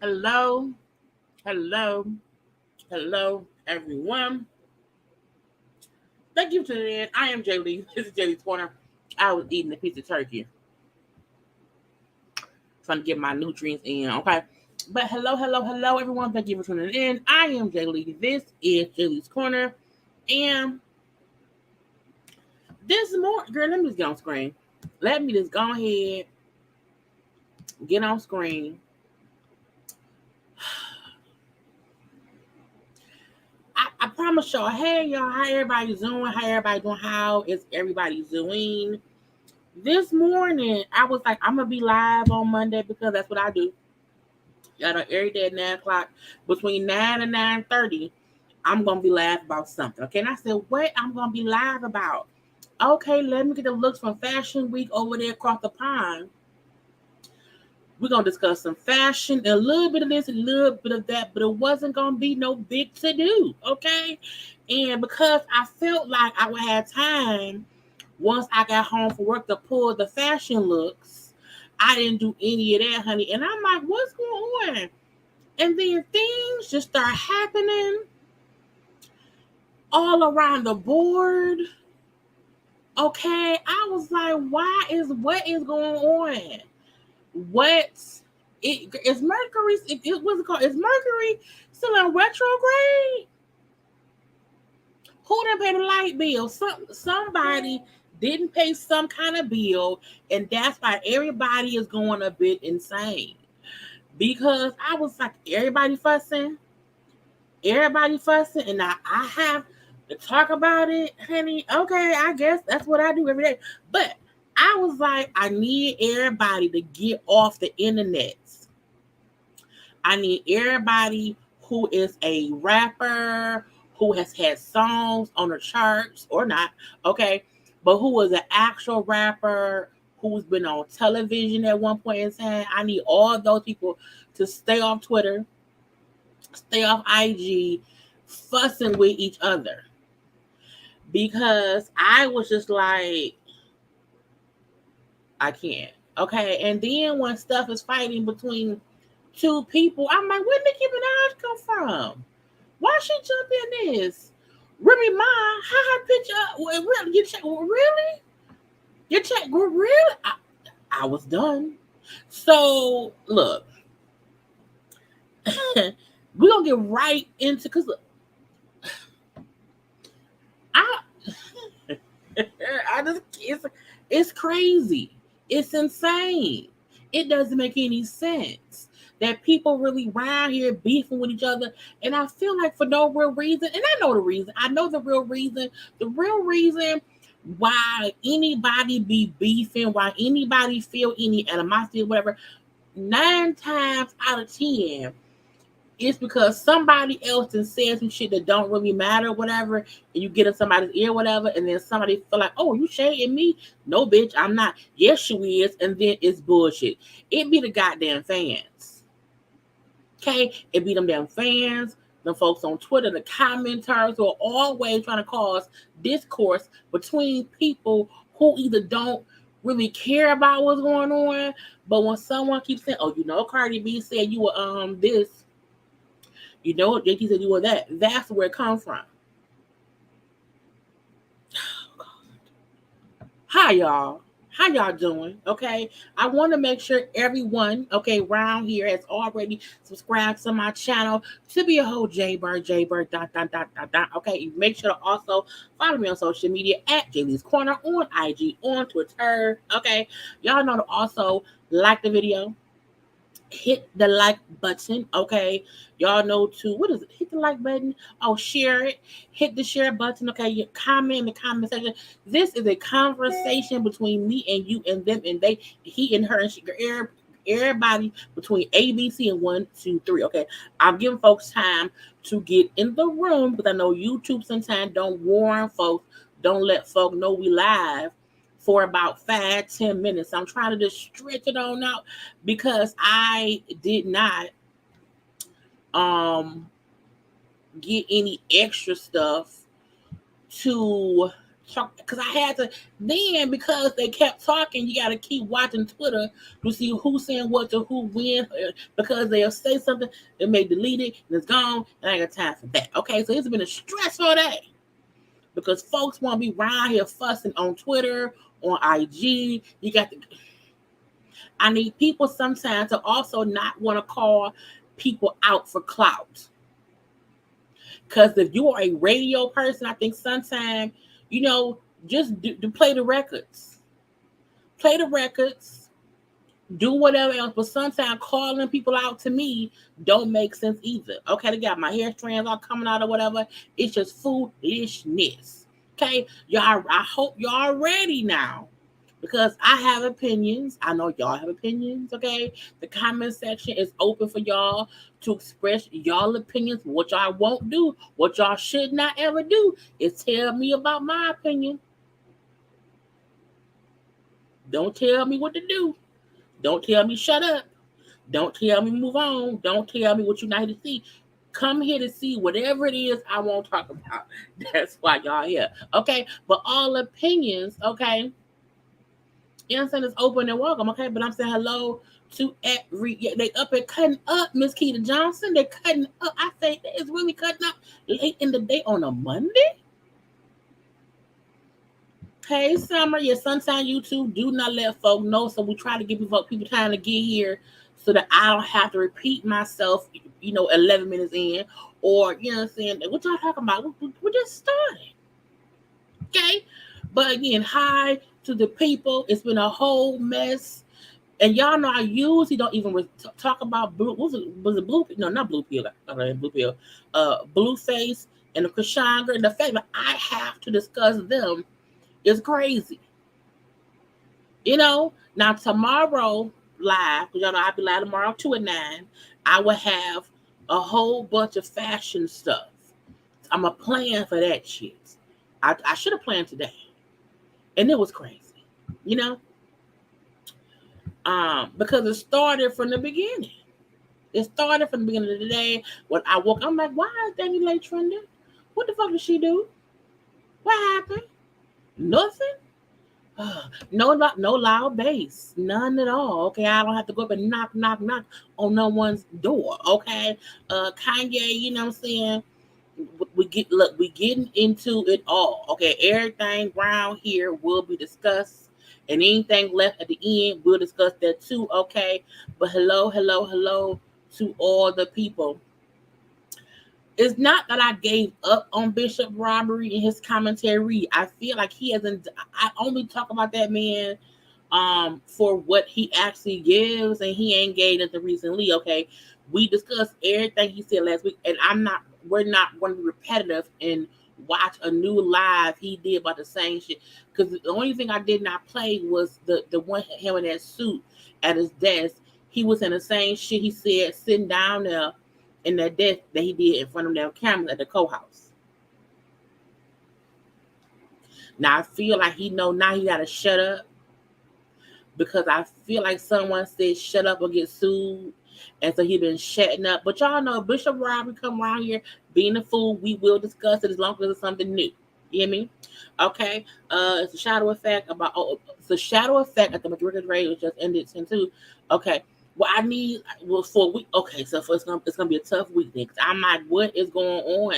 Hello, hello, hello, everyone. Thank you for tuning in. I am Jaylee. This is JayLeesCorner. I was eating a piece of turkey. Trying to get my nutrients in, okay? But hello, everyone. Thank you for tuning in. I am Jaylee. This is JayLeesCorner. And this morning, girl, let me just get on screen. Let me just go ahead, get on screen. I promise y'all, hey y'all, how everybody's doing? How everybody doing? How is everybody doing? This morning, I was like, I'm gonna be live on Monday because that's what I do. Y'all know every day at 9 o'clock, between 9 and 9:30, I'm gonna be live about something. Okay, and I said, what I'm gonna be live about? Okay, let me get the looks from Fashion Week over there across the pond. We're going to discuss some fashion, a little bit of this, a little bit of that, but it wasn't going to be no big to-do, okay? And because I felt like I would have time once I got home from work to pull the fashion looks, I didn't do any of that, honey. And I'm like, what's going on? And then things just start happening all around the board, okay? I was like, what is going on? Is Mercury? What's it called? Is Mercury still in retrograde? Who didn't pay the light bill? Somebody didn't pay some kind of bill, and that's why everybody is going a bit insane. Because I was like, everybody fussing, and now I have to talk about it, honey. Okay, I guess that's what I do every day, but I was like, I need everybody to get off the internet. I need everybody who is a rapper, who has had songs on the charts or not, okay, but who is an actual rapper, who's been on television at one point in time. I need all those people to stay off Twitter, stay off IG, fussing with each other. Because I was just like, I can't. Okay. And then when stuff is fighting between two people, I'm like, where Nicki Minaj come from? Why she jump in this? Remy Ma, how her picture? Really? You check? Really? I was done. So look, we're gonna get right into because it's crazy. It's insane. It doesn't make any sense that people really around here beefing with each other. And I feel like for no real reason, and I know the reason. I know the real reason. The real reason why anybody be beefing, why anybody feel any animosity or whatever, 9 times out of 10, it's because somebody else then said some shit that don't really matter, whatever, and you get in somebody's ear, whatever, and then somebody feel like, oh, you shading me? No, bitch, I'm not. Yes, you is, and then it's bullshit. It be the goddamn fans. Okay? It be them damn fans, the folks on Twitter, the commenters who are always trying to cause discourse between people who either don't really care about what's going on, but when someone keeps saying, oh, Cardi B said you were this, JT said you were that, that's where it comes from. Hi, y'all. How y'all doing? Okay. I want to make sure everyone, okay, around here has already subscribed to my channel to be a whole JayBird, dot. Okay. Make sure to also follow me on social media at JayLeesCorner on IG, on Twitter. Okay. Y'all know to also like the video. Hit the like button, okay? Y'all know to, what is it? Hit the like button. Oh, share it. Hit the share button, okay? You comment in the comment section. This is a conversation between me and you and them and they, he and her and she, everybody between A, B, C, and 1, 2, 3. Okay, I'm giving folks time to get in the room because I know YouTube sometimes don't warn folks, don't let folks know we live for about 5-10 minutes. I'm trying to just stretch it on out because I did not get any extra stuff to talk, because I had to, then because they kept talking, you got to keep watching Twitter to see who's saying what to who when, because they'll say something, they may delete it and it's gone, and I ain't got time for that. Okay, so it's been a stressful day because folks want to be around here fussing on Twitter, on IG. You got to, I need people sometimes to also not want to call people out for clout. Because if you are a radio person, I think sometimes, just do play the records. Play the records. Do whatever else. But sometimes calling people out to me don't make sense either. Okay, they got my hair strands all coming out or whatever. It's just foolishness. Okay, y'all, I hope y'all ready now because I have opinions. I know y'all have opinions, okay? The comment section is open for y'all to express y'all opinions. What y'all won't do, what y'all should not ever do is tell me about my opinion. Don't tell me what to do. Don't tell me shut up. Don't tell me move on. Don't tell me what you need to see. Come here to see whatever it is I won't talk about. That's why y'all here. Okay? But all opinions, okay? You know what I'm saying? It's open and welcome, okay? But I'm saying hello to they up and cutting up, Miss Keita Johnson. They're cutting up. I say it's really cutting up late in the day on a Monday. Hey, Summer, your Sunshine YouTube, do not let folk know. So we try to give people time to get here so that I don't have to repeat myself, 11 minutes in. Or, you know what I'm saying? What y'all talking about? We just started. Okay? But again, hi to the people. It's been a whole mess. And y'all know I usually don't even talk about blue. Was it blue? No, not blue pill. Blue pill. Blueface and the Chrisean. And the fact that I have to discuss them is crazy. Now tomorrow live, because y'all know I'll be live tomorrow 2 at 9. I will have a whole bunch of fashion stuff. I'm a plan for that shit. I should have planned today. And it was crazy. Because it started from the beginning. It started from the beginning of the day. When I woke up, I'm like, why is DaniLeigh trending? What the fuck did she do? What happened? Nothing? No loud bass. None at all. Okay, I don't have to go up and knock on no one's door. Okay? Kanye, you know what I'm saying? We getting into it all. Okay, everything around here will be discussed, and anything left at the end, we'll discuss that too. Okay, but hello to all the people. It's not that I gave up on Bishop Robbery in his commentary. I feel like he hasn't. I only talk about that man for what he actually gives, and he ain't gave nothing recently. Okay, we discussed everything he said last week, and we're not going to be repetitive in watch a new live he did about the same shit. Because the only thing I did not play was the one him in that suit at his desk. He was in the same shit he said sitting down there in that desk that he did in front of them cameras at the courthouse. Now I feel like he know now he gotta shut up, because I feel like someone said shut up or get sued. And so he been shutting up. But y'all know Bishop Robert come around here being a fool. We will discuss it as long as it's something new. You hear me? Okay. It's a shadow effect about it's a shadow effect at the Madrid Ray, which just ended 10-2. Okay. What I need was for a week. Okay, so it's gonna be a tough week then. I'm like, what is going on?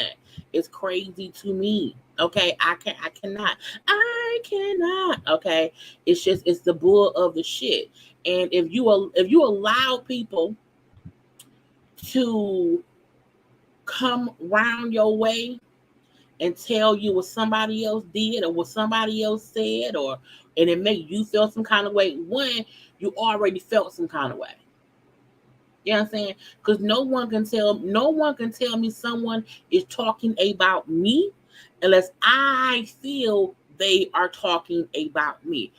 It's crazy to me. Okay, I cannot. Okay, it's the bull of the shit. And if you allow people to come round your way and tell you what somebody else did or what somebody else said, and it make you feel some kind of way, when you already felt some kind of way. You know what I'm saying? Because no one can tell me someone is talking about me unless I feel they are talking about me.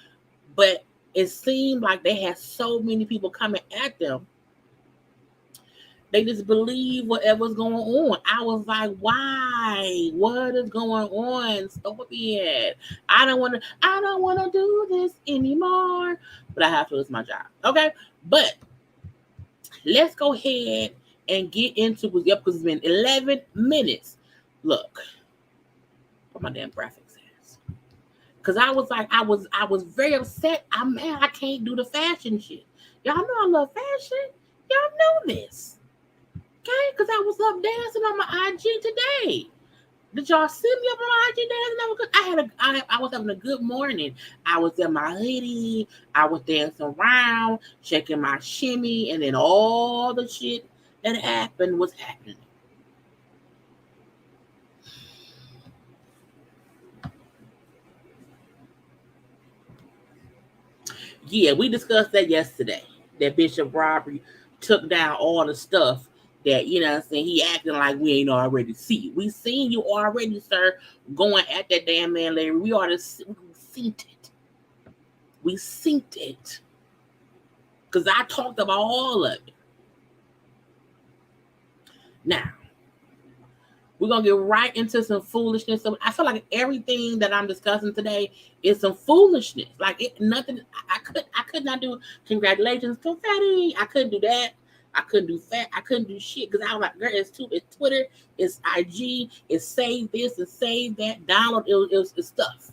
But it seemed like they had so many people coming at them. They just believe whatever's going on. I was like, why? What is going on? Stop it. I don't want to do this anymore. But I have to. It's my job. Okay? But let's go ahead and get into it. Yep, because it's been 11 minutes. Look. Put my damn graphics ass. Because I was very upset. I'm mad I can't do the fashion shit. Y'all know I love fashion. Y'all know this. Okay? Because I was up dancing on my IG today. Did y'all see me up on my IG dancing? I was having a good morning. I was in my hoodie. I was dancing around, shaking my shimmy, and then all the shit that happened was happening. Yeah, we discussed that yesterday. That Bishop Robert took down all the stuff that, you know what I'm saying, he acting like we ain't already see. We seen you already, sir, going at that damn man, Larry. We seen it. We seen it. Because I talked about all of it. Now, we're going to get right into some foolishness. So I feel like everything that I'm discussing today is some foolishness. Like nothing. I could not do congratulations, confetti. I couldn't do that. I couldn't do fat. I couldn't do shit because I was like, girl, it's Twitter, it's IG, it's save this and save that, download. It's stuff.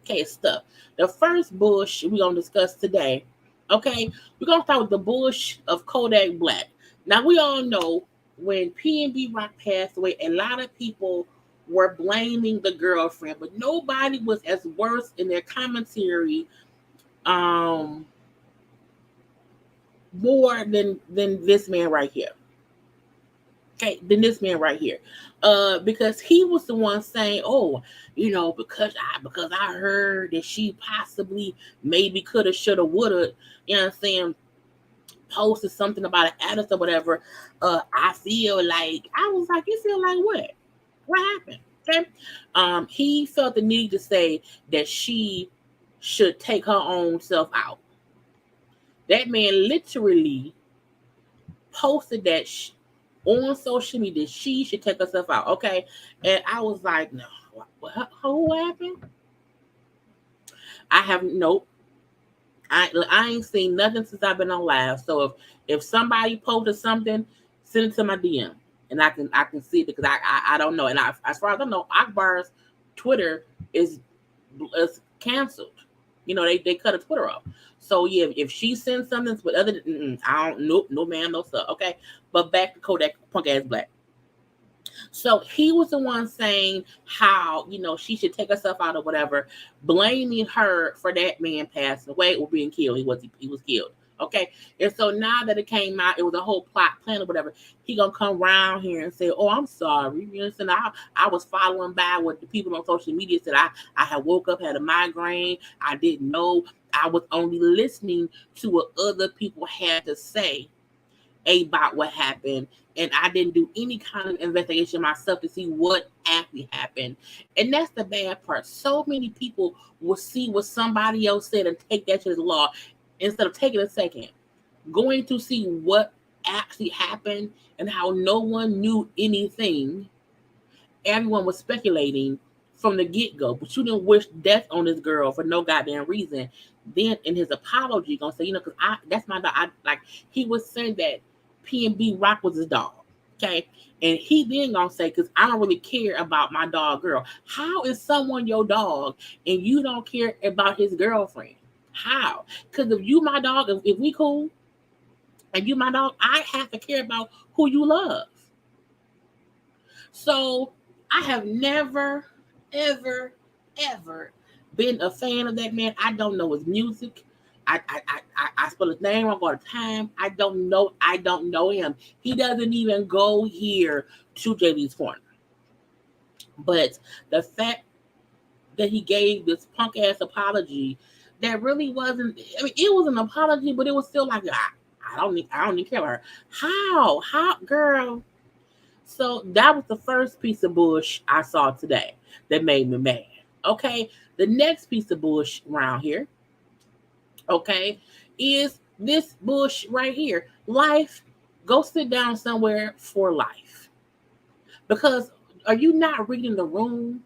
Okay, it's stuff. The first bullshit we're going to discuss today. Okay, we're going to start with the bullshit of Kodak Black. Now, we all know when PNB Rock passed away, a lot of people were blaming the girlfriend, but nobody was as worse in their commentary more than this man right here. Okay, than this man right here. Because he was the one saying, oh, you know, because I heard that she possibly maybe coulda, shoulda, woulda, you know what I'm saying, posted something about an address or whatever. I feel like, I was like, you feel like what? What happened? Okay. He felt the need to say that she should take her own self out. That man literally posted that on social media. She should take herself out. Okay. And I was like, no, what happened? I have nope. I ain't seen nothing since I've been on live. So if somebody posted something, send it to my DM and I can see it, because I don't know. And as far as I know, Akbar's Twitter is canceled. You know, they cut her Twitter off. So yeah, if she sends something, but other than I don't, nope, no man, no stuff. Okay, but back to Kodak punk ass Black. So he was the one saying how, you know, she should take herself out or whatever, blaming her for that man passing away or being killed. He was killed. Okay. And so now that it came out, it was a whole plot plan or whatever. He gonna come around here and say, oh, I'm sorry. You know, I was following by what the people on social media said. I had woke up, had a migraine. I didn't know. I was only listening to what other people had to say. about what happened, and I didn't do any kind of investigation myself to see what actually happened. And that's the bad part. So many people will see what somebody else said and take that to the law instead of taking a second, going to see what actually happened and how no one knew anything. Everyone was speculating from the get-go, but you didn't wish death on this girl for no goddamn reason. Then in his apology, gonna say, because that's my dog. He was saying that P&B Rock was his dog. Okay. And he then gonna say, because I don't really care about my dog girl. How is someone your dog and you don't care about his girlfriend? How? Because if you my dog, if we cool and you my dog, I have to care about who you love. So I have never, ever, ever been a fan of that man. I don't know his music. I spell his name wrong all the time. I don't know him. He doesn't even go here to JayLeesCorner. But the fact that he gave this punk ass apology that really wasn't, I mean, it was an apology, but it was still like, I don't even care about her. How, girl? So that was the first piece of bush I saw today that made me mad. Okay. The next piece of bush around here, okay, is this bush right here. Life, go sit down somewhere for life. Because are you not reading the room?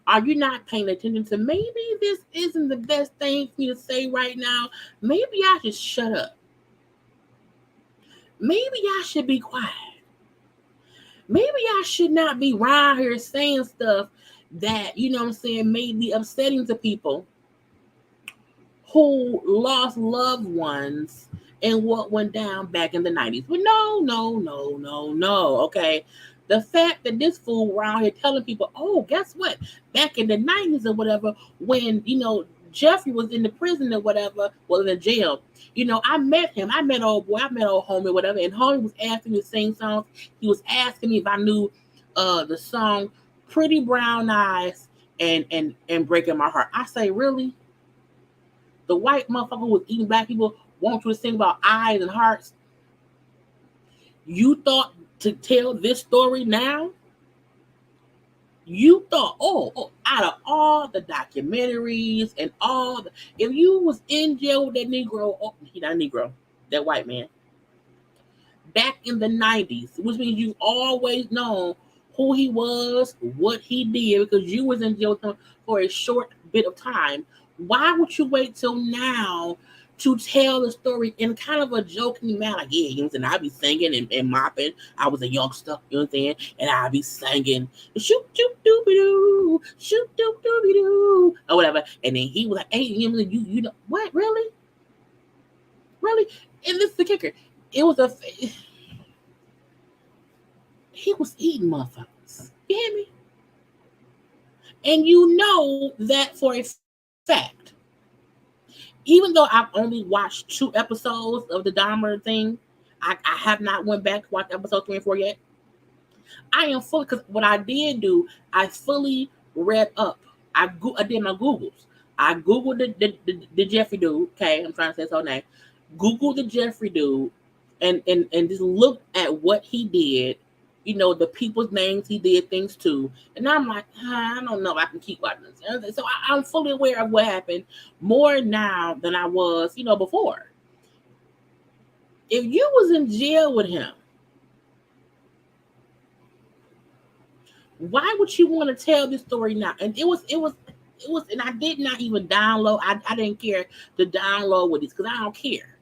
Are you not paying attention to maybe this isn't the best thing for me to say right now? Maybe I should shut up. Maybe I should be quiet. Maybe I should not be around here saying stuff that, may be upsetting to people who lost loved ones and what went down back in the 90s. But no. Okay. The fact that this fool around here telling people, oh, guess what? Back in the 90s or whatever, when, Jeffrey was in the prison or whatever, well, in the jail, I met him. I met old boy. I met old homie, whatever. And homie was asking me to sing songs. He was asking me if I knew the song Pretty Brown Eyes and Breaking My Heart. I say, really? The white motherfucker who was eating black people want you to sing about eyes and hearts? You thought to tell this story now? You thought, out of all the documentaries and if you was in jail with that Negro, he not a Negro, that white man, back in the 90s, which means you've always known who he was, what he did, because you was in jail with him for a short bit of time. Why would you wait till now to tell the story in kind of a joking manner? Like, yeah, I'd be singing and mopping. I was a youngster, you know what I'm saying? And I'd be singing, shoot doop doobie doo, shoot doop doobie doo, or whatever. And then he was like, hey, you know what? Really? And this is the kicker. He was eating motherfuckers. You hear me? And you know that for a fact. Even though I've only watched 2 episodes of the Dahmer thing, I have not went back to watch episode 3 and 4 yet. I am fully, because what I did do, I fully read up. I did my Googles. I Googled the Jeffrey dude. Okay, I'm trying to say his whole name. Googled the Jeffrey dude and just looked at what he did, the people's names he did things to. And I'm like, I don't know if I can keep watching this. So I'm fully aware of what happened more now than I was, before. If you was in jail with him, why would you want to tell this story now? And it was, and I did not even download. I didn't care to download with this because I don't care.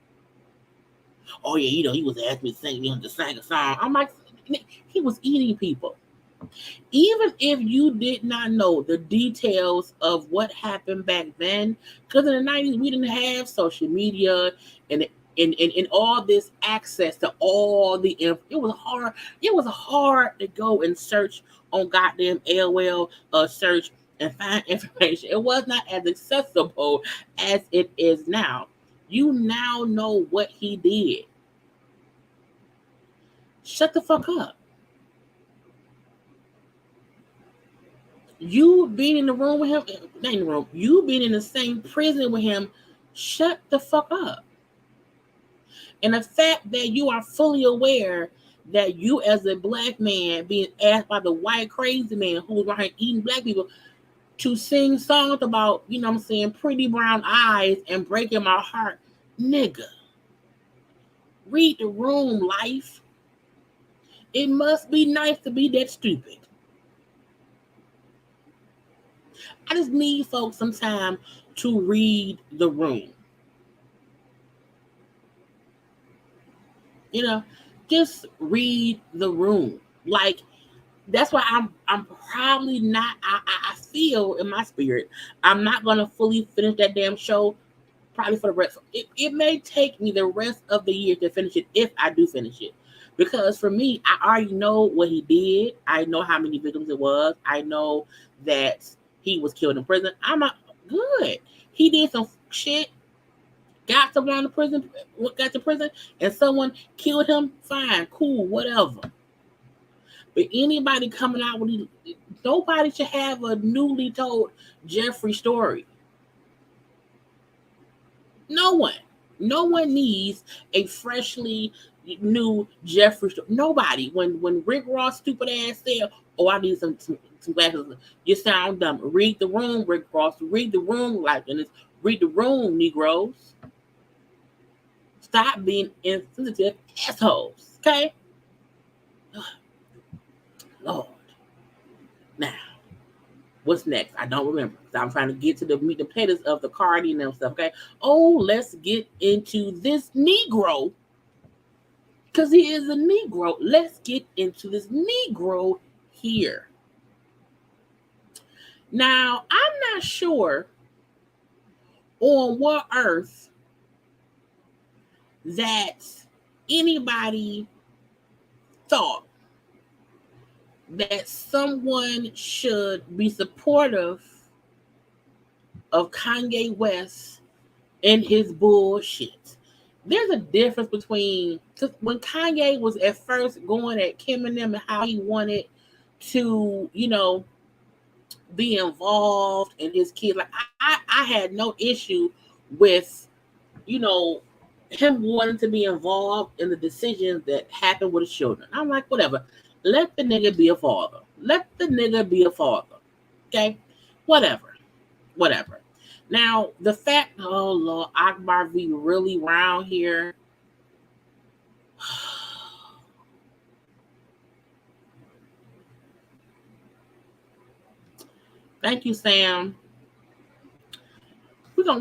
Oh yeah, he was asking me to sing, to sing a song. I'm like, he was eating people. Even if you did not know the details of what happened back then, because in the 90s we didn't have social media and all this access to all the info. It was hard to go and search on goddamn AOL search and find information. It was not as accessible as it is now. You now know what he did. Shut the fuck up. You being in the room with him, not in the room, you being in the same prison with him, shut the fuck up. And the fact that you are fully aware that you as a black man being asked by the white crazy man who was around here eating black people to sing songs about, you know what I'm saying, pretty brown eyes and breaking my heart. Nigga, read the room, life. It must be nice to be that stupid. I just need folks some time to read the room. You know, just read the room. Like, that's why I'm probably not, I feel in my spirit, I'm not gonna fully finish that damn show probably for the rest. It may take me the rest of the year to finish it if I do finish it. Because for me, I already know what he did. I know how many victims it was. I know that he was killed in prison. I'm not good. He did some shit, got someone to prison, got to prison, and someone killed him. Fine, cool, whatever. But anybody coming out with nobody should have a newly told Jeffrey story. No one. No one needs a freshly new Jeffrey story. Nobody. When Rick Ross stupid ass said, "Oh, I need some glasses," you sound dumb. Read the room, Rick Ross. Read the room, like, and it's read the room, Negroes. Stop being insensitive assholes. Okay. Lord. Now, what's next? I don't remember. I'm trying to get to the meat and potatoes of the Cardi and them stuff. Okay. Oh, let's get into this Negro. Because he is a Negro. Let's get into this Negro here. Now, I'm not sure on what earth that anybody thought that someone should be supportive of Kanye West and his bullshit. There's a difference between, because when Kanye was at first going at Kim and them and how he wanted to, you know, be involved in his kids, like I had no issue with, you know, him wanting to be involved in the decisions that happen with his children. I'm like, whatever. Let the nigga be a father. Let the nigga be a father. Okay? Whatever. Now, the fact, oh Lord, Akbar V really round here. Thank you, Sam. We'll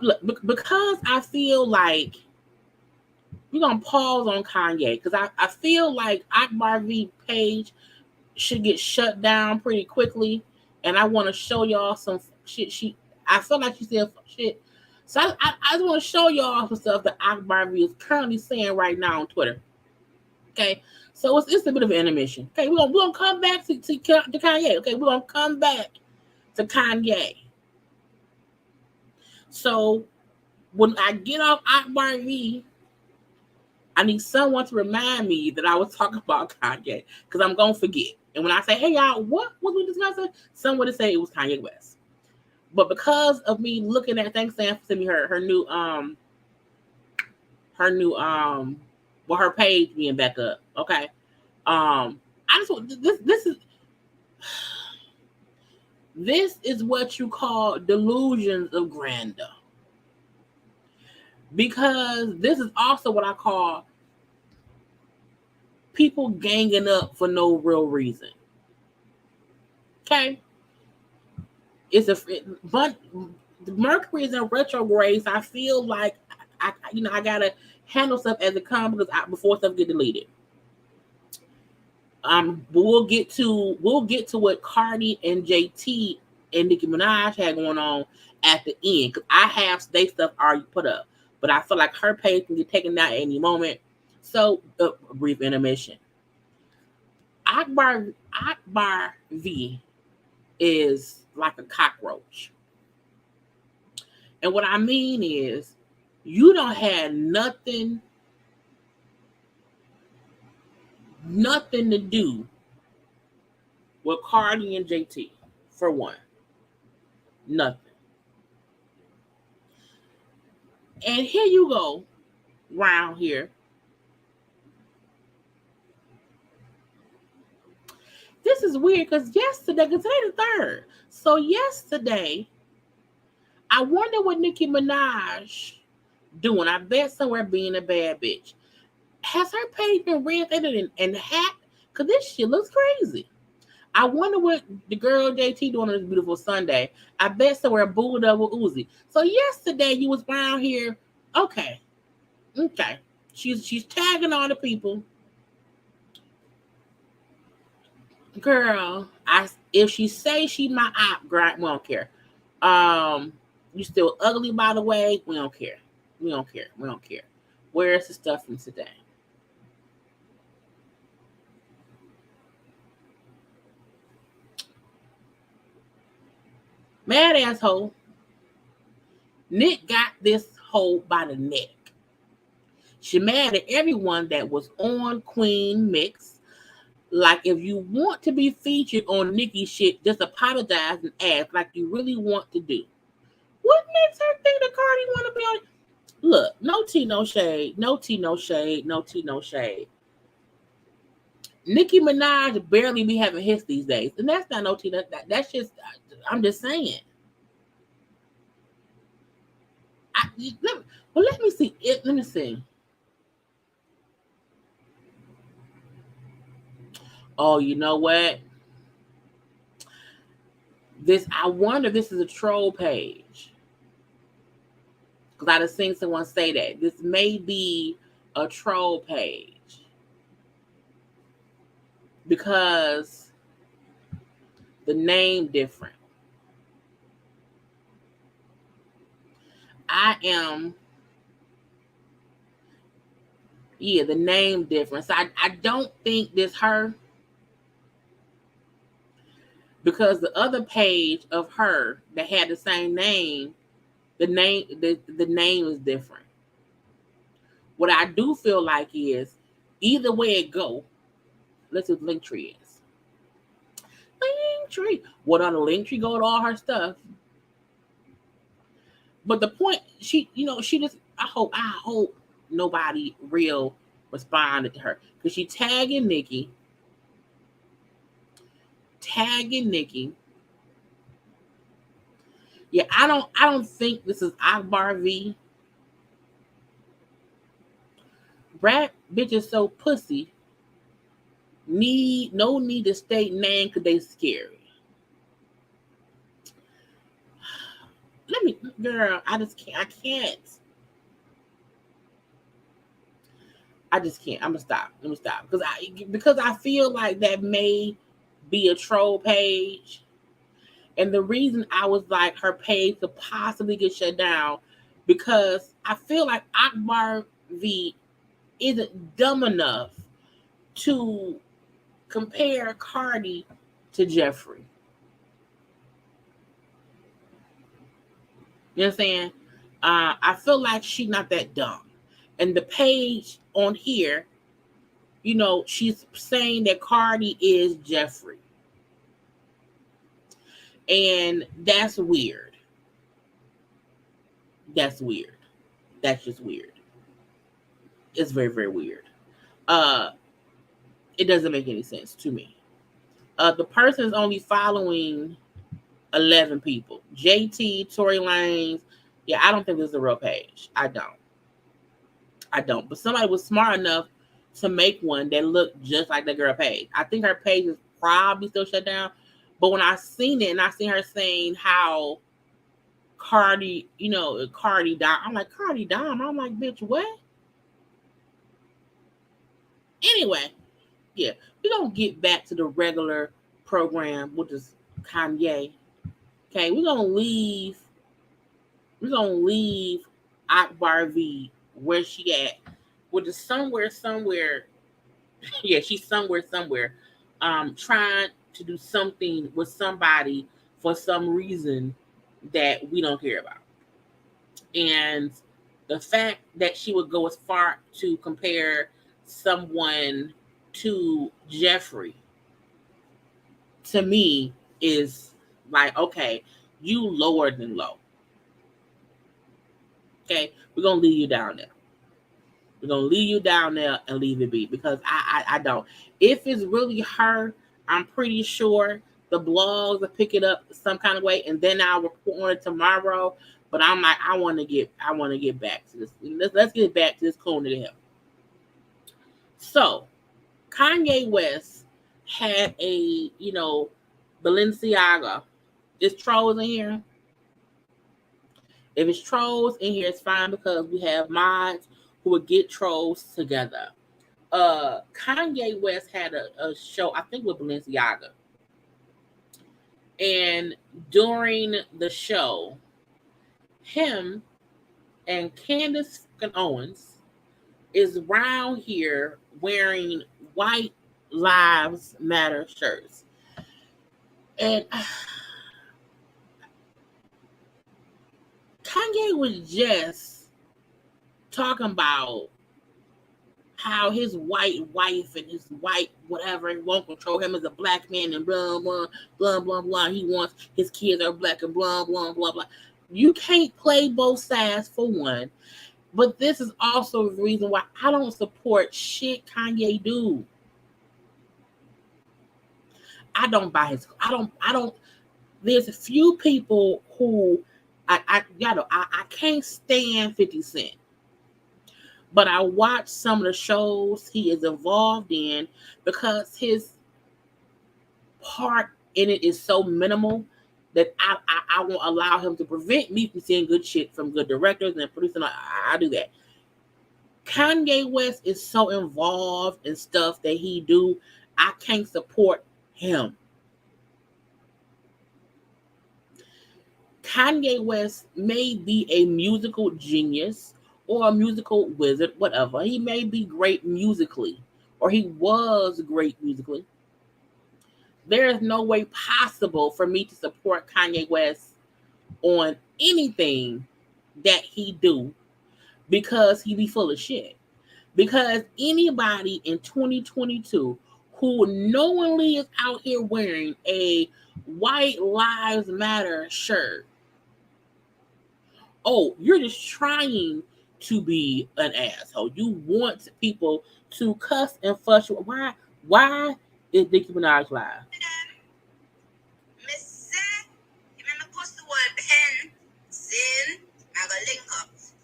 look, because I feel like we're gonna pause on Kanye, because I feel like Akbar V page should get shut down pretty quickly, and I want to show y'all some shit. I feel like she said shit, so I just want to show y'all some stuff that Akbar V is currently saying right now on Twitter. Okay, so it's a bit of an intermission. Okay, we're gonna come back to Kanye. Okay, we're gonna come back to Kanye. So when I get off Akbar V, I need someone to remind me that I was talking about Kanye, because I'm gonna forget. And when I say, "Hey y'all, what was we discussing?" Someone to say it was Kanye West. But because of me looking at, thanks Sam for sending me her new her page being back up. Okay. I just want this is what you call delusions of grandeur. Because this is also what I call people ganging up for no real reason. Okay? But Mercury is in retrograde, so I feel like I gotta handle stuff as it comes, because before stuff get deleted. But we'll get to what Cardi and JT and Nicki Minaj had going on at the end, because I have they stuff already put up, but I feel like her page can get taken down at any moment. So a brief intermission. Akbar V is like a cockroach, and what I mean is you don't have nothing to do with Cardi and JT, for one. Nothing. And here you go, around here. This is weird because yesterday, because today the 3rd. So yesterday, I wonder what Nicki Minaj doing. I bet somewhere being a bad bitch. Has her page been reinstated and hacked? Because this shit looks crazy. I wonder what the girl JT doing on this beautiful Sunday. I bet somewhere booed up with Uzi. So yesterday you was around here. Okay. She's tagging all the people. Girl, if she say she my op, girl, we don't care. You still ugly by the way. We don't care. We don't care. We don't care. Where's the stuff from today? Mad asshole. Nick got this hoe by the neck. She mad at everyone that was on Queen Mix. Like, if you want to be featured on Nicki shit, just apologize and ask like you really want to do. What makes her think that Cardi want to be on? Look, no tea, no shade. No tea, no shade. No tea, no shade. Nicki Minaj barely be having hits these days. And that's not no tea. That's just, I'm just saying. Let me see. Let me see. Oh, you know what? I wonder if this is a troll page. Because I just seen someone say that. This may be a troll page. Because the name different. The name different. So I don't think this her. Because the other page of her that had the same name, the name is different. What I do feel like is either way it go, let's see what the Linktree is. Linktree. What on the Linktree go to all her stuff. But the point, she just I hope nobody real responded to her. Because she tagging Nikki. Yeah, I don't think this is Akbar V. Rap bitches so pussy. No need to state name because they scary. Girl, I just can't. I can't. I just can't. I'm gonna stop. Let me stop because I feel like that may be a troll page, and the reason I was like her page could possibly get shut down because I feel like Akbar V isn't dumb enough to compare Cardi to Jeffrey. You know what I'm saying? I feel like she's not that dumb. And the page on here, she's saying that Cardi is Jeffrey. And that's weird. That's weird. That's just weird. It's very, very weird. It doesn't make any sense to me. The person is only following 11 people. JT, Tory Lanez. Yeah, I don't think this is a real page. I don't. But somebody was smart enough to make one that looked just like the girl page. I think her page is probably still shut down. But when I seen it and I seen her saying how Cardi died, I'm like, Cardi died? I'm like, bitch, what? Anyway, yeah, we're going to get back to the regular program, which is Kanye. Okay, we're going to leave Akbar V where she at, which is somewhere. Yeah, she's somewhere, trying to do something with somebody for some reason that we don't care about. And the fact that she would go as far to compare someone to Jeffrey, to me, is like, okay, you lower than low. Okay, we're going to leave you down there. We're gonna leave you down there and leave it be because I don't. If it's really her, I'm pretty sure the blogs will pick it up some kind of way, and then I'll report on it tomorrow. But I'm like, I want to get back to this. Let's get back to this Kodak to him. So, Kanye West had a Balenciaga. Is trolls in here? If it's trolls in here, it's fine because we have mods who would get trolls together. Kanye West had a show, I think, with Balenciaga. And during the show, him and Candace Owens is around here wearing white lives matter shirts. And Kanye was just talking about how his white wife and his white whatever won't control him as a black man and blah, blah, blah, blah, blah. He wants his kids are black and blah, blah, blah, blah. You can't play both sides for one. But this is also the reason why I don't support shit Kanye do. I don't buy his. I don't. There's a few people who I can't stand 50 Cent. But I watch some of the shows he is involved in because his part in it is so minimal that I won't allow him to prevent me from seeing good shit from good directors and producing. I do that. Kanye West is so involved in stuff that he do. I can't support him. Kanye West may be a musical genius or a musical wizard, whatever. He may be great musically, or he was great musically. There is no way possible for me to support Kanye West on anything that he do because he be full of shit. Because anybody in 2022 who knowingly is out here wearing a White Lives Matter shirt, oh, you're just trying to be an asshole. You want people to cuss and fuss you. Why is Nicki Minaj live?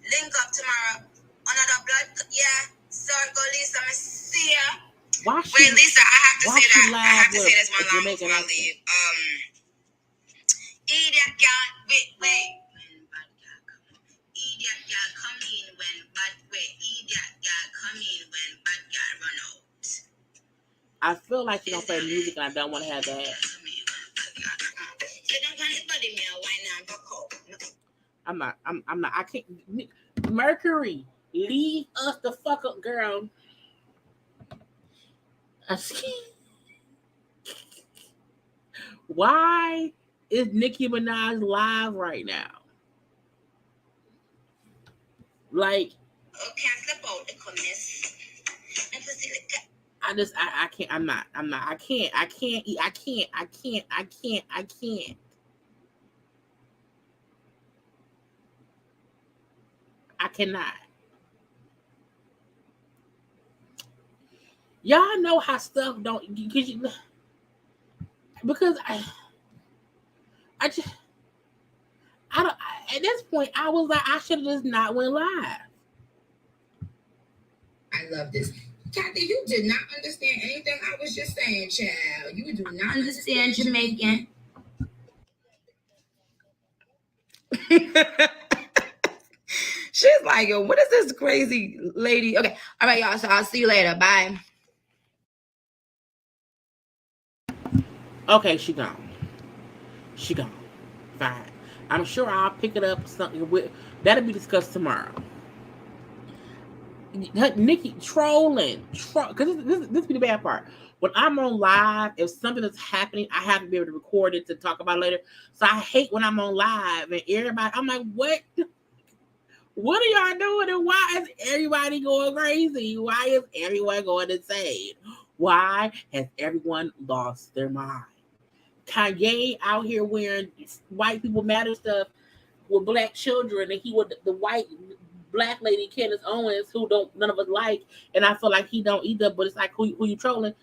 Link up tomorrow. Another blood, yeah. Circle Lisa, I see ya. Wait, Lisa, I have to say that. I have to say this one line before I leave. Idiot girl, wait. When bad girl come in. Idiot girl come in when bad idiot girl come in when bad girl run out. I feel like you don't play music and I don't want to have that. I'm not. I can't. Mercury, leave us the fuck up, girl. Why is Nicki Minaj live right now? Like, I can't. I'm not. I can't. I cannot. Y'all know how stuff don't because I just at this point I was like I should have just not went live. I love this. Kathy, you did not understand anything I was just saying, child. You do not understand Jamaican. She's like, yo, what is this crazy lady? Okay. All right, y'all. So I'll see you later. Bye. Okay, she gone. Fine. I'm sure I'll pick it up something with that'll be discussed tomorrow. Nikki trolling, because this be the bad part. When I'm on live, if something is happening, I have to be able to record it to talk about it later. So I hate when I'm on live and everybody, I'm like, what are y'all doing? And why is everybody going crazy? Why is everyone going insane? Why has everyone lost their mind? Kanye out here wearing white people matter stuff with black children, and he would the white black lady Candace Owens who don't none of us like, and I feel like he don't either. But it's like who you trolling?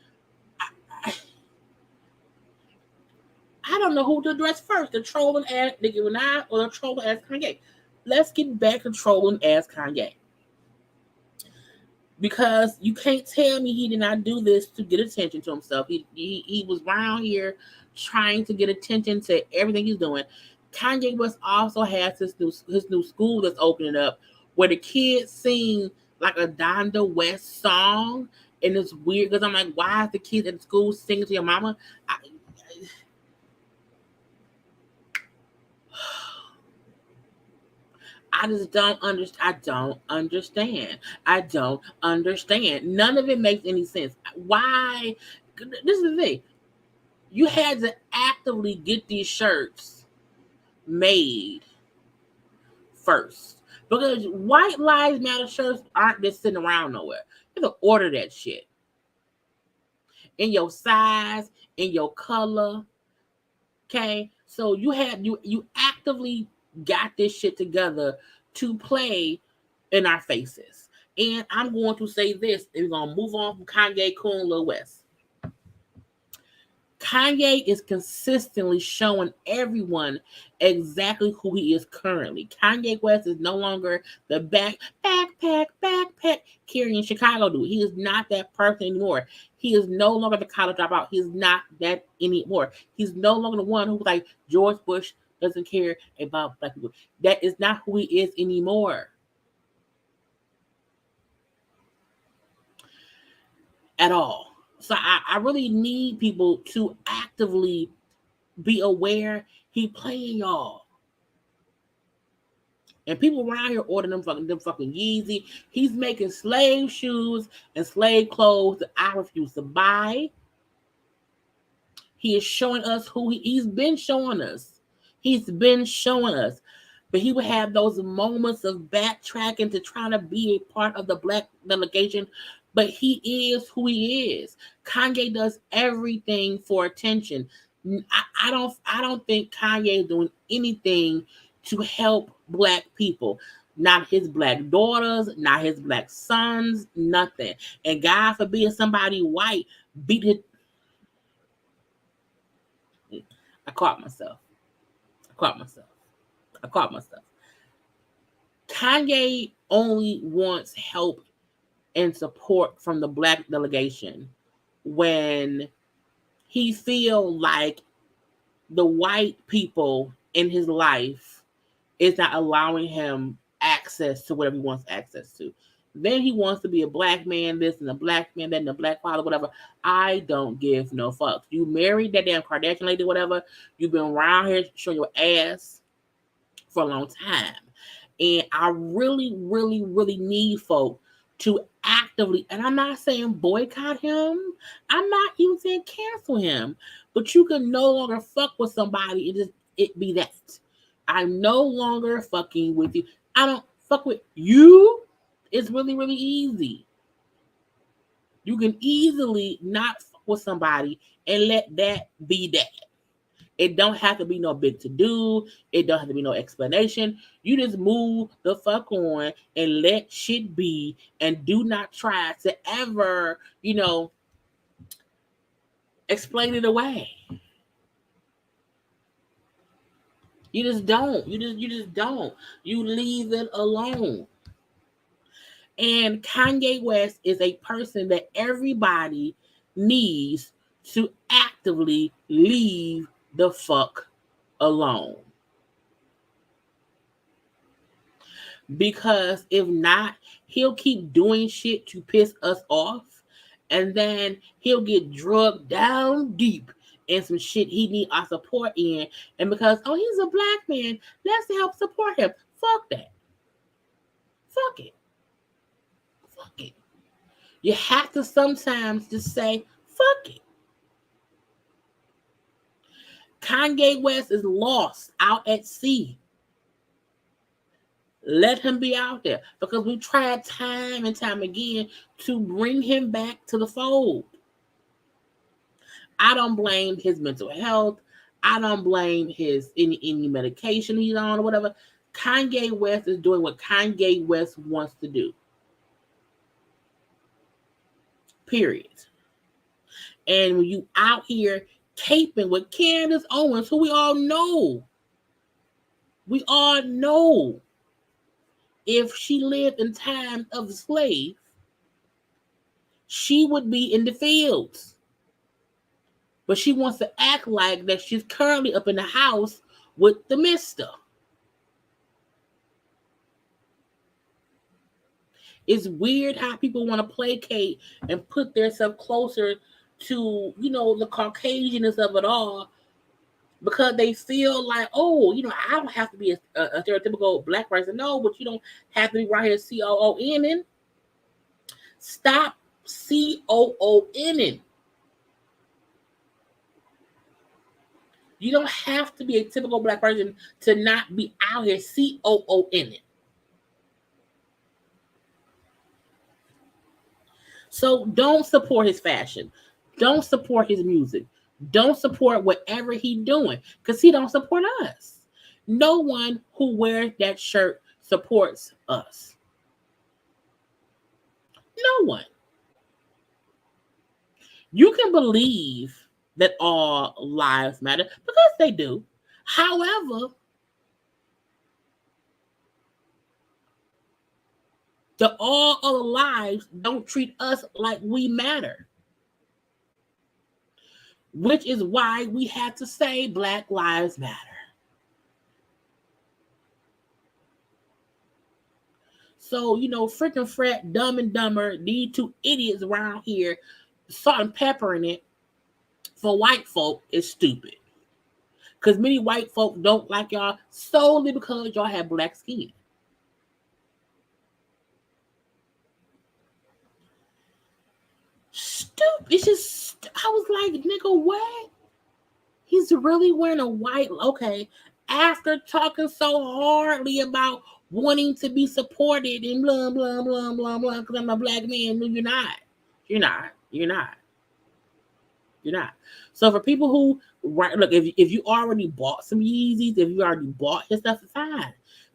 I don't know who to address first, the trolling ass Nicki Minaj or the trolling ass Kanye. Let's get back to trolling ass Kanye. Because you can't tell me he did not do this to get attention to himself. He was around here trying to get attention to everything he's doing. Kanye West also has his new school that's opening up where the kids sing like a Donda West song, and it's weird because I'm like, why is the kids at school singing to your mama? I just don't understand. I don't understand. None of it makes any sense. Why? This is the thing. You had to actively get these shirts made first. Because White Lives Matter shirts aren't just sitting around nowhere. You have to order that shit. In your size, in your color. Okay? So you actively got this shit together to play in our faces. And I'm going to say this, and we're going to move on from Kanye, Coon, Lil West. Kanye is consistently showing everyone exactly who he is currently. Kanye West is no longer the backpack carrying Chicago dude. He is not that person anymore. He is no longer the college dropout. He's not that anymore. He's no longer the one who's like George Bush doesn't care about black people. That is not who he is anymore. At all. So I really need people to actively be aware he playing y'all. And people around here ordering them fucking Yeezy. He's making slave shoes and slave clothes that I refuse to buy. He is showing us who he's been showing us. He's been showing us. But he would have those moments of backtracking to trying to be a part of the black delegation. But he is who he is. Kanye does everything for attention. I don't think Kanye is doing anything to help black people. Not his black daughters, not his black sons, nothing. And God forbid somebody white beat his. I caught myself. Kanye only wants help and support from the black delegation when he feel like the white people in his life is not allowing him access to whatever he wants access to. Then he wants to be a black man this and a black man that and a black father, whatever. I don't give no fucks. You married that damn Kardashian lady, whatever. You've been around here showing your ass for a long time. And I really, really, really need folk to actively, and I'm not saying boycott him. I'm not even saying cancel him. But you can no longer fuck with somebody and just it be that. I'm no longer fucking with you. I don't fuck with you. It's really, really easy. You can easily not fuck with somebody and let that be that. It don't have to be no big to do. It don't have to be no explanation. You just move the fuck on and let shit be and do not try to ever, explain it away. You just don't. You just don't. You leave it alone. And Kanye West is a person that everybody needs to actively leave the fuck alone. Because if not, he'll keep doing shit to piss us off. And then he'll get drugged down deep in some shit he need our support in. And because, he's a black man, let's help support him. Fuck that. Fuck it. You have to sometimes just say, fuck it. Kanye West is lost out at sea. Let him be out there because we tried time and time again to bring him back to the fold. I don't blame his mental health. I don't blame his any medication he's on or whatever. Kanye West is doing what Kanye West wants to do. Period. And when you out here caping with Candace Owens, who we all know, if she lived in times of the slave, she would be in the fields. But she wants to act like that she's currently up in the house with the mister. It's weird how people want to placate and put themselves closer to, the Caucasianness of it all, because they feel like, oh, I don't have to be a stereotypical black person. No, but you don't have to be right here COONing. Stop COONing. You don't have to be a typical black person to not be out here COONing. So don't support his fashion. Don't support his music. Don't support whatever he's doing, because he don't support us. No one who wears that shirt supports us. No one. You can believe that all lives matter, because they do. However, the all other lives don't treat us like we matter. Which is why we had to say Black Lives Matter. So, freaking Fred, Dumb and Dumber, these two idiots around here, salt and pepper in it for white folk is stupid. Because many white folk don't like y'all solely because y'all have black skin. Stupid. It's just, I was like, nigga, what? He's really wearing a white, okay, after talking so hardly about wanting to be supported and blah, blah, blah, blah, blah, because I'm a black man. No, you're not. You're not. So for people who, look, if you already bought some Yeezys, if you already bought his stuff, it's fine.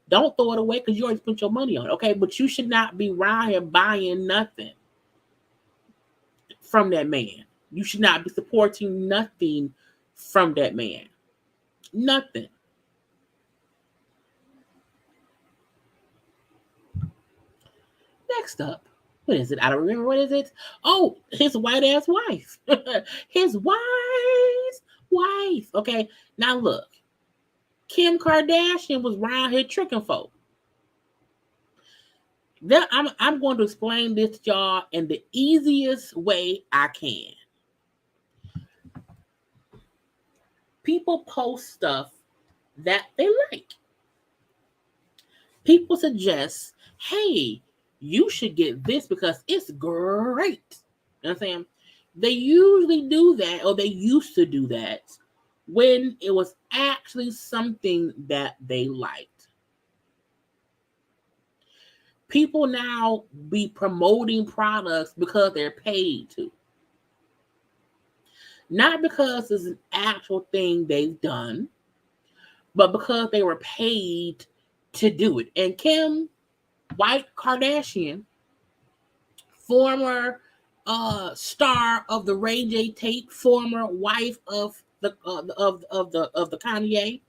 Don't throw it away because you already spent your money on it, okay? But you should not be around here buying nothing from that man. You should not be supporting nothing from that man. Nothing. Next up, what is it? I don't remember. What is it? Oh, his white ass wife. His wife's wife. Okay, now look. Kim Kardashian was around here tricking folk. I'm going to explain this to y'all in the easiest way I can. People post stuff that they like. People suggest, hey, you should get this because it's great. You know what I'm saying? They usually do that, or they used to do that, when it was actually something that they liked. People now be promoting products because they're paid to. Not because it's an actual thing they've done, but because they were paid to do it. And Kim White Kardashian, former star of the Ray J tape, former wife of the Kanye,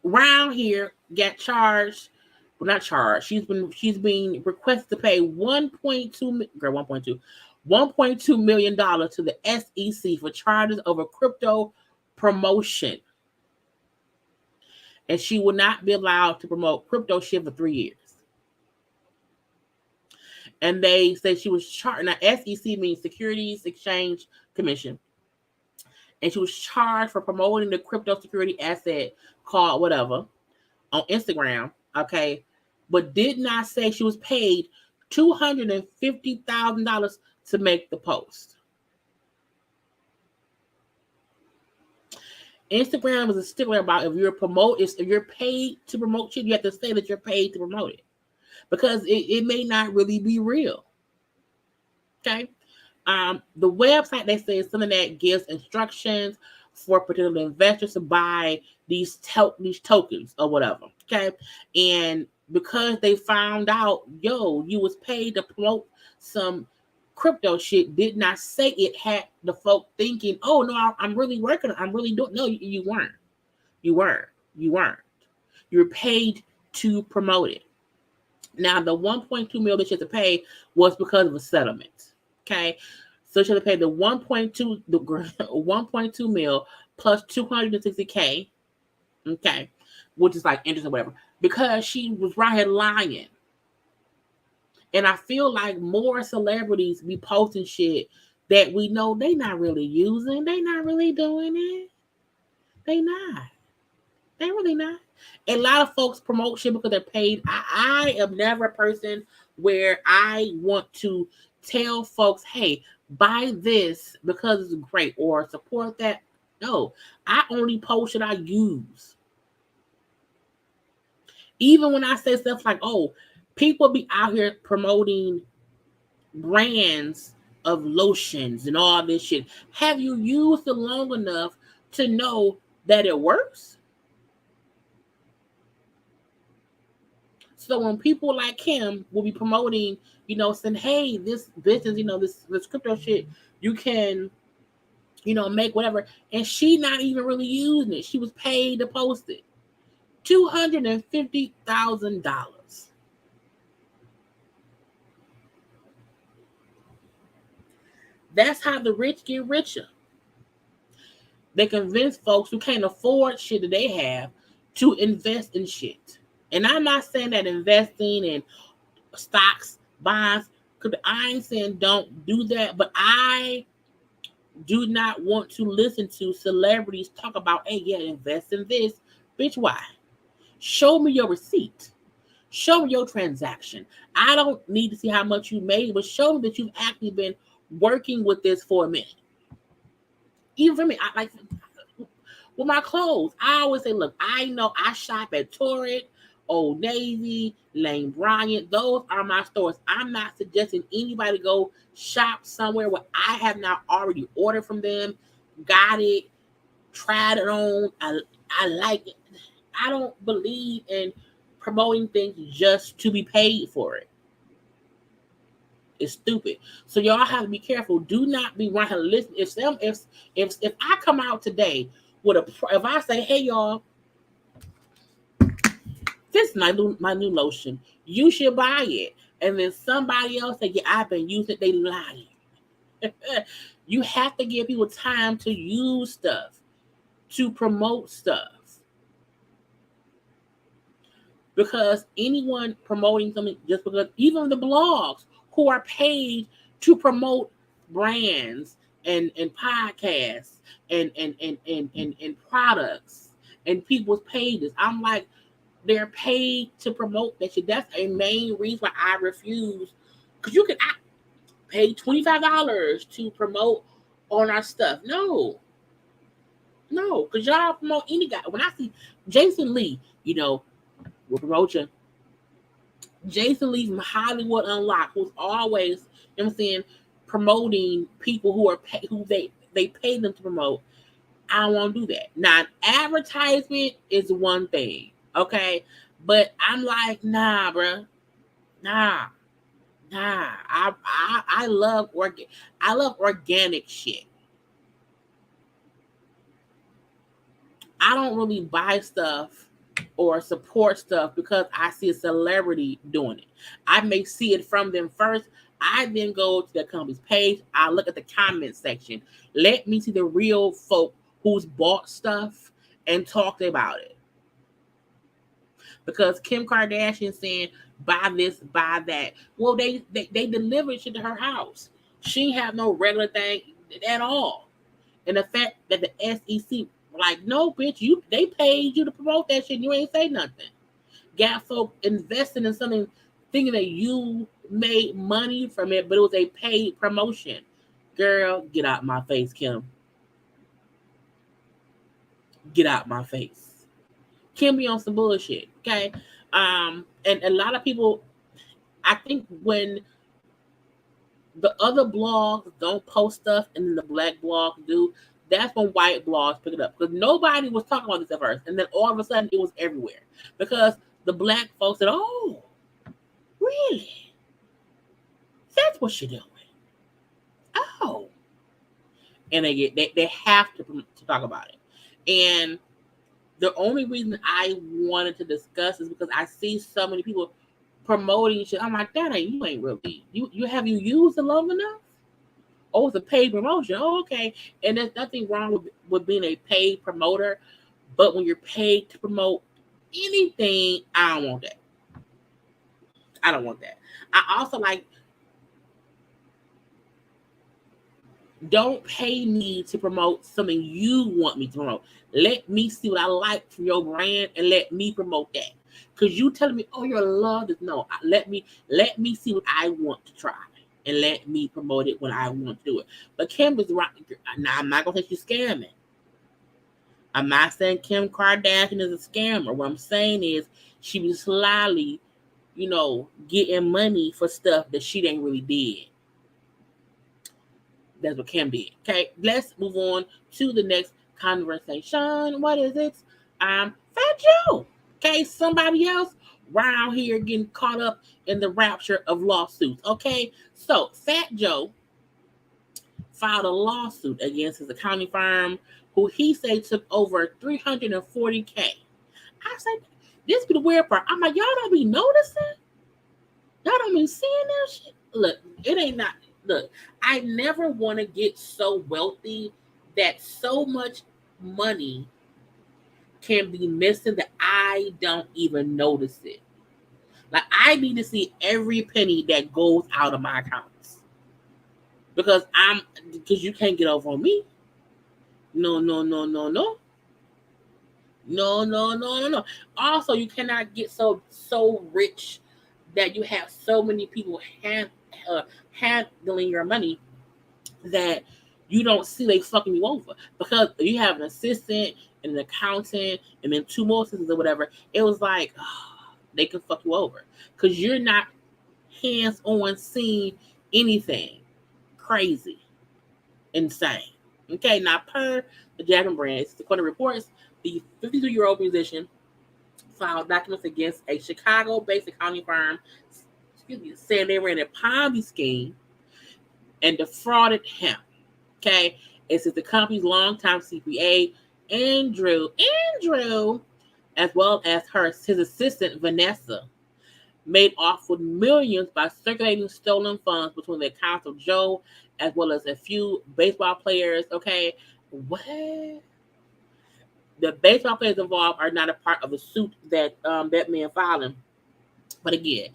around here got charged. Well, not charged. She's been requested to pay $1.2 million to the SEC for charges over crypto promotion. And she will not be allowed to promote crypto shit for 3 years. And they say she was charged. Now, SEC means Securities Exchange Commission. And she was charged for promoting the crypto security asset called whatever on Instagram. Okay. But did not say she was paid $250,000 to make the post. Instagram is a stickler about if you're paid to promote shit, you have to say that you're paid to promote it, because it may not really be real. Okay. The website, they say, is something that gives instructions for particular investors to buy these tokens or whatever. Okay. And because they found out, you was paid to promote some crypto shit, did not say it, had the folk thinking, oh no, I'm really working, I'm really doing. No, you weren't. You weren't. You were paid to promote it. Now the 1.2 million that she had to pay was because of a settlement. Okay. So she had to pay the 1.2 mil plus 260K. Okay. Which is like interest or whatever. Because she was right here lying. And I feel like more celebrities be posting shit that we know they not really using. They not really doing it. They not. They really not. A lot of folks promote shit because they're paid. I am never a person where I want to tell folks, hey, buy this because it's great or support that. No, I only post shit I use. Even when I say stuff like, oh, people be out here promoting brands of lotions and all this shit. Have you used it long enough to know that it works? So when people like him will be promoting, saying, hey, this business, this crypto shit, you can, make whatever. And she not even really using it. She was paid to post it. $250,000. That's how the rich get richer. They convince folks who can't afford shit that they have to invest in shit. And I'm not saying that investing in stocks, bonds, I ain't saying don't do that, but I do not want to listen to celebrities talk about, hey, yeah, invest in this. Bitch, why? Show me your receipt. Show me your transaction. I don't need to see how much you made, but show me that you've actually been working with this for a minute. Even for me, I like with my clothes, I always say, look, I know I shop at Tory, Old Navy, Lane Bryant. Those are my stores. I'm not suggesting anybody go shop somewhere where I have not already ordered from them, got it, tried it on. I like it. I don't believe in promoting things just to be paid for it. It's stupid. So y'all have to be careful. Do not be running. Listen, if I come out today with if I say, hey y'all, this is my new lotion, you should buy it, and then somebody else say, yeah, I've been using it, they lying. You have to give people time to use stuff, to promote stuff. Because anyone promoting something, just because even the blogs who are paid to promote brands and podcasts and products and people's pages, I'm like, they're paid to promote that shit. That's a main reason why I refuse. Because I pay $25 to promote on our stuff. No, because y'all promote any guy. When I see Jason Lee, we'll promote you. Jason Lee from Hollywood Unlocked, who's always, promoting people who they pay them to promote. I don't want to do that. Now, advertisement is one thing, okay? But I'm like, nah, bro. Nah. I love organic shit. I don't really buy stuff or support stuff because I see a celebrity doing it. I may see it from them first. I then go to the company's page. I look at the comment section. Let me see the real folk who's bought stuff and talked about it. Because Kim Kardashian saying, buy this, buy that. Well, they delivered shit to her house. She ain't have no regular thing at all. And the fact that the SEC, like, no, bitch, they paid you to promote that shit and you ain't say nothing. Got folk investing in something thinking that you made money from it, but it was a paid promotion. Girl, get out my face, Kim. Get out my face. Kim be on some bullshit, okay? And a lot of people, I think when the other blogs don't post stuff and then the black blogs do, That's when white blogs picked it up because nobody was talking about this at first, and then all of a sudden it was everywhere because the black folks said, "Oh, really? That's what you're doing? Oh," and they have to talk about it. And the only reason I wanted to discuss is because I see so many people promoting shit. I'm like, that ain't you ain't really you have you used it long enough? Oh, it's a paid promotion. Oh, okay. And there's nothing wrong with being a paid promoter, but when you're paid to promote anything, I don't want that. I don't want that. I also like, don't pay me to promote something you want me to promote. Let me see what I like from your brand and let me promote that. Because you telling me, oh, your love is no. Let me see what I want to try and let me promote it when I want to do it. But Kim is right. Now I'm not gonna say she's scamming. I'm not saying Kim Kardashian is a scammer. What I'm saying is she was slyly, getting money for stuff that she didn't really did. That's what Kim did. Okay, let's move on to the next conversation. What is it? Fat Joe. Okay, somebody else around here getting caught up in the rapture of lawsuits. Okay, so Fat Joe filed a lawsuit against his accounting firm, who he said took over $340K. I said, this be the weird part. I'm like, y'all don't be noticing? Y'all don't be seeing that shit? Look, it ain't not. Look, I never want to get so wealthy that so much money can be missing that I don't even notice it. Like, I need to see every penny that goes out of my accounts. Because you can't get over on me. No. No. Also, you cannot get so rich that you have so many people handling your money that you don't see they fucking you over. Because you have an assistant and an accountant and then 2 more assistants or whatever. It was like, they can fuck you over. Because you're not hands-on seeing anything crazy, insane. Okay, now per the Jackson brand, the Corner reports, the 52-year-old musician filed documents against a Chicago-based accounting firm, saying they ran a Ponzi scheme and defrauded him. Okay, it says the company's longtime CPA, Andrew, as well as his assistant Vanessa, made off with millions by circulating stolen funds between the accounts of Joe as well as a few baseball players. Okay, what? The baseball players involved are not a part of the suit that that man filing. But again,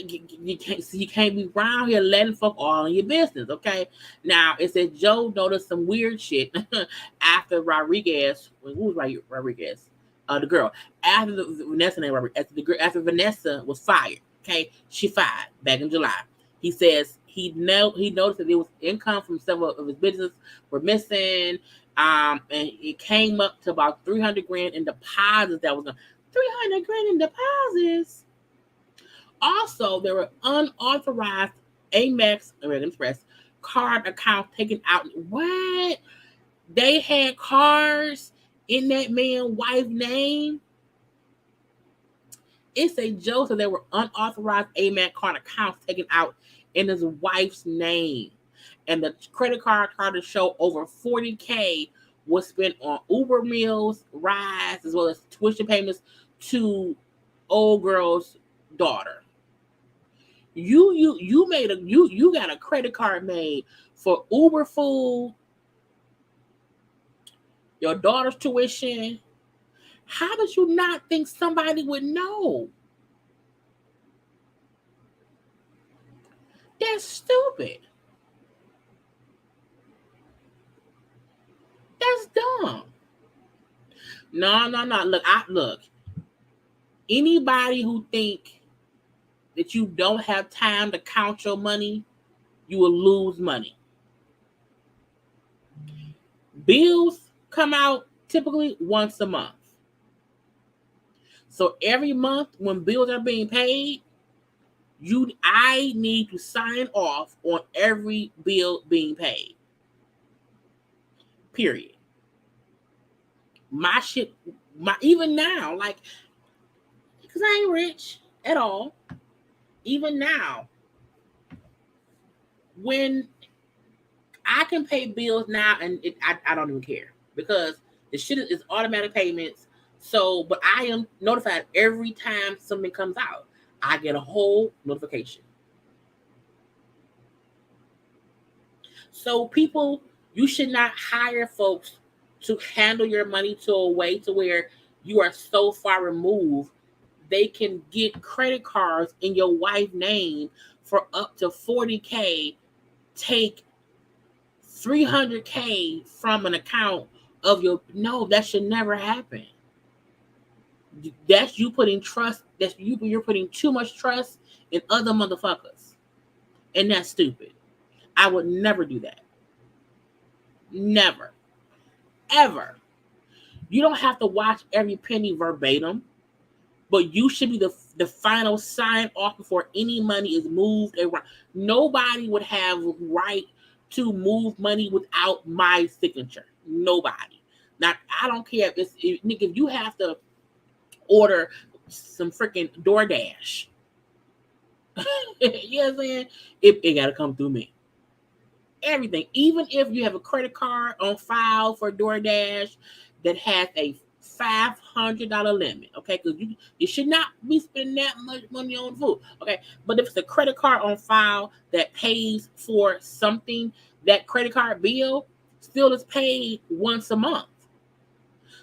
you can't be around here letting fuck all in your business. Okay, now it said Joe noticed some weird shit after Rodriguez. Who was Rodriguez? The girl after Vanessa named Rodriguez. After Vanessa was fired. Okay, she fired back in July. He says he noticed that there was income from several of his businesses were missing. And it came up to about $300,000 in deposits. That was $300,000 in deposits. Also, there were unauthorized Amex American Express card accounts taken out. What? They had cards in that man's wife's name? It said Joe said there were unauthorized Amex card accounts taken out in his wife's name. And the credit card to show over $40K was spent on Uber meals, rides, as well as tuition payments to old girl's daughter. You got a credit card made for Uber food, your daughter's tuition. How did you not think somebody would know? That's stupid. That's dumb. No. Look. Anybody who think that you don't have time to count your money, you will lose money. Bills come out typically once a month. So every month when bills are being paid, I need to sign off on every bill being paid. Period. My shit, even now, like, because I ain't rich at all. Even now, when I can pay bills now, and I don't even care because the shit is automatic payments. So, but I am notified every time something comes out. I get a whole notification. So, people, you should not hire folks to handle your money to a way to where you are so far removed they can get credit cards in your wife's name for up to $40K, take $300K from an account of your. No, that should never happen. That's you putting trust. You're putting too much trust in other motherfuckers, and that's stupid. I would never do that. Never, ever. You don't have to watch every penny verbatim, but you should be the final sign off before any money is moved around. Nobody would have right to move money without my signature. Nobody. Now, I don't care if you have to order some freaking DoorDash. You know what I'm saying? It got to come through me. Everything. Even if you have a credit card on file for DoorDash that has a $500 limit, okay? Because you should not be spending that much money on food, okay? But if it's a credit card on file that pays for something, that credit card bill still is paid once a month.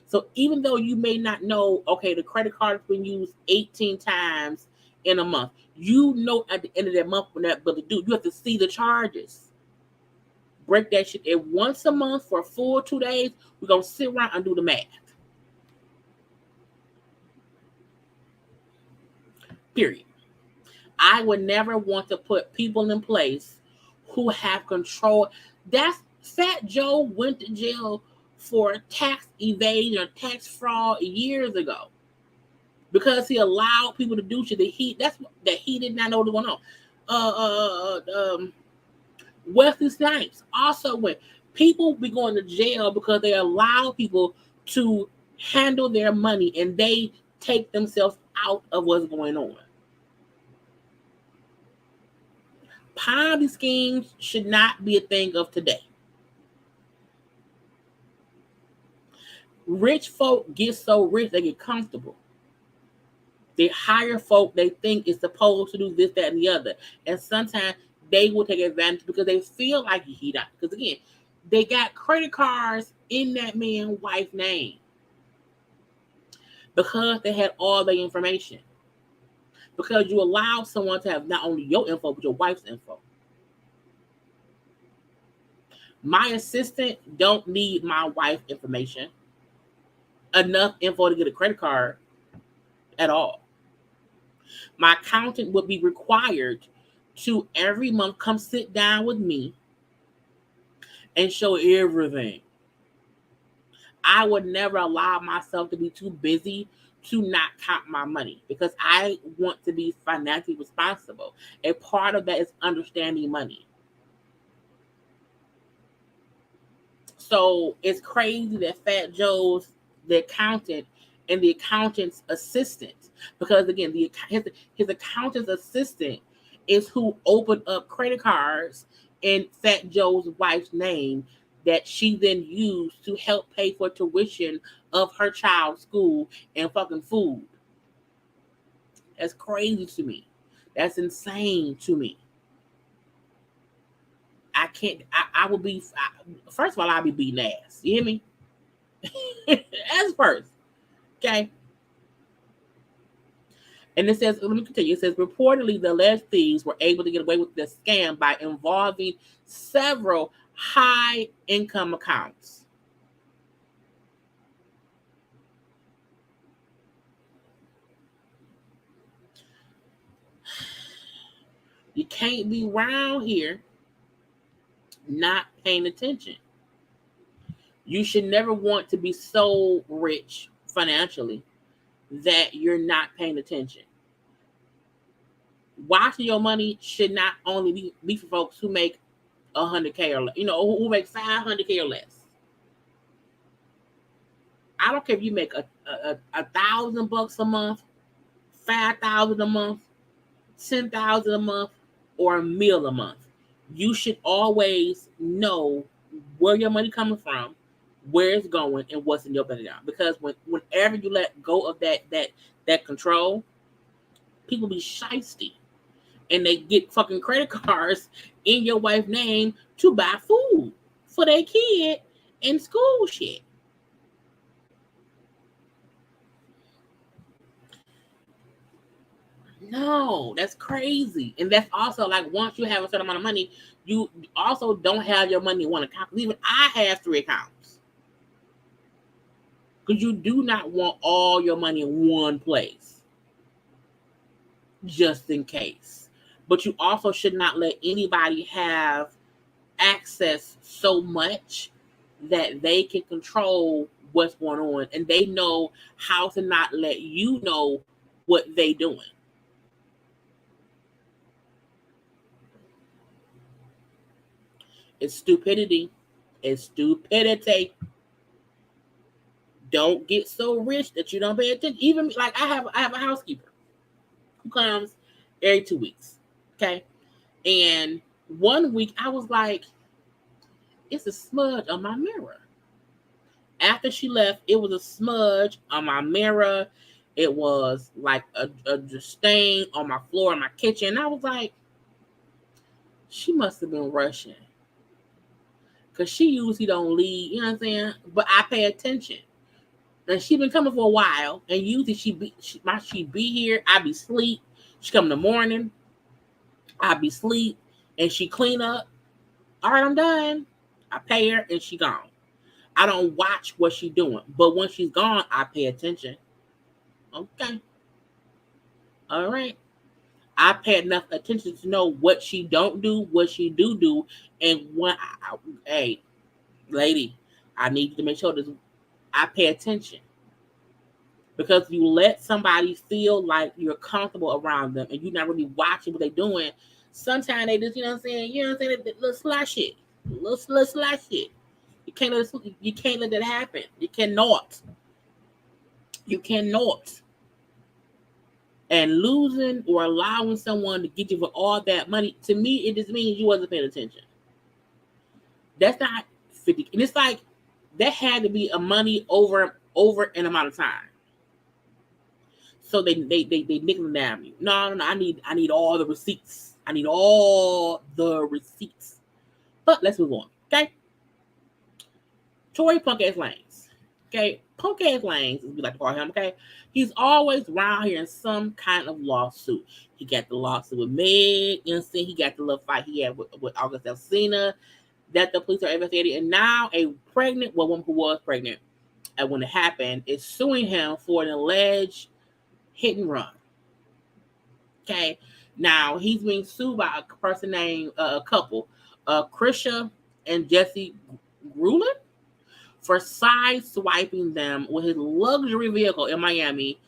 So even though you may not know, okay, the credit card has been used 18 times in a month, you know at the end of that month when that bill is due, you have to see the charges. Break that shit in once a month for a full 2 days. We're going to sit around and do the math. Period. I would never want to put people in place who have control. That's Fat Joe went to jail for tax evasion or tax fraud years ago because he allowed people to do shit that he did not know was going on. Wesley Snipes also went. People be going to jail because they allow people to handle their money and they take themselves out of what's going on. Ponzi schemes should not be a thing of today. Rich folk get so rich they get comfortable. They hire folk they think is supposed to do this, that, and the other. And sometimes they will take advantage because they feel like he died. Because again, they got credit cards in that man's wife's name because they had all the information. Because you allow someone to have not only your info, but your wife's info. My assistant don't need my wife's information. Enough info to get a credit card at all. My accountant would be required to every month come sit down with me and show everything. I would never allow myself to be too busy to not count my money because I want to be financially responsible. A part of that is understanding money. So it's crazy that Fat Joe's the accountant and the accountant's assistant, because again, his accountant's assistant is who opened up credit cards in Fat Joe's wife's name that she then used to help pay for tuition of her child's school and fucking food. That's crazy to me. That's insane to me. I can't. I will be. First of all, I'll be beating ass. You hear me? As first, okay. And it says, let me continue. It says, reportedly, the alleged thieves were able to get away with the scam by involving several high-income accounts. You can't be around here not paying attention. You should never want to be so rich financially that you're not paying attention. Watching your money should not only be for folks who make 100K or less, who make 500K or less. I don't care if you make $1,000 a month, 5,000 a month, 10,000 a month, or $1,000,000 a month. You should always know where your money coming from, where it's going, and what's in your bank account. Because whenever you let go of that control, people be shysty, and they get fucking credit cards in your wife's name to buy food for their kid and school shit. No, that's crazy. And that's also like once you have a certain amount of money, you also don't have your money in one account. Even I have 3 accounts. Because you do not want all your money in one place. Just in case. But you also should not let anybody have access so much that they can control what's going on. And they know how to not let you know what they doing. It's stupidity. It's stupidity. Don't get so rich that you don't pay attention. Even like I have a housekeeper who comes every 2 weeks. Okay. And one week I was like, it's a smudge on my mirror. After she left, it was a smudge on my mirror. It was like a stain on my floor in my kitchen. And I was like, she must have been rushing. Because she usually don't leave, you know what I'm saying? But I pay attention. And she been coming for a while. And usually she be here. I be sleep. She come in the morning. I be sleep. And she clean up. All right, I'm done. I pay her and she gone. I don't watch what she doing. But when she's gone, I pay attention. Okay. All right. I pay enough attention to know what she don't do, what she do, and when hey, lady, I need you to make sure this. I pay attention because you let somebody feel like you're comfortable around them, and you're not really watching what they're doing. Sometimes they just, you know what I'm saying, little slash shit, little slash shit. You can't let that happen. You cannot. You cannot. And losing or allowing someone to get you for all that money, to me, it just means you wasn't paying attention. That's not 50. And it's like that had to be a money over an amount of time. So they nickel and dime you. No, I need all the receipts. I need all the receipts. But let's move on. Okay. Tory Punk Ass Lanez. Okay. Punk Ass Lanez, as we like to call him, okay? He's always around here in some kind of lawsuit. He got the lawsuit with Meg, you know what I'm saying? He got the little fight he had with August Alsina that the police are investigating. And now a woman who was pregnant and when it happened is suing him for an alleged hit and run. Okay. Now he's being sued by a person named a couple, Chrisean and Jesse Grulin, for side swiping them with his luxury vehicle in Miami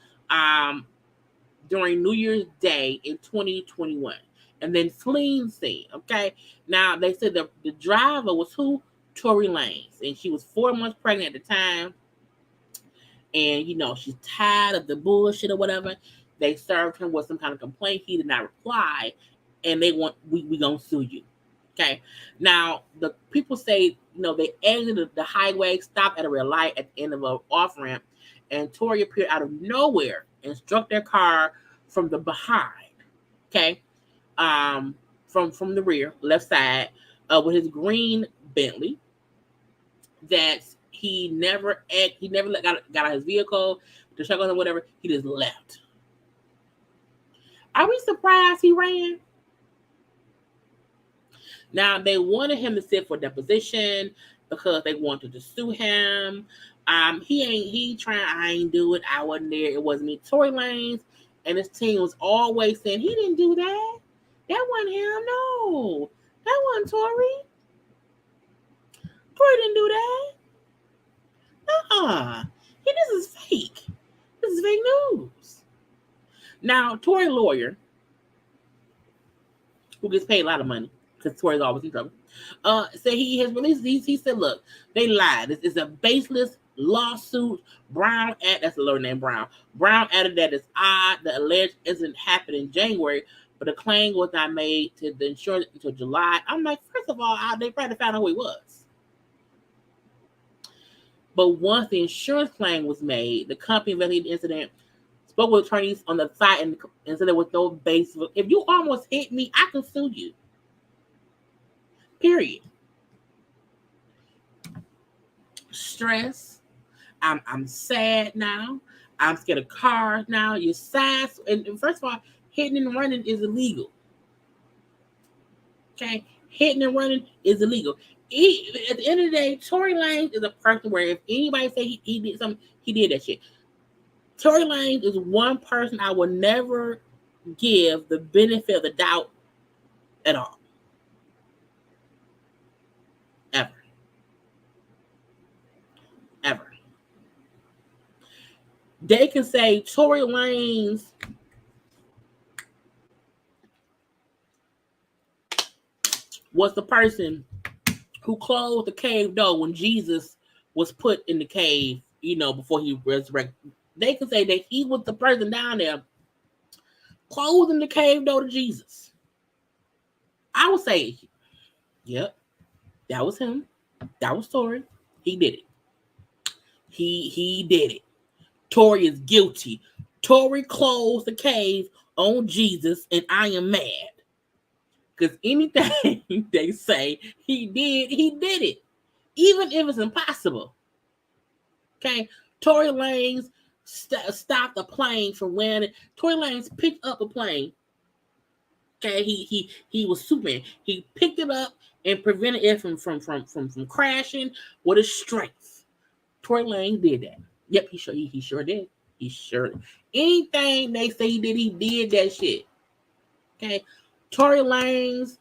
during New Year's Day in 2021 and then fleeing scene. Okay. Now they said the driver was who? Tory Lanez. And she was 4 months pregnant at the time. And she's tired of the bullshit or whatever. They served him with some kind of complaint. He did not reply. And we gonna sue you. Okay. Now the people say, they exited the highway, stopped at a red light at the end of an off ramp, and Tory appeared out of nowhere and struck their car from the behind. Okay. From the rear, left side, with his green Bentley that he never got out of his vehicle, the shotgun or whatever. He just left. Are we surprised he ran? Now, they wanted him to sit for deposition because they wanted to sue him. I ain't do it. I wasn't there. It wasn't me. Tory Lanez and his team was always saying, he didn't do that. That wasn't him. No. That wasn't Tory. Tory didn't do that. This is fake. This is fake news. Now, Tory lawyer, who gets paid a lot of money, because Tory's always in trouble, said he has released these. He said, look, they lied. This is a baseless lawsuit. Brown added, that's the lawyer named Brown. Brown added that it's odd the alleged incident happened in January, but the claim was not made to the insurance until July. I'm like, first of all, they probably found out who he was. But once the insurance claim was made, the company investigated the incident, spoke with attorneys on the site, and said there was no basis. If you almost hit me, I can sue you. Period. Stress. I'm sad now. I'm scared of cars now. You're sad. And first of all, hitting and running is illegal. Okay? Hitting and running is illegal. At the end of the day, Tory Lanez is a person where if anybody say he did something, he did that shit. Tory Lanez is one person I will never give the benefit of the doubt at all. Ever. Ever. They can say Tory Lanez was the person who closed the cave door when Jesus was put in the cave, before he resurrected. They can say that he was the person down there closing the cave door to Jesus. I would say, yep, that was him. That was Tory. He did it. He did it. Tory is guilty. Tory closed the cave on Jesus, and I am mad. Because anything they say he did it. Even if it's impossible. Okay? Tory Lanez stopped a plane from landing. Tory Lanez picked up a plane. Okay? He was Superman. He picked it up and prevented it from crashing with his strength. Tory Lanez did that. Yep, he sure did. He sure did. Anything they say he did that shit. Okay? Tory Lanez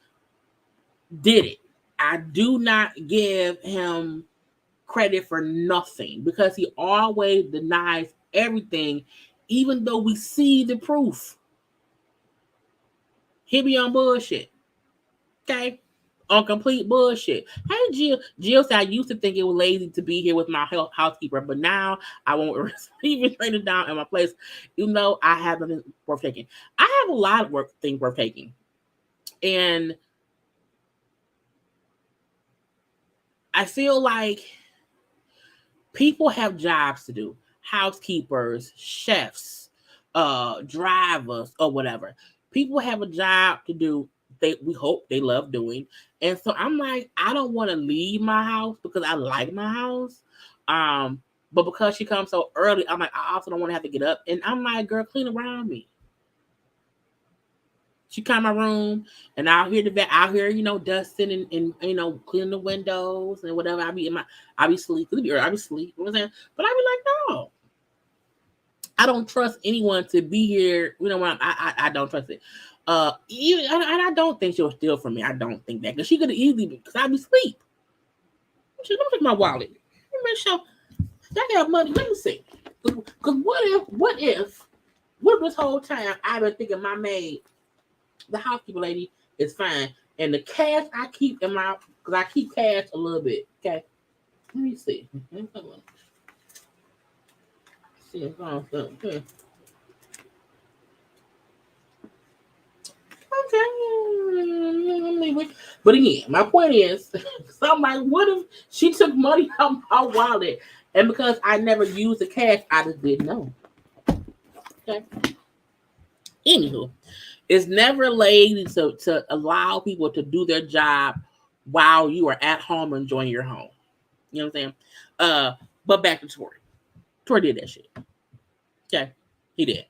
did it. I do not give him credit for nothing because he always denies everything, even though we see the proof. He be on bullshit. Okay? On complete bullshit. Hey, Jill said, I used to think it was lazy to be here with my housekeeper, but now I won't even train it down at my place, even though I have nothing worth taking. I have a lot of things worth taking. And I feel like people have jobs to do. Housekeepers, chefs, drivers, or whatever. People have a job to do. We hope they love doing. And so I'm like, I don't want to leave my house because I like my house. But because she comes so early, I'm like, I also don't want to have to get up. And I'm like, girl, clean around me. She come in my room and I'll hear dusting and cleaning the windows and whatever. I'll be asleep. I'll be asleep. You know what I'm saying? But I'll be like, no. I don't trust anyone to be here. I don't trust it. I don't think she'll steal from me. I don't think that. Because she could have easily, because I'll be asleep. Let me take my wallet. Let me show. I got money. Let me see. Because what if this whole time I've been thinking my maid, the housekeeper lady, is fine, and the cash I keep in my, because I keep cash a little bit. Okay, let me see. See if I don't okay. Okay. But again, my point is, so I'm like, what if she took money out my wallet, and because I never used the cash, I just didn't know. Okay. Anywho, it's never lazy to allow people to do their job while you are at home enjoying your home. You know what I'm saying? But back to Tory. Tory did that shit. Okay, he did.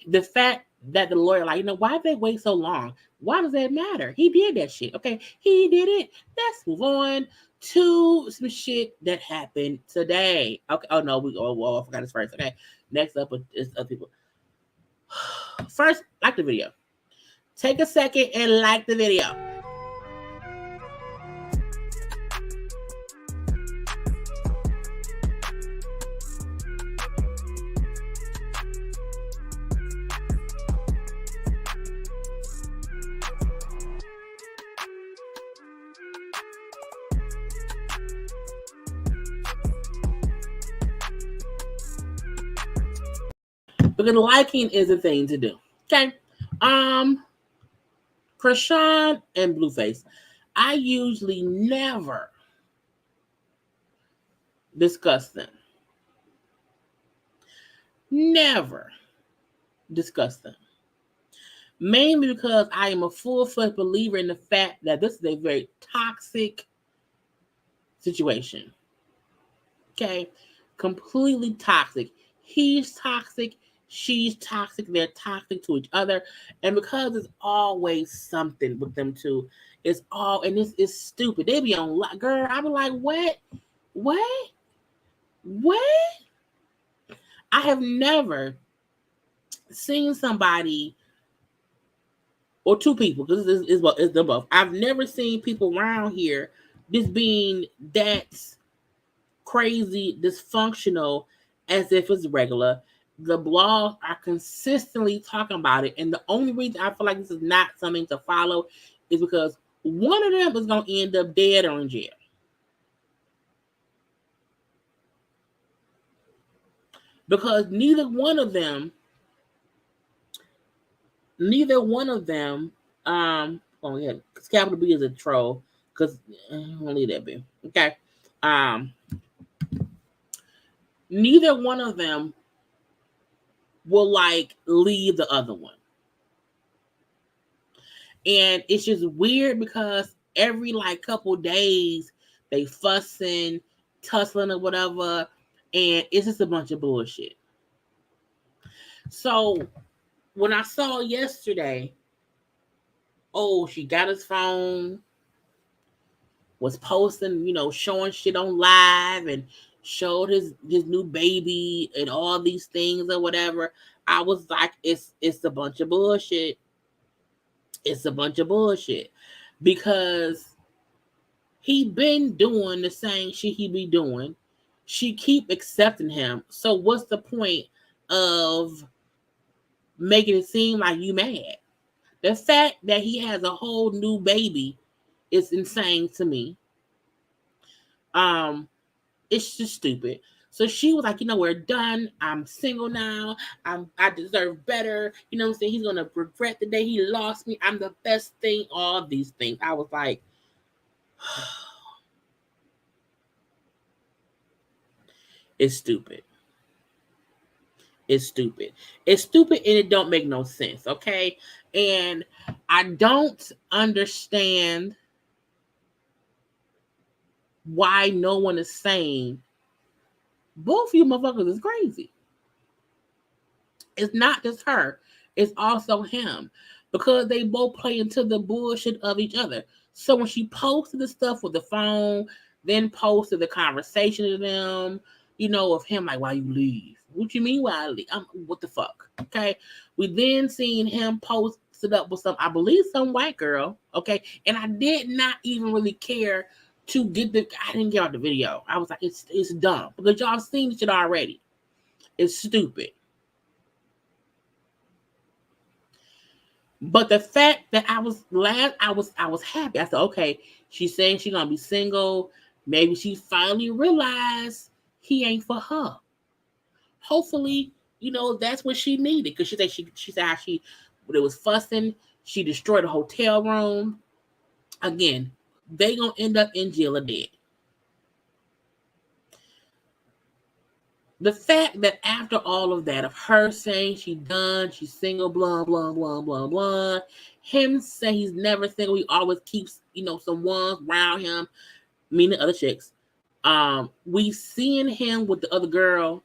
The fact that the lawyer, why did they wait so long? Why does that matter? He did that shit. Okay, he did it. Let's move on to some shit that happened today. Okay. Oh no, I forgot this first. Okay, next up is other people. First, like the video. Take a second and like the video. Because liking is a thing to do. Okay. Chrisean and Blueface. I usually never discuss them. Never discuss them. Mainly because I am a full-fledged believer in the fact that this is a very toxic situation. Okay? Completely toxic. He's toxic. She's toxic. They're toxic to each other. And because it's always something with them two, it's all, and it's stupid. They be on, girl, I be like, what? What? What? I have never seen somebody or two people, because it's them both. I've never seen people around here just being that crazy, dysfunctional as if it's regular. The blogs are consistently talking about it, and the only reason I feel like this is not something to follow is because one of them is going to end up dead or in jail. Because neither one of them, oh yeah, because capital B is a troll. Because I'll leave that be. Okay. Neither one of them will like leave the other one. And it's just weird because every like couple days they fussing, tussling or whatever, and it's just a bunch of bullshit. So when I saw yesterday, oh, she got his phone, was posting, showing shit on live and showed his new baby and all these things or whatever. I was like, it's a bunch of bullshit. It's a bunch of bullshit. Because he been doing the same shit he be doing. She keep accepting him. So what's the point of making it seem like you mad? The fact that he has a whole new baby is insane to me. It's just stupid. So she was like, we're done. I'm single now. I deserve better. You know what I'm saying? He's gonna regret the day he lost me. I'm the best thing. All these things. I was like, it's stupid. It's stupid. It's stupid and it don't make no sense. Okay. And I don't understand why no one is saying both of you motherfuckers is crazy. It's not just her. It's also him. Because they both play into the bullshit of each other. So when she posted the stuff with the phone, then posted the conversation of them, of him like, why you leave? What you mean why I leave? What the fuck? Okay. We then seen him post it up with I believe some white girl. Okay. And I did not even really care to I didn't get out the video. I was like, it's dumb. Because y'all seen it already. It's stupid. But the fact that I was happy. I said, okay, she's saying she's gonna be single. Maybe she finally realized he ain't for her. Hopefully, that's what she needed. Because she said how when it was fussing, she destroyed the hotel room. Again, they gonna end up in jail or dead. The fact that after all of that, of her saying she's done, she's single, blah, blah, blah, blah, blah, him saying he's never single, he always keeps, some ones around him, meaning other chicks. We seeing him with the other girl.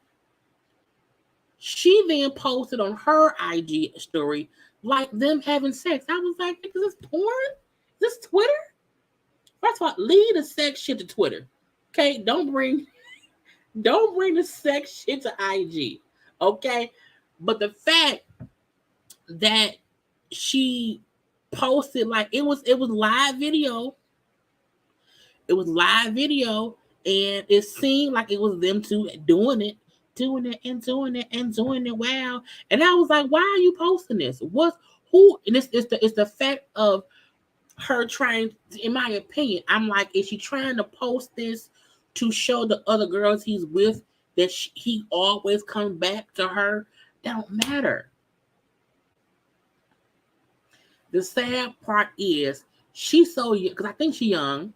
She then posted on her IG story, like them having sex. I was like, is this porn? Is this Twitter? First of all, leave the sex shit to Twitter. Okay, don't bring the sex shit to IG, okay? But the fact that she posted, like, it was live video. It was live video, and it seemed like it was them two doing it. Wow. And I was like, why are you posting this? And it's the fact of her trying, in my opinion, I'm like, is she trying to post this to show the other girls he's with that he always comes back to her That don't matter. The sad part is she's so young, because I think she's young,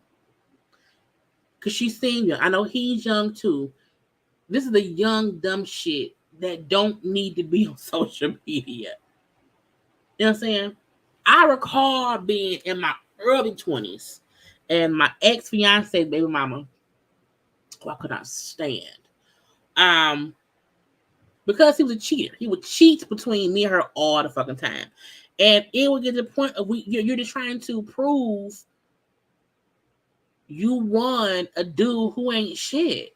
because she's senior. I know he's young too. This is the young, dumb shit that don't need to be on social media. You know what I'm saying? I recall being in my early 20s and my ex-fiance baby mama, who I could not stand. Because he was a cheater. He would cheat between me and her all the fucking time. And it would get to the point of you're just trying to prove you won a dude who ain't shit.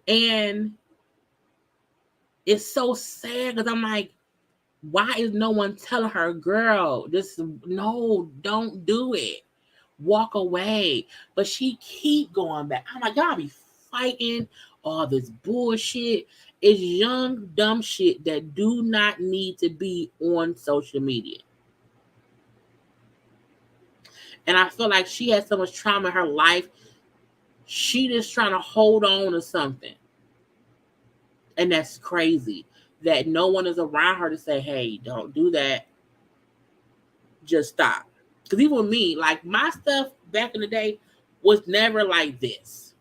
And it's so sad because I'm like, why is no one telling her, girl, no, don't do it. Walk away. But she keep going back. I'm like, y'all be fighting all this bullshit. It's young, dumb shit that do not need to be on social media. And I feel like she has so much trauma in her life. She just trying to hold on to something. And that's crazy that no one is around her to say, hey, don't do that. Just stop. Because even with me, like my stuff back in the day was never like this.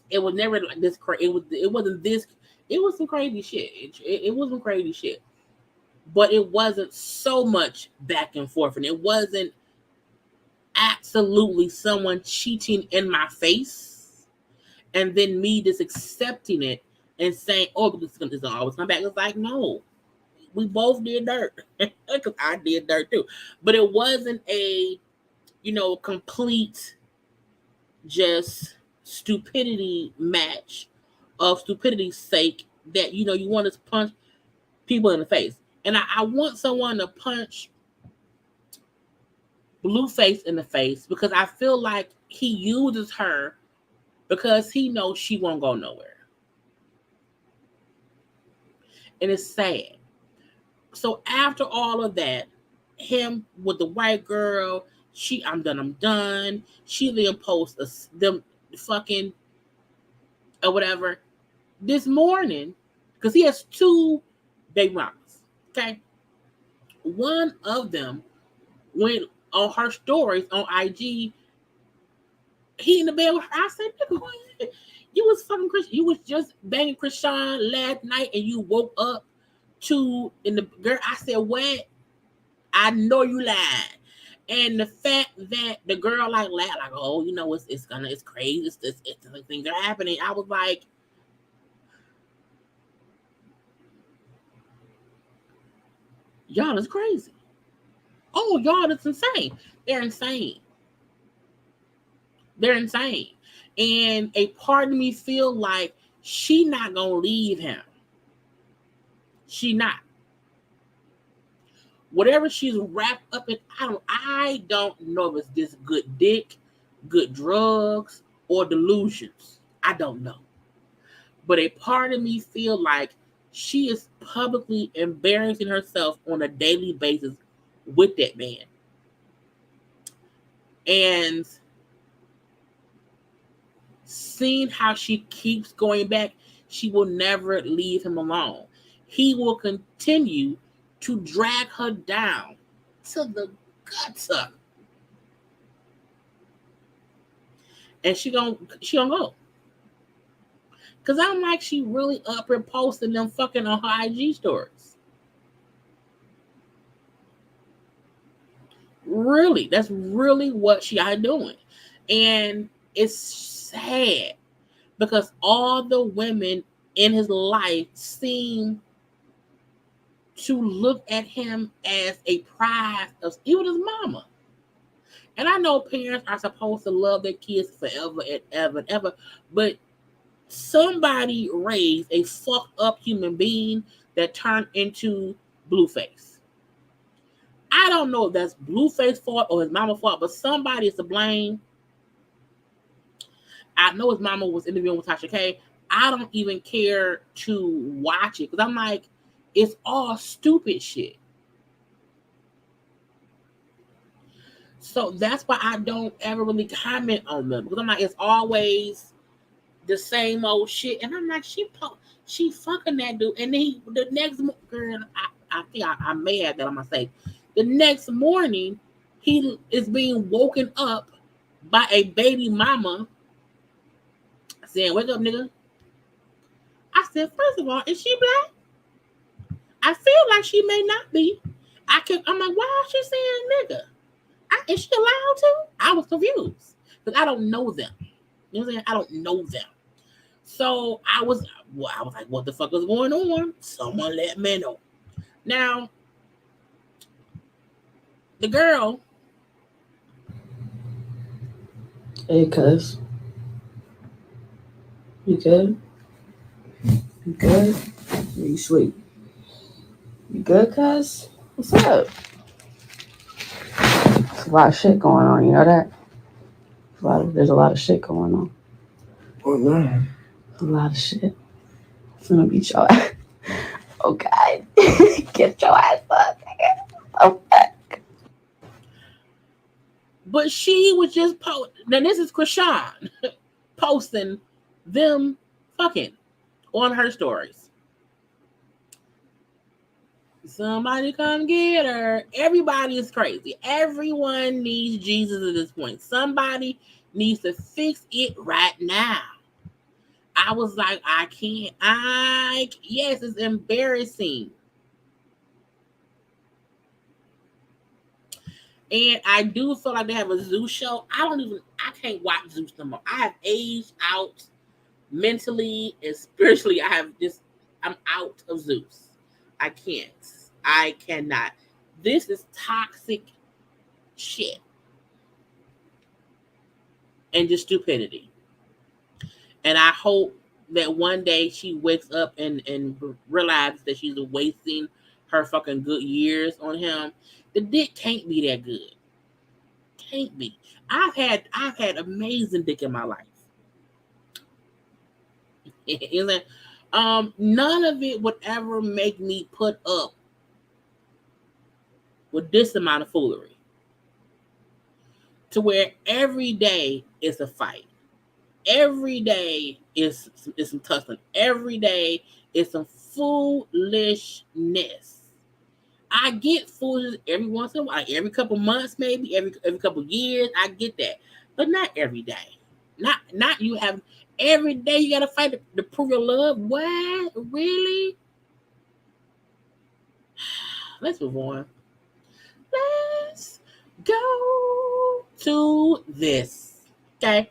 It was never like this crazy. It wasn't this. It was some crazy shit. It was some crazy shit. But it wasn't so much back and forth. And it wasn't absolutely someone cheating in my face. And then me just accepting it and saying, oh, because it's going to always come back. It's like, no. We both did dirt. Because I did dirt too. But it wasn't a, complete just stupidity match of stupidity's sake that, you want to punch people in the face. And I want someone to punch Blueface in the face because I feel like he uses her because he knows she won't go nowhere. And it's sad. So after all of that, him with the white girl, I'm done. She then posts them fucking or whatever this morning because he has 2 baby mamas. Okay, one of them went on her stories on IG. He in the bed with her. I said, nigga, you was fucking Christian. You was just banging Chrisean last night, and you woke up in the girl. I said, what? I know you lied. And the fact that the girl laughed, like, oh, it's crazy. It's things are happening. I was like, y'all is crazy. Oh, y'all is insane. They're insane. They're insane. And a part of me feel like she not gonna leave him. She not. Whatever she's wrapped up in, I don't know if it's this good dick, good drugs, or delusions. I don't know. But a part of me feel like she is publicly embarrassing herself on a daily basis with that man. And seeing how she keeps going back, she will never leave him alone. He will continue to drag her down to the gutter. And she gonna go. Cause I'm like, she really up here posting them fucking on her IG stories. Really, that's really what she are doing. And it's sad because all the women in his life seem to look at him as a prize of even his mama. And I know parents are supposed to love their kids forever and ever and ever, but somebody raised a fucked up human being that turned into Blueface. I don't know if that's Blueface's fault or his mama's fault, but somebody is to blame. I know his mama was interviewing with Tasha K. I don't even care to watch it because I'm like, it's all stupid shit. So that's why I don't ever really comment on them because I'm like, it's always the same old shit. And I'm like, She fucking that dude. And then the next girl, I think I may have that on my save. The next morning, he is being woken up by a baby mama saying, "Wake up, nigga." I said, first of all, is she black? I feel like she may not be. I'm like, why is she saying nigga? Is she allowed to? I was confused because I don't know them. You know what I'm saying? I don't know them. So I was like, what the fuck is going on? Someone let me know. Now, the girl. Hey, cuz. You good? You good? Or you sleep? You good, cuz? What's up? There's a lot of shit going on, you know that? There's a lot of shit going on. Oh, no. A lot of shit. I'm gonna beat your ass. Oh, God. Get your ass up, nigga. Oh, fuck. But she was just now this is Chrisean posting them fucking on her stories. Somebody come get her. Everybody is crazy. Everyone needs Jesus at this point. Somebody needs to fix it right now. I was like, I can't. Yes, it's embarrassing. And I do feel like they have a Zeus show. I can't watch Zeus no more. I have aged out mentally and spiritually. I'm out of Zeus. I can't. I cannot. This is toxic shit. And just stupidity. And I hope that one day she wakes up and realizes that she's wasting her fucking good years on him. The dick can't be that good. Can't be. I've had amazing dick in my life. None of it would ever make me put up with this amount of foolery. To where every day is a fight. Every day is some tussling. Every day is some foolishness. I get foolishness every once in a while, every couple months, maybe every couple years. I get that, but not every day. Not you have every day. You gotta fight to prove your love. What really? Let's move on. Let's go to this. Okay.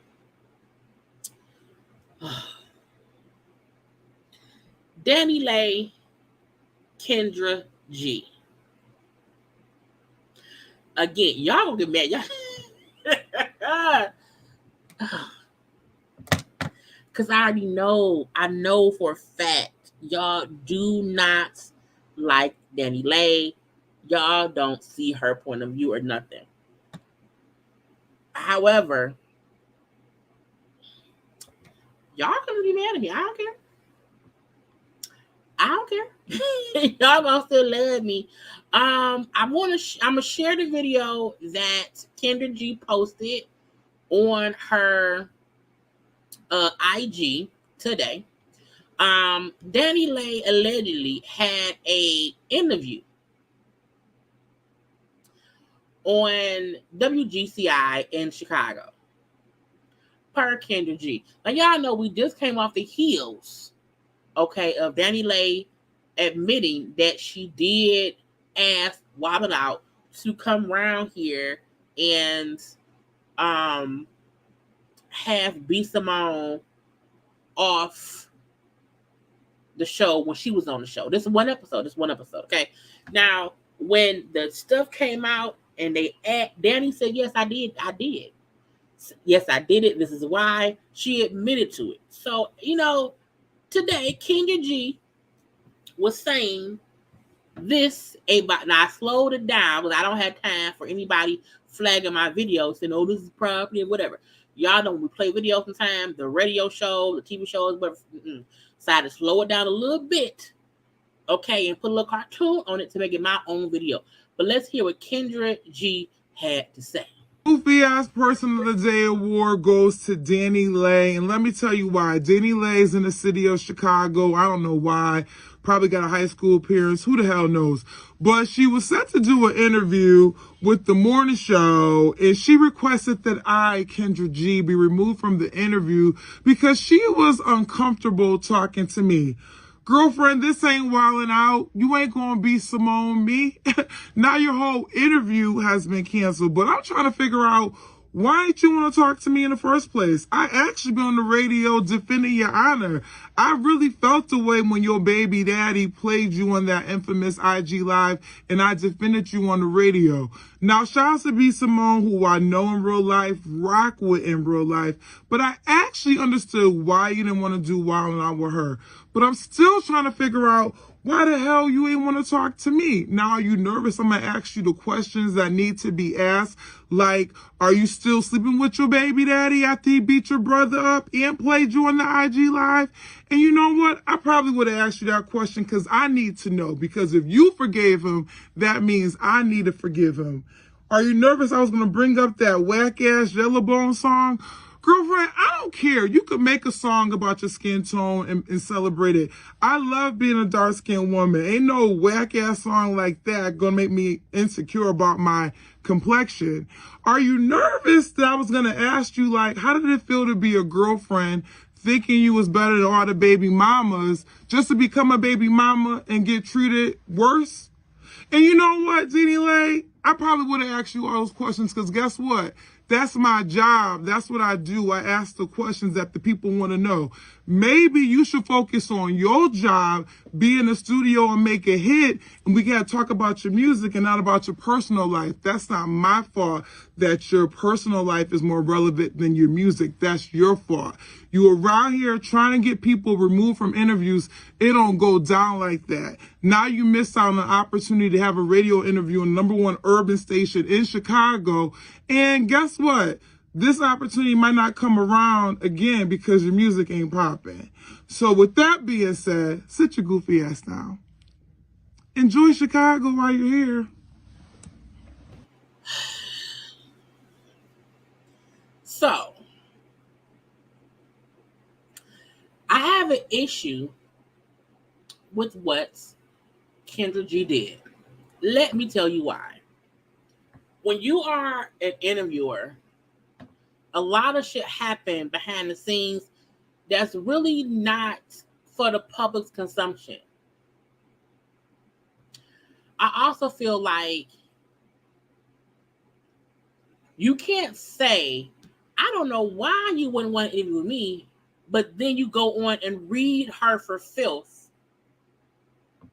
DaniLeigh, Kendra G. Again, y'all gonna get mad. Because I already know. I know for a fact y'all do not like DaniLeigh. Y'all don't see her point of view or nothing. However, y'all gonna be mad at me. I don't care. I don't care. Y'all gonna still love me. I'm gonna share the video that Kendra G posted on her IG today. DaniLeigh allegedly had a interview on WGCI in Chicago. Per Kendra G. Now y'all know we just came off the heels, okay, of DaniLeigh admitting that she did ask Wobble Out to come around here and have B Simone off the show when she was on the show. This is one episode. Okay. Now, when the stuff came out and Danny said, yes, I did. Yes, I did it. This is why. She admitted to it. So, today, Kendra G was saying this about, now I slowed it down because I don't have time for anybody flagging my videos saying, oh, this is property or whatever. Y'all know when we play videos sometimes, the radio show, the TV shows, whatever. So I had to slow it down a little bit, okay, and put a little cartoon on it to make it my own video. But let's hear what Kendra G had to say. Goofy Ass Person of the Day award goes to DaniLeigh, and let me tell you why. DaniLeigh is in the city of Chicago. I don't know why. Probably got a high school appearance. Who the hell knows? But she was set to do an interview with the morning show, and she requested that I, Kendra G, be removed from the interview because she was uncomfortable talking to me. Girlfriend, this ain't wildin' out. You ain't gonna be Simone me. Now your whole interview has been canceled, but I'm trying to figure out why didn't you want to talk to me in the first place? I actually been on the radio defending your honor. I really felt the way when your baby daddy played you on that infamous IG Live and I defended you on the radio. Now, shout out to B. Simone, who I know in real life, rock with in real life, but I actually understood why you didn't want to do Wildin' Out with her. But I'm still trying to figure out why the hell you ain't want to talk to me? Now, are you nervous? I'm going to ask you the questions that need to be asked. Like, are you still sleeping with your baby daddy after he beat your brother up and played you on the IG Live? And you know what? I probably would have asked you that question because I need to know. Because if you forgave him, that means I need to forgive him. Are you nervous I was going to bring up that whack-ass Yellowbone song? Girlfriend, I don't care. You could make a song about your skin tone and celebrate it. I love being a dark-skinned woman. Ain't no whack-ass song like that gonna make me insecure about my complexion. Are you nervous that I was gonna ask you, like, how did it feel to be a girlfriend thinking you was better than all the baby mamas just to become a baby mama and get treated worse? And you know what, DaniLeigh? I probably would have asked you all those questions because guess what? That's my job. That's what I do. I ask the questions that the people want to know. Maybe you should focus on your job, be in the studio and make a hit, and we got to talk about your music and not about your personal life. That's not my fault that your personal life is more relevant than your music. That's your fault. You around here trying to get people removed from interviews. It don't go down like that. Now you miss out on an opportunity to have a radio interview on the #1 urban station in Chicago. And guess what? This opportunity might not come around again because your music ain't popping. So with that being said, sit your goofy ass down. Enjoy Chicago while you're here. So, I have an issue with what Kendra G did. Let me tell you why. When you are an interviewer, a lot of shit happen behind the scenes that's really not for the public's consumption. I also feel like you can't say, I don't know why you wouldn't want to interview with me, but then you go on and read her for filth,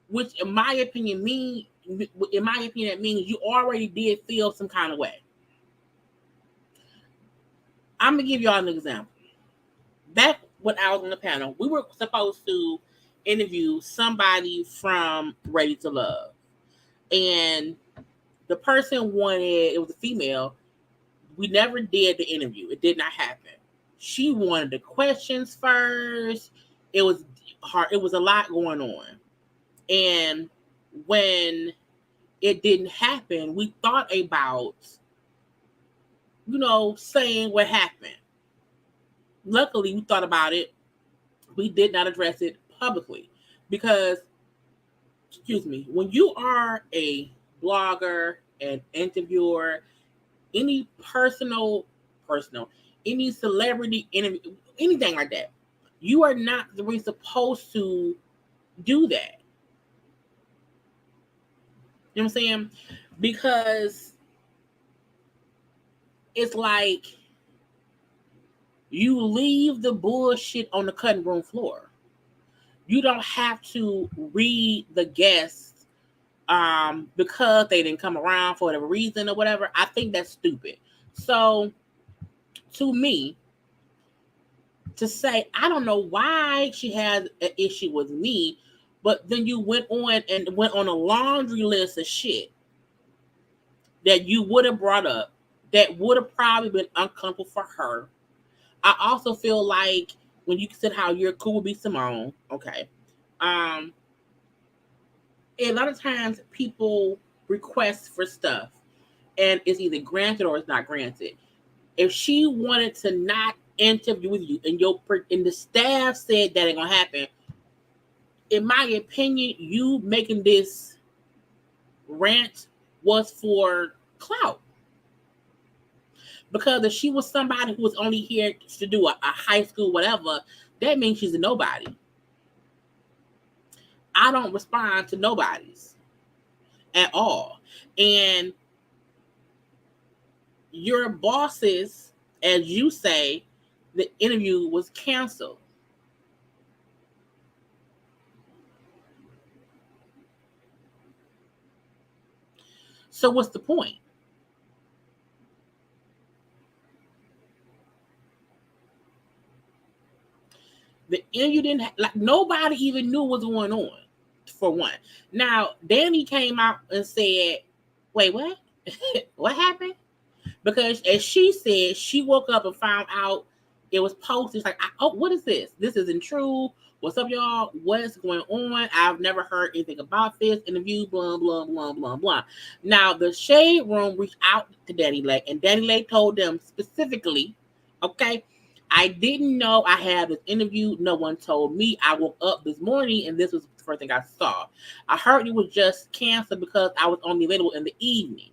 which in my opinion that means you already did feel some kind of way. I'm gonna give y'all an example. Back when I was on the panel, we were supposed to interview somebody from Ready to Love. And the person wanted, it was a female. We never did the interview. It did not happen. She wanted the questions first. It was hard. It was a lot going on. And when it didn't happen, we thought about, saying what happened. Luckily, we thought about it. We did not address it publicly because, when you are a blogger, an interviewer, any any celebrity interview, anything like that, you are not really supposed to do that. You know what I'm saying? Because it's like you leave the bullshit on the cutting room floor. You don't have to read the guests because they didn't come around for whatever reason or whatever. I think that's stupid. So, to me, to say, I don't know why she has an issue with me, but then you went on a laundry list of shit that you would have brought up that would have probably been uncomfortable for her. I also feel like when you said how you're cool with B. Simone, okay. A lot of times people request for stuff and it's either granted or it's not granted. If she wanted to not interview with you, and the staff said that ain't gonna happen, in my opinion, you making this rant was for clout. Because if she was somebody who was only here to do a high school whatever, that means she's a nobody. I don't respond to nobodies at all. And your bosses, as you say, the interview was canceled. So what's the point? The interview didn't nobody even knew what was going on, for one. Now, Danny came out and said, wait, what? What happened? Because as she said, she woke up and found out it was posted. It's like, oh, what is this? This isn't true. What's up, y'all? What's going on? I've never heard anything about this interview, blah, blah, blah, blah, blah. Now, the Shade Room reached out to DaniLeigh, and DaniLeigh told them specifically, okay, I didn't know I had this interview. No one told me. I woke up this morning, and this was the first thing I saw. I heard it was just canceled because I was only available in the evening.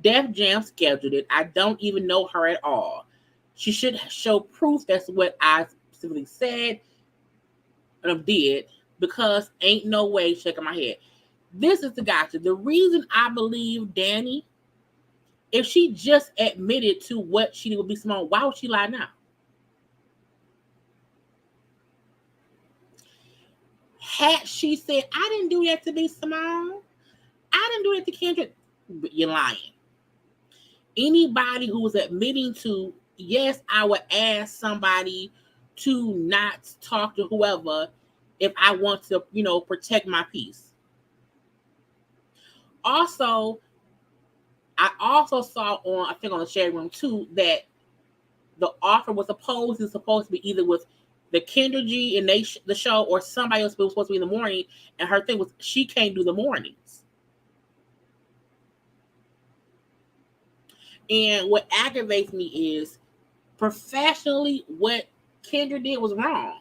Def Jam scheduled it. I don't even know her at all. She should show proof. That's what I specifically said and did, because ain't no way shaking my head. This is the gotcha. The reason I believe Danny, if she just admitted to what she did with B. Simone, why would she lie now? Had she said, I didn't do that to B. Simone, I didn't do that to Kendra, you're lying. Anybody who was admitting to, yes, I would ask somebody to not talk to whoever if I want to, protect my peace. Also, I also saw on the Shade Room too, that the offer was supposed to be either with the Kendra G and the show, or somebody else was supposed to be in the morning, and her thing was she can't do the mornings. And what aggravates me is, professionally, what Kendra did was wrong.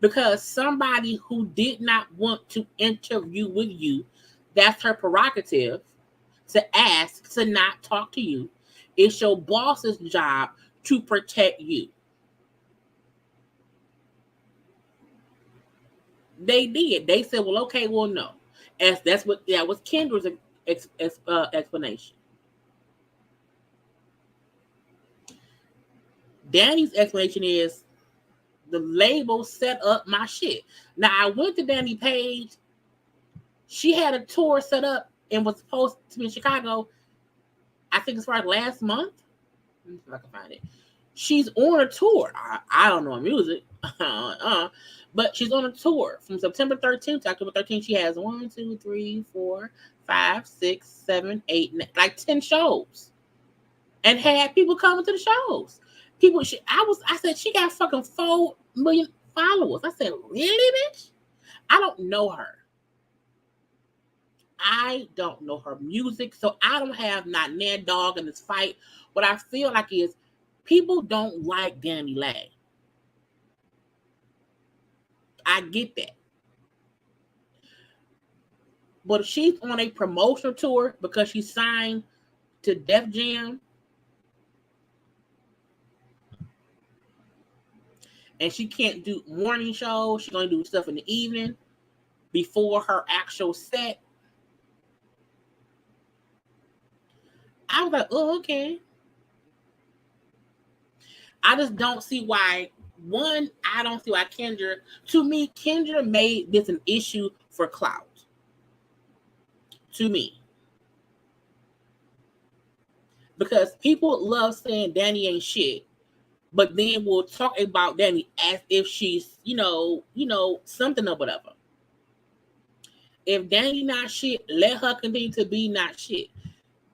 Because somebody who did not want to interview with you, that's her prerogative to ask to not talk to you. It's your boss's job to protect you. They did. They said, well, okay, well, no. That was Kendra's explanation. Danny's explanation is the label set up my shit. Now, I went to Danny page. She had a tour set up and was supposed to be in Chicago, I think as far as last month. Let me see if I can find it. She's on a tour. I don't know her music. But she's on a tour from September 13th to October 13th. She has 1, 2, 3, 4, 5, 6, 7, 8, 9, like 10 shows. And had people coming to the shows. I said, she got fucking 4 million followers. I said, really, bitch? I don't know her. I don't know her music, so I don't have not near dog in this fight. What I feel like is people don't like DaniLeigh. I get that. But if she's on a promotional tour because she signed to Def Jam, and she can't do morning shows, she's going to do stuff in the evening before her actual set, I was like, oh, okay. I just don't see why. One, I don't see why Kendra, to me, Kendra made this an issue for clout. To me. Because people love saying Danny ain't shit, but then we'll talk about Danny as if she's, something or whatever. If Danny not shit, let her continue to be not shit.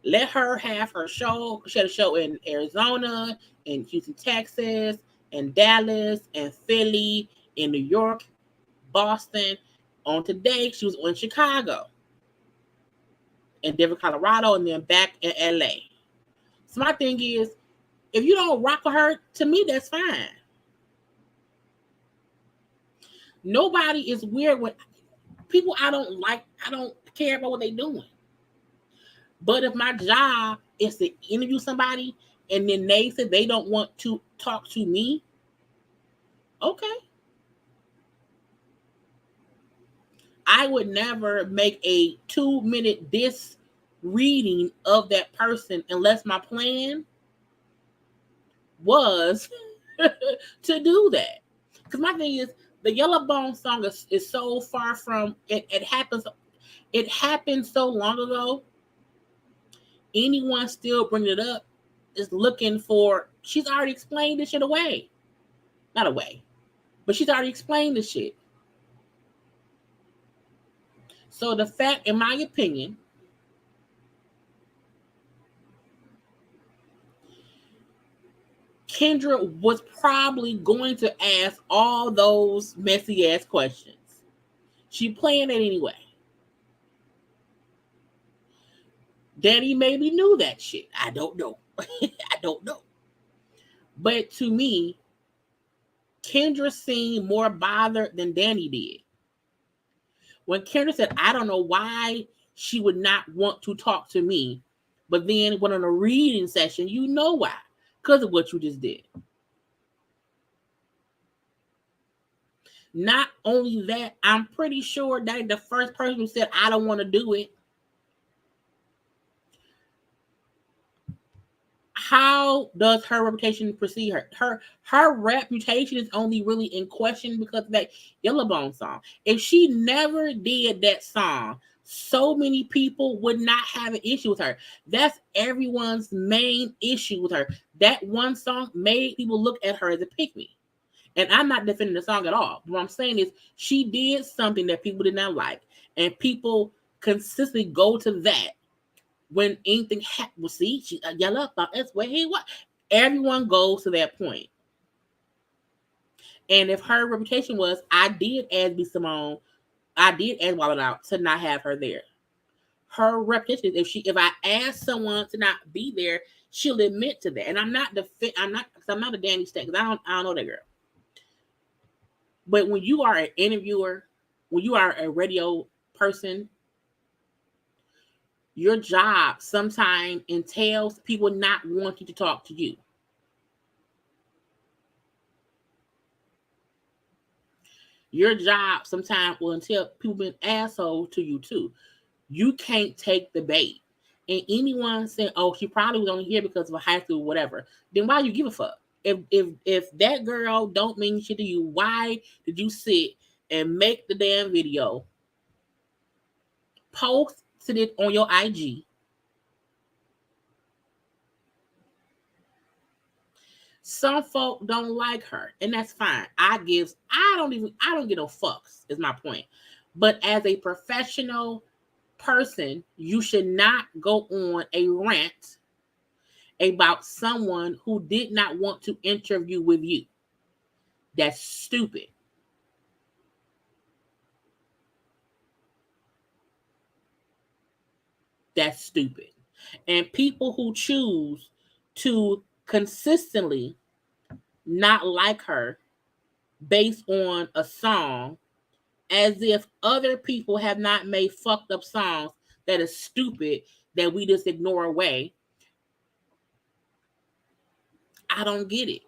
Let her have her show. She had a show in Arizona, in Houston, Texas, in Dallas, and Philly, in New York, Boston. On today, she was in Chicago. in Denver, Colorado, and then back in LA. So my thing is, if you don't rock with her, to me, that's fine. Nobody is weird with people I don't like. I don't care about what they're doing. But if my job is to interview somebody and then they say they don't want to talk to me, okay. I would never make a 2-minute diss reading of that person unless my plan was to do that. Because my thing is, the Yellow Bone song is so far from it. It happened so long ago. Anyone still bringing it up is looking for. She's already explained this shit away. Not away, but she's already explained this shit. So the fact, in my opinion, Kendra was probably going to ask all those messy ass questions. She planned it anyway. Danny maybe knew that shit. I don't know. I don't know. But to me, Kendra seemed more bothered than Danny did. When Kendra said, I don't know why she would not want to talk to me, but then went on a reading session, you know why. Because of what you just did. Not only that, I'm pretty sure that the first person who said, I don't want to do it. How does her reputation precede her? Her reputation is only really in question because of that Yellowbone song. If she never did that song, so many people would not have an issue with her. That's everyone's main issue with her. That one song made people look at her as a pick-me. And I'm not defending the song at all. What I'm saying is she did something that people did not like. And people consistently go to that when anything happens. Well, see, she yell up about that's where he was. Everyone goes to that point. And if her reputation was, I did ask B. Simone, I did ask Wallet Out to not have her there. Her reputation is if I ask someone to not be there, she'll admit to that. And I'm not a Danny State because I don't know that girl. But when you are an interviewer, when you are a radio person, your job sometimes entails people not wanting to talk to you. Your job sometimes will entail people being assholes to you too. You can't take the bait. And anyone saying, oh, she probably was only here because of a high school, whatever, then why do you give a fuck? If that girl don't mean shit to you, why did you sit and make the damn video, post it on your IG? Some folk don't like her, and that's fine. I don't get no fucks, is my point. But as a professional person, you should not go on a rant about someone who did not want to interview with you. That's stupid. That's stupid. And people who choose to consistently not like her based on a song, as if other people have not made fucked up songs that is stupid that we just ignore away. I don't get it.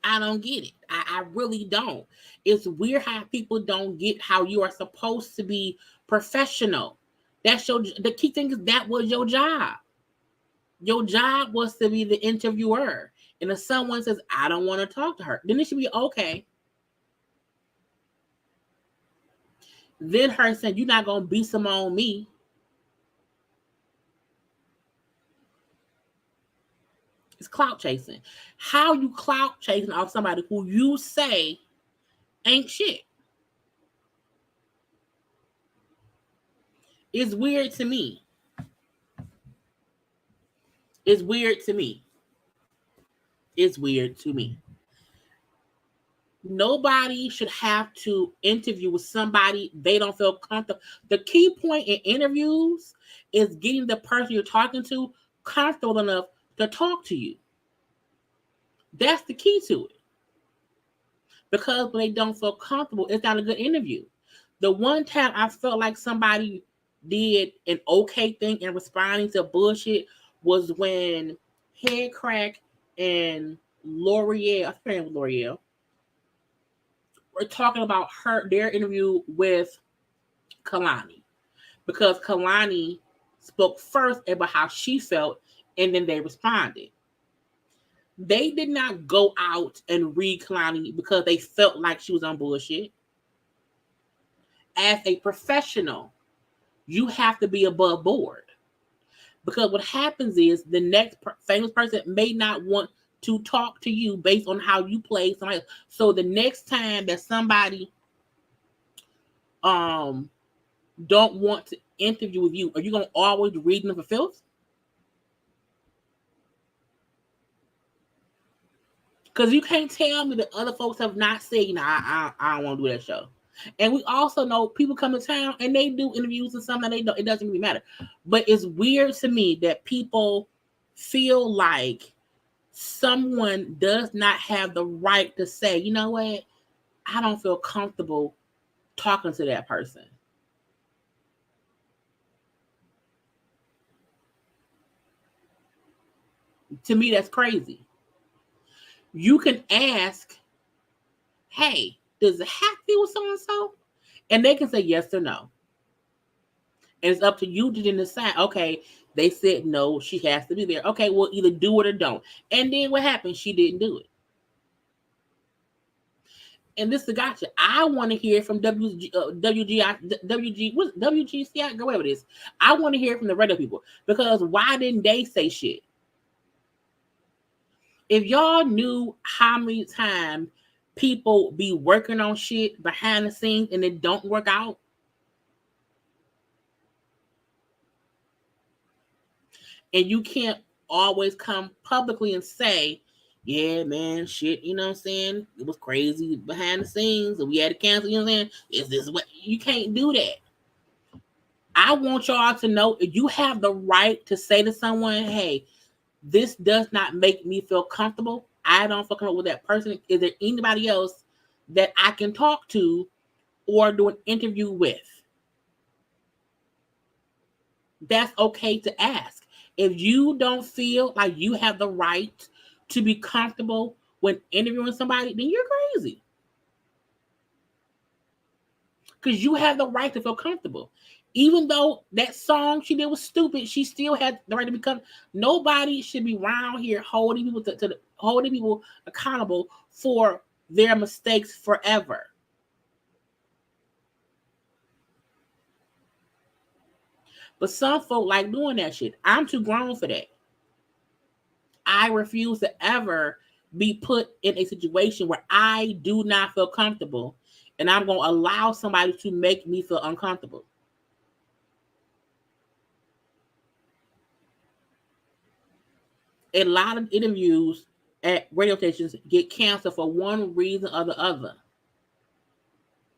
I don't get it. I really don't. It's weird how people don't get how you are supposed to be professional. The key thing is that was your job. Your job was to be the interviewer. And if someone says, I don't want to talk to her, then it should be okay. Then her saying, you're not going to be some on me. It's clout chasing. How you clout chasing off somebody who you say ain't shit? It's weird to me. It's weird to me. It's weird to me. Nobody should have to interview with somebody they don't feel comfortable. The key point in interviews is getting the person you're talking to comfortable enough to talk to you. That's the key to it. Because when they don't feel comfortable, it's not a good interview. The one time I felt like somebody did an okay thing in responding to bullshit was when Head Crack and L'Oreal, I think her name was L'Oreal, were talking about their interview with Kalani. Because Kalani spoke first about how she felt, and then they responded. They did not go out and read Kalani because they felt like she was on bullshit. As a professional, you have to be above board. Because what happens is the next famous person may not want to talk to you based on how you play somebody else. So the next time that somebody don't want to interview with you, are you gonna always read them for filth? Because you can't tell me that other folks have not said, I don't want to do that show. And we also know people come to town and they do interviews and something they don't. It doesn't really matter. But it's weird to me that people feel like someone does not have the right to say, you know what, I don't feel comfortable talking to that person. To me, that's crazy. You can ask, hey, does it have to be with so-and-so? And they can say yes or no. And it's up to you to then decide, okay, they said no, she has to be there. Okay, well, either do it or don't. And then what happened? She didn't do it. And this is a gotcha. I want to hear from WGCI, go whatever it is. I want to hear from the radio people. Because why didn't they say shit? If y'all knew how many times people be working on shit behind the scenes and it don't work out. And you can't always come publicly and say, yeah, man, shit, you know what I'm saying? It was crazy behind the scenes and we had to cancel, you know what I'm saying? Is this what you can't do that? I want y'all to know you have the right to say to someone, hey, this does not make me feel comfortable. I don't feel comfortable with that person. Is there anybody else that I can talk to or do an interview with? That's okay to ask. If you don't feel like you have the right to be comfortable when interviewing somebody, then you're crazy. Because you have the right to feel comfortable. Even though that song she did was stupid, she still had the right to become. Nobody should be around here holding people holding people accountable for their mistakes forever. But some folk like doing that shit. I'm too grown for that. I refuse to ever be put in a situation where I do not feel comfortable, and I'm going to allow somebody to make me feel uncomfortable. A lot of interviews at radio stations get canceled for one reason or the other.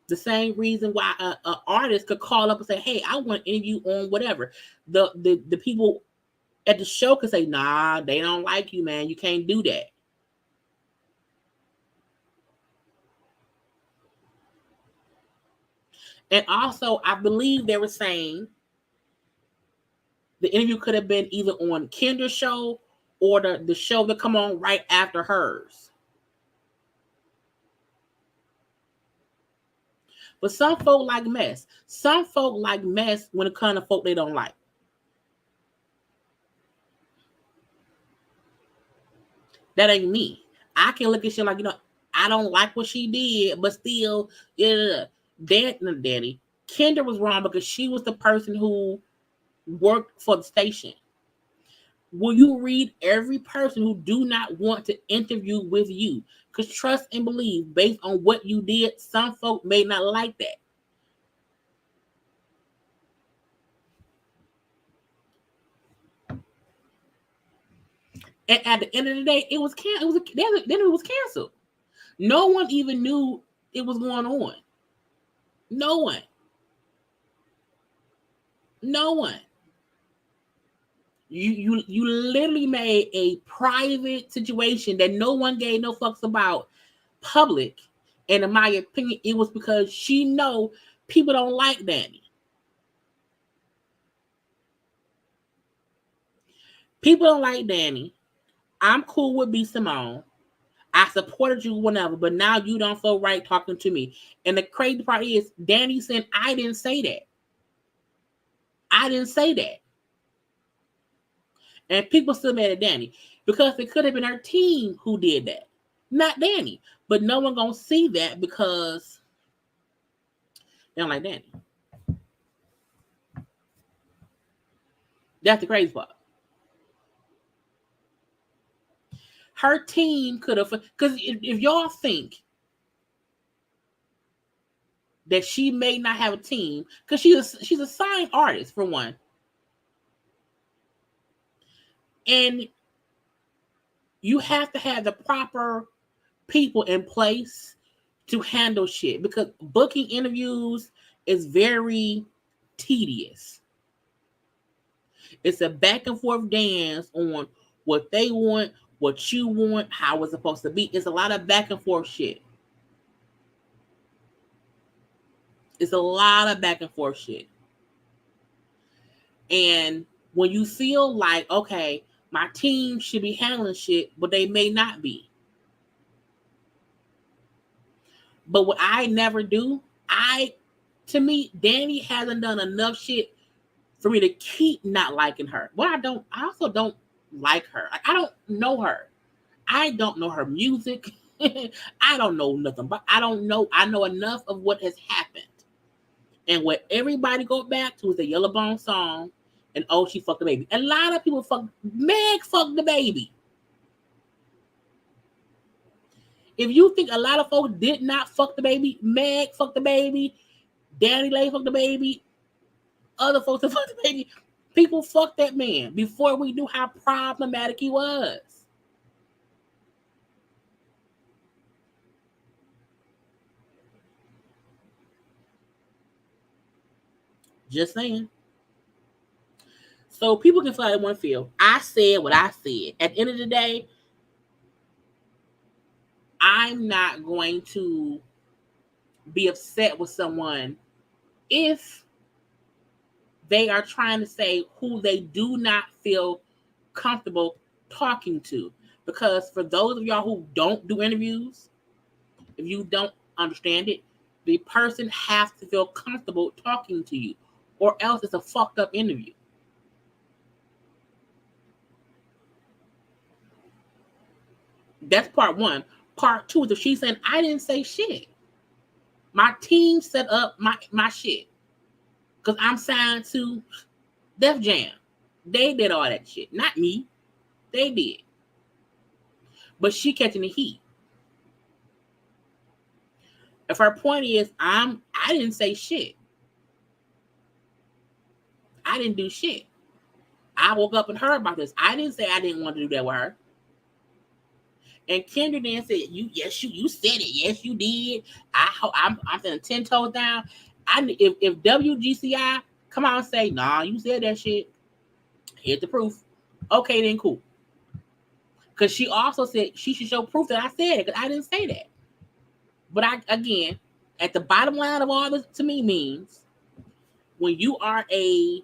The same reason why an artist could call up and say, hey, I want to interview on whatever. The people at the show could say, nah, they don't like you, man. You can't do that. And also, I believe they were saying the interview could have been either on Kendra's show or the show that come on right after hers. But some folk like mess. Some folk like mess when it comes to folk they don't like. That ain't me. I can look at shit like, I don't like what she did, but still, yeah. Danny, Kendra was wrong because she was the person who worked for the station. Will you read every person who do not want to interview with you? Because trust and believe, based on what you did, some folk may not like that. And at the end of the day, it was canceled. No one even knew it was going on. No one. No one. You literally made a private situation that no one gave no fucks about public. And in my opinion, it was because she know people don't like Dani. People don't like Dani. I'm cool with B. Simone. I supported you whenever, but now you don't feel right talking to me. And the crazy part is, Dani said, I didn't say that. I didn't say that. And people still mad at Dani because it could have been her team who did that, not Dani. But no one gonna see that because they don't like Dani. That's the crazy part. Her team could have, because if y'all think that she may not have a team, because she's a signed artist for one, and you have to have the proper people in place to handle shit, because booking interviews is very tedious. It's a back and forth dance on what they want, what you want, how it's supposed to be. It's a lot of back and forth shit. It's a lot of back and forth shit. And when you feel like, okay, my team should be handling shit, but they may not be. But what I never do, to me, Dani hasn't done enough shit for me to keep not liking her. But I also don't like her. Like, I don't know her. I don't know her music. I don't know nothing, but I know enough of what has happened. And what everybody go back to is the Yellow Bone song and oh, she fucked the baby. A lot of people Meg fucked the baby. If you think a lot of folks did not fuck the baby, Meg fucked the baby, DaniLeigh fucked the baby, other folks that fucked the baby, people fucked that man before we knew how problematic he was. Just saying. So people can fly in one field. I said what I said. At the end of the day, I'm not going to be upset with someone if they are trying to say who they do not feel comfortable talking to. Because for those of y'all who don't do interviews, if you don't understand it, the person has to feel comfortable talking to you, or else it's a fucked up interview. That's part one. Part two is if she's saying, I didn't say shit. My team set up my shit. Because I'm signed to Def Jam. They did all that shit. Not me. They did. But she catching the heat. If her point is, I didn't say shit. I didn't do shit. I woke up and heard about this. I didn't say I didn't want to do that with her. And Kendra then said, you said it. Yes, you did. I'm saying 10 toes down. If WGCI come out and say, nah, you said that shit, here's the proof. Okay, then cool. Because she also said she should show proof that I said it, because I didn't say that. But again, at the bottom line of all this to me means when you are a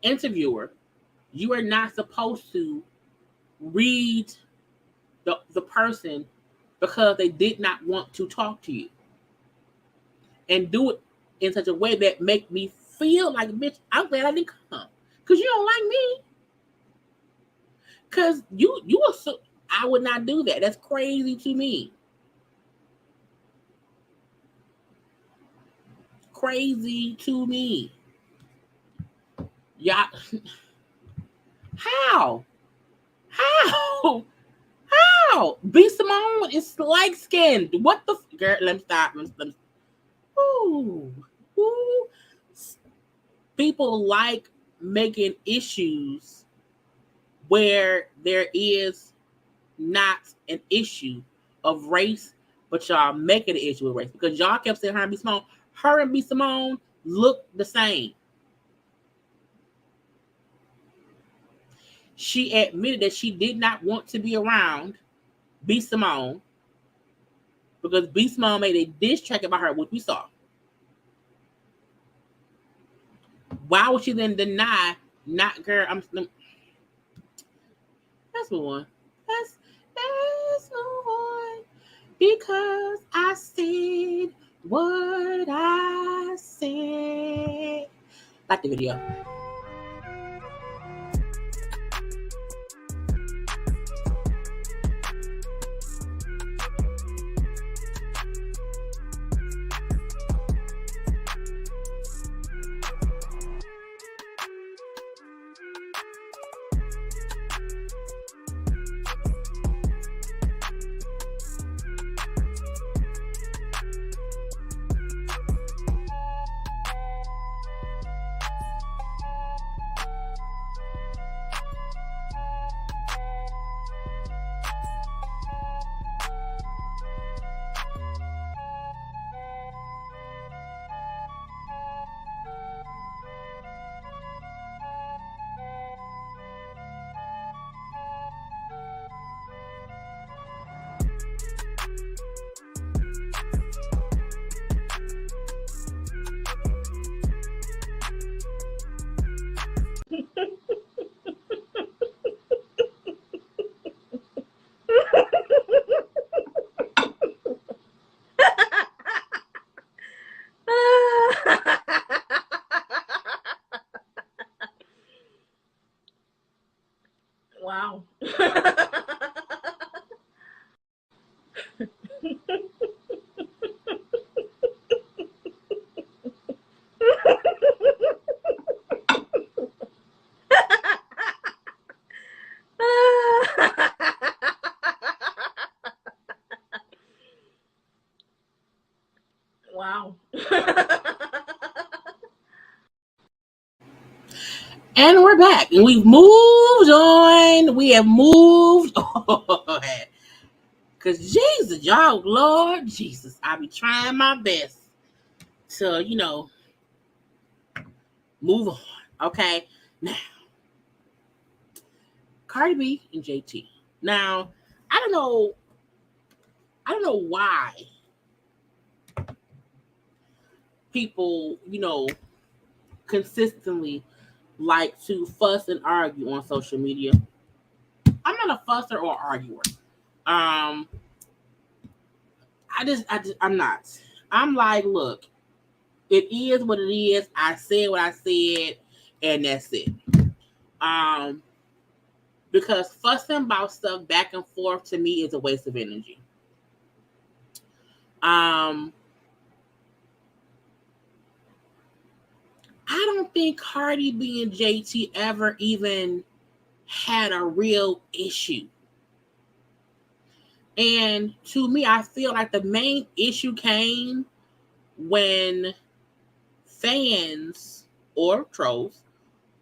interviewer, you are not supposed to read the person because they did not want to talk to you, and do it in such a way that make me feel like, bitch, I'm glad I didn't come because you don't like me. Because I would not do that. That's crazy to me. Crazy to me. Yeah. How? B. Simone is light skinned. What the girl? Let me stop. Ooh. People like making issues where there is not an issue of race, but y'all make it an issue with race because y'all kept saying her and B Simone. Her and B Simone look the same. She admitted that she did not want to be around B Simone because B Simone made a diss track about her, which we saw. Why would she then deny? Not girl. Let's move on. Let's move on because I said what I said. Like the video. Wow. Wow. And we're back. And we've moved on. We have moved on. Because Jesus, y'all, Lord Jesus, I be trying my best to, move on. Okay? Now, Cardi B and JT. Now, I don't know why people, consistently like to fuss and argue on social media. I'm not a fusser or arguer. I'm not. I'm like, look, it is what it is. I said what I said, and that's it. Because fussing about stuff back and forth to me is a waste of energy. I don't think Cardi B and JT ever even had a real issue. And to me, I feel like the main issue came when fans or trolls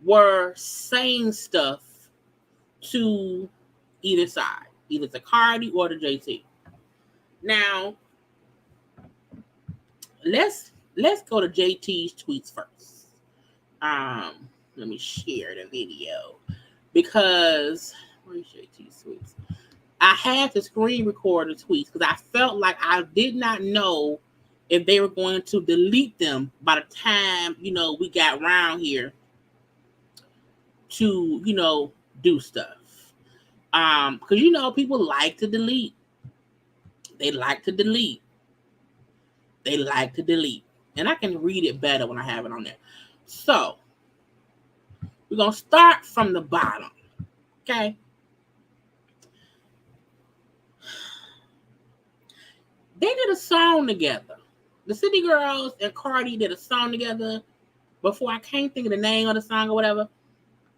were saying stuff to either side, either to Cardi or to JT. Now, let's go to JT's tweets first. Let me share the video because where's JT's tweets? I had to screen record the tweets because I felt like I did not know if they were going to delete them by the time, we got around here to, do stuff. Because, people like to delete. They like to delete. They like to delete. And I can read it better when I have it on there. So, we're going to start from the bottom. Okay? They did a song together. The City Girls and Cardi did a song together before. I can't think of the name of the song or whatever.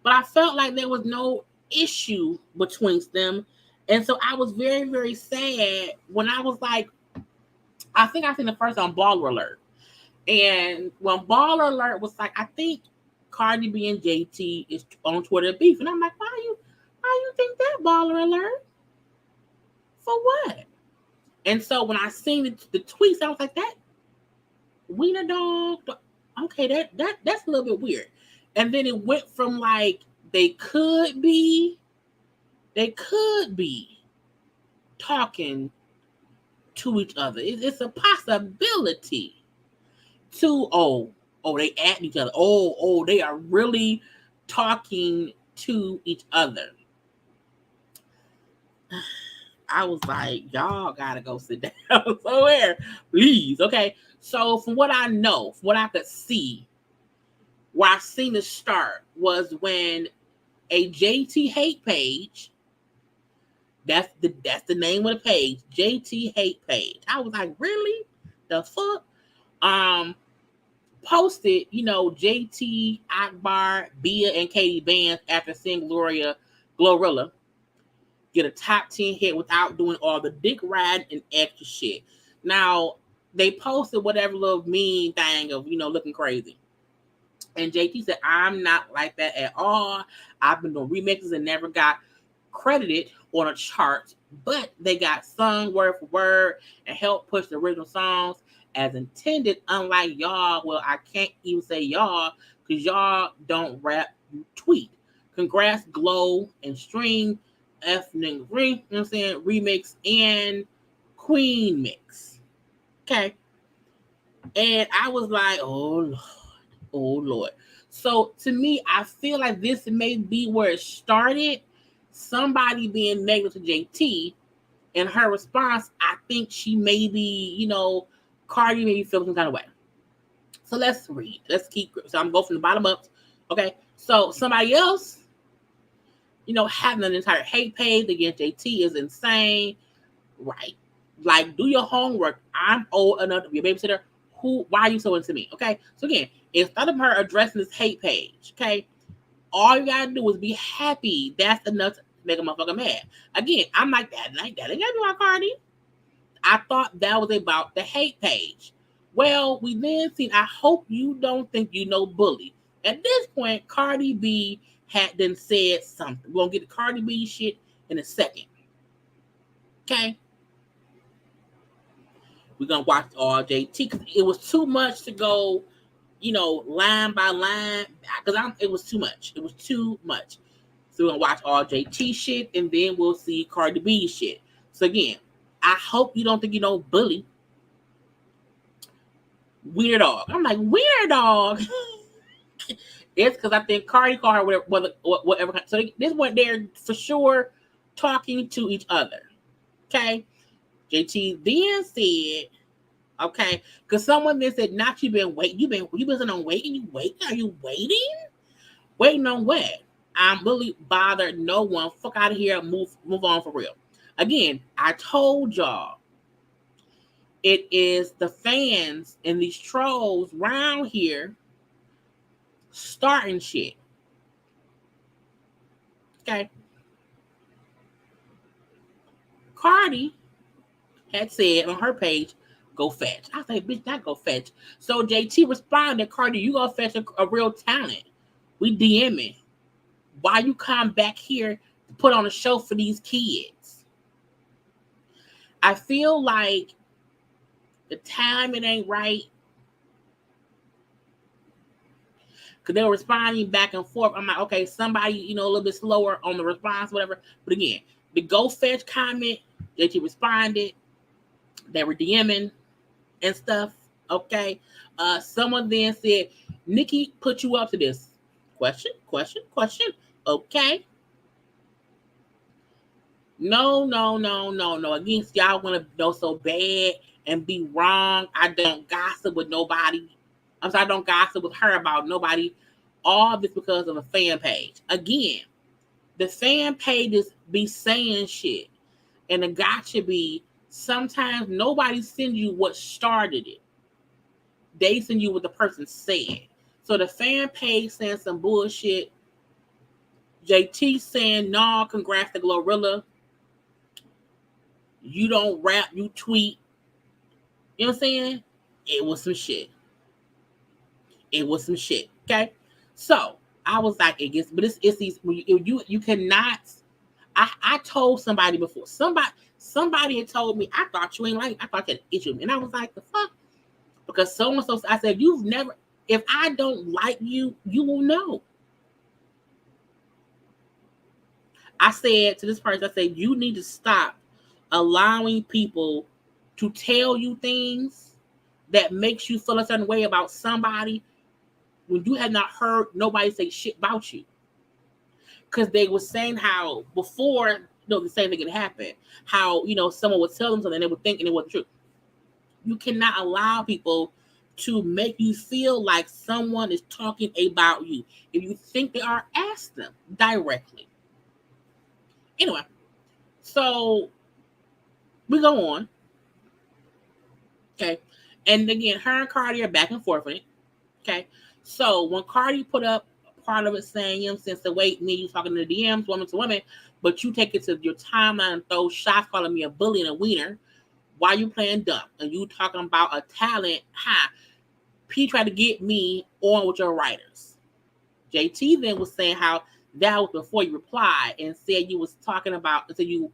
But I felt like there was no issue between them. And so I was very, very sad when I was like, I think I seen the first on Baller Alert. And when Baller Alert was like, I think Cardi B and JT is on Twitter beef. And I'm like, why you think that, Baller Alert? For what? And so when I seen the tweets, I was like, that wiener dog, okay, that's a little bit weird. And then it went from like they could be talking to each other. It's a possibility to they at each other. They are really talking to each other. I was like, y'all gotta go sit down somewhere, please. Okay. So from what I know, from what I could see, where I seen the start was when a JT hate page, that's the name of the page, JT hate page. I was like, really? The fuck? Posted, JT, Akbar, Bia, and Katie Vance after seeing Glorilla get a top 10 hit without doing all the dick riding and extra shit. Now, they posted whatever little mean thing of, looking crazy. And JT said, I'm not like that at all. I've been doing remixes and never got credited on a chart, but they got sung word for word and helped push the original songs as intended, unlike y'all. Well, I can't even say y'all because y'all don't rap, you tweet. Congrats, Glow and Stream, Ethnic Ring, you know what I'm saying? Remix and Queen Mix. Okay. And I was like, oh Lord. So to me, I feel like this may be where it started. Somebody being negative to JT, and her response, I think she maybe, Cardi maybe feels some kind of way. So let's read. So I'm going from the bottom up. Okay. So somebody else, having an entire hate page against JT is insane. Right. Like, do your homework. I'm old enough to be a babysitter. Why are you so into me? Okay. So again, instead of her addressing this hate page, okay, all you gotta do is be happy. That's enough to make a motherfucker mad. Again, I'm like that. Ain't got to be about Cardi. I thought that was about the hate page. Well, we then seen, I hope you don't think you know bully. At this point, Cardi B had then said something. We're gonna get the Cardi B shit in a second. Okay. We're gonna watch all JT because it was too much to go, line by line. Because it was too much. It was too much. So we're gonna watch all JT shit and then we'll see Cardi B shit. So again, I hope you don't think you know bully. Weird dog. I'm like, weird dog. It's because I think Cardi called her whatever. So this one, they're for sure talking to each other. Okay. JT then said, okay, because someone then said, not you been waiting. You've been on waiting. You waiting? Are you waiting? Waiting on what? I'm really bothered. No one. Fuck out of here. Move on for real. Again, I told y'all, it is the fans and these trolls around here starting shit. Okay. Cardi had said on her page, go fetch. I say, bitch, not go fetch. So JT responded, Cardi, you go fetch a real talent. We DMing. Why you come back here to put on a show for these kids? I feel like the timing ain't right. Because they were responding back and forth. I'm like, okay, somebody, a little bit slower on the response, whatever. But again, the go fetch comment, JT responded. They were DMing and stuff. Okay. Someone then said, Nikki put you up to this. Question. Okay. No. Against y'all want to know so bad and be wrong. I don't gossip with nobody. I'm sorry, I don't gossip with her about nobody. All this because of a fan page. Again, the fan pages be saying shit. And the gotcha be, sometimes nobody sends you what started it. They send you what the person said. So the fan page saying some bullshit. JT saying, nah, congrats to Glorilla. You don't rap, you tweet. You know what I'm saying? It was some shit. Okay? So I was like, it gets, but it's these, you cannot. I told somebody before, Somebody had told me, I thought you ain't like, I thought you had an issue. And I was like, the fuck? Because so-and-so, I said, you've never, if I don't like you, you will know. I said to this person, I said, you need to stop allowing people to tell you things that makes you feel a certain way about somebody when you have not heard nobody say shit about you. Because they were saying how before, the same thing had happened. How, someone would tell them something and they would think and it wasn't true. You cannot allow people to make you feel like someone is talking about you. If you think they are, ask them directly. Anyway, so we go on. Okay. And again, her and Cardi are back and forth with it. Okay. So when Cardi put up part of it saying, since the wait, me, you talking to the DMs, woman to women, but you take it to your timeline and throw shots calling me a bully and a wiener. Why you playing dumb? And you talking about a talent high. P tried to get me on with your writers. JT then was saying how that was before you replied and said you was talking about, and said you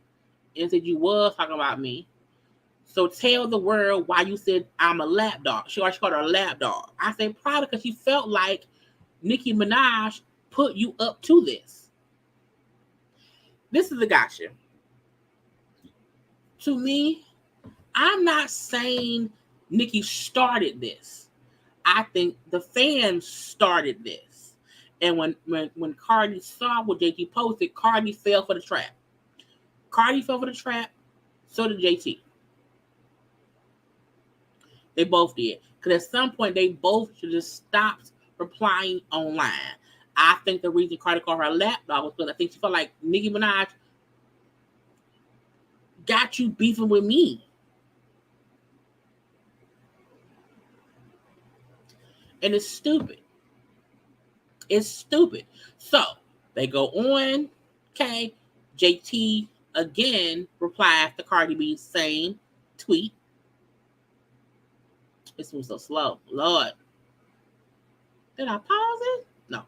was talking about me. So tell the world why you said I'm a lap dog. She called her a lap dog. I said probably because she felt like Nicki Minaj put you up to this. This is a gotcha. To me, I'm not saying Nicki started this. I think the fans started this. And when Cardi saw what JT posted, Cardi fell for the trap. Cardi fell for the trap, so did JT. They both did. Because at some point, they both should have stopped replying online. I think the reason Cardi called her a lapdog was because I think she felt like Nicki Minaj got you beefing with me. And it's stupid. It's stupid. So they go on. Okay. JT again replies to Cardi B's same tweet. This was so slow. Lord. Did I pause it? No.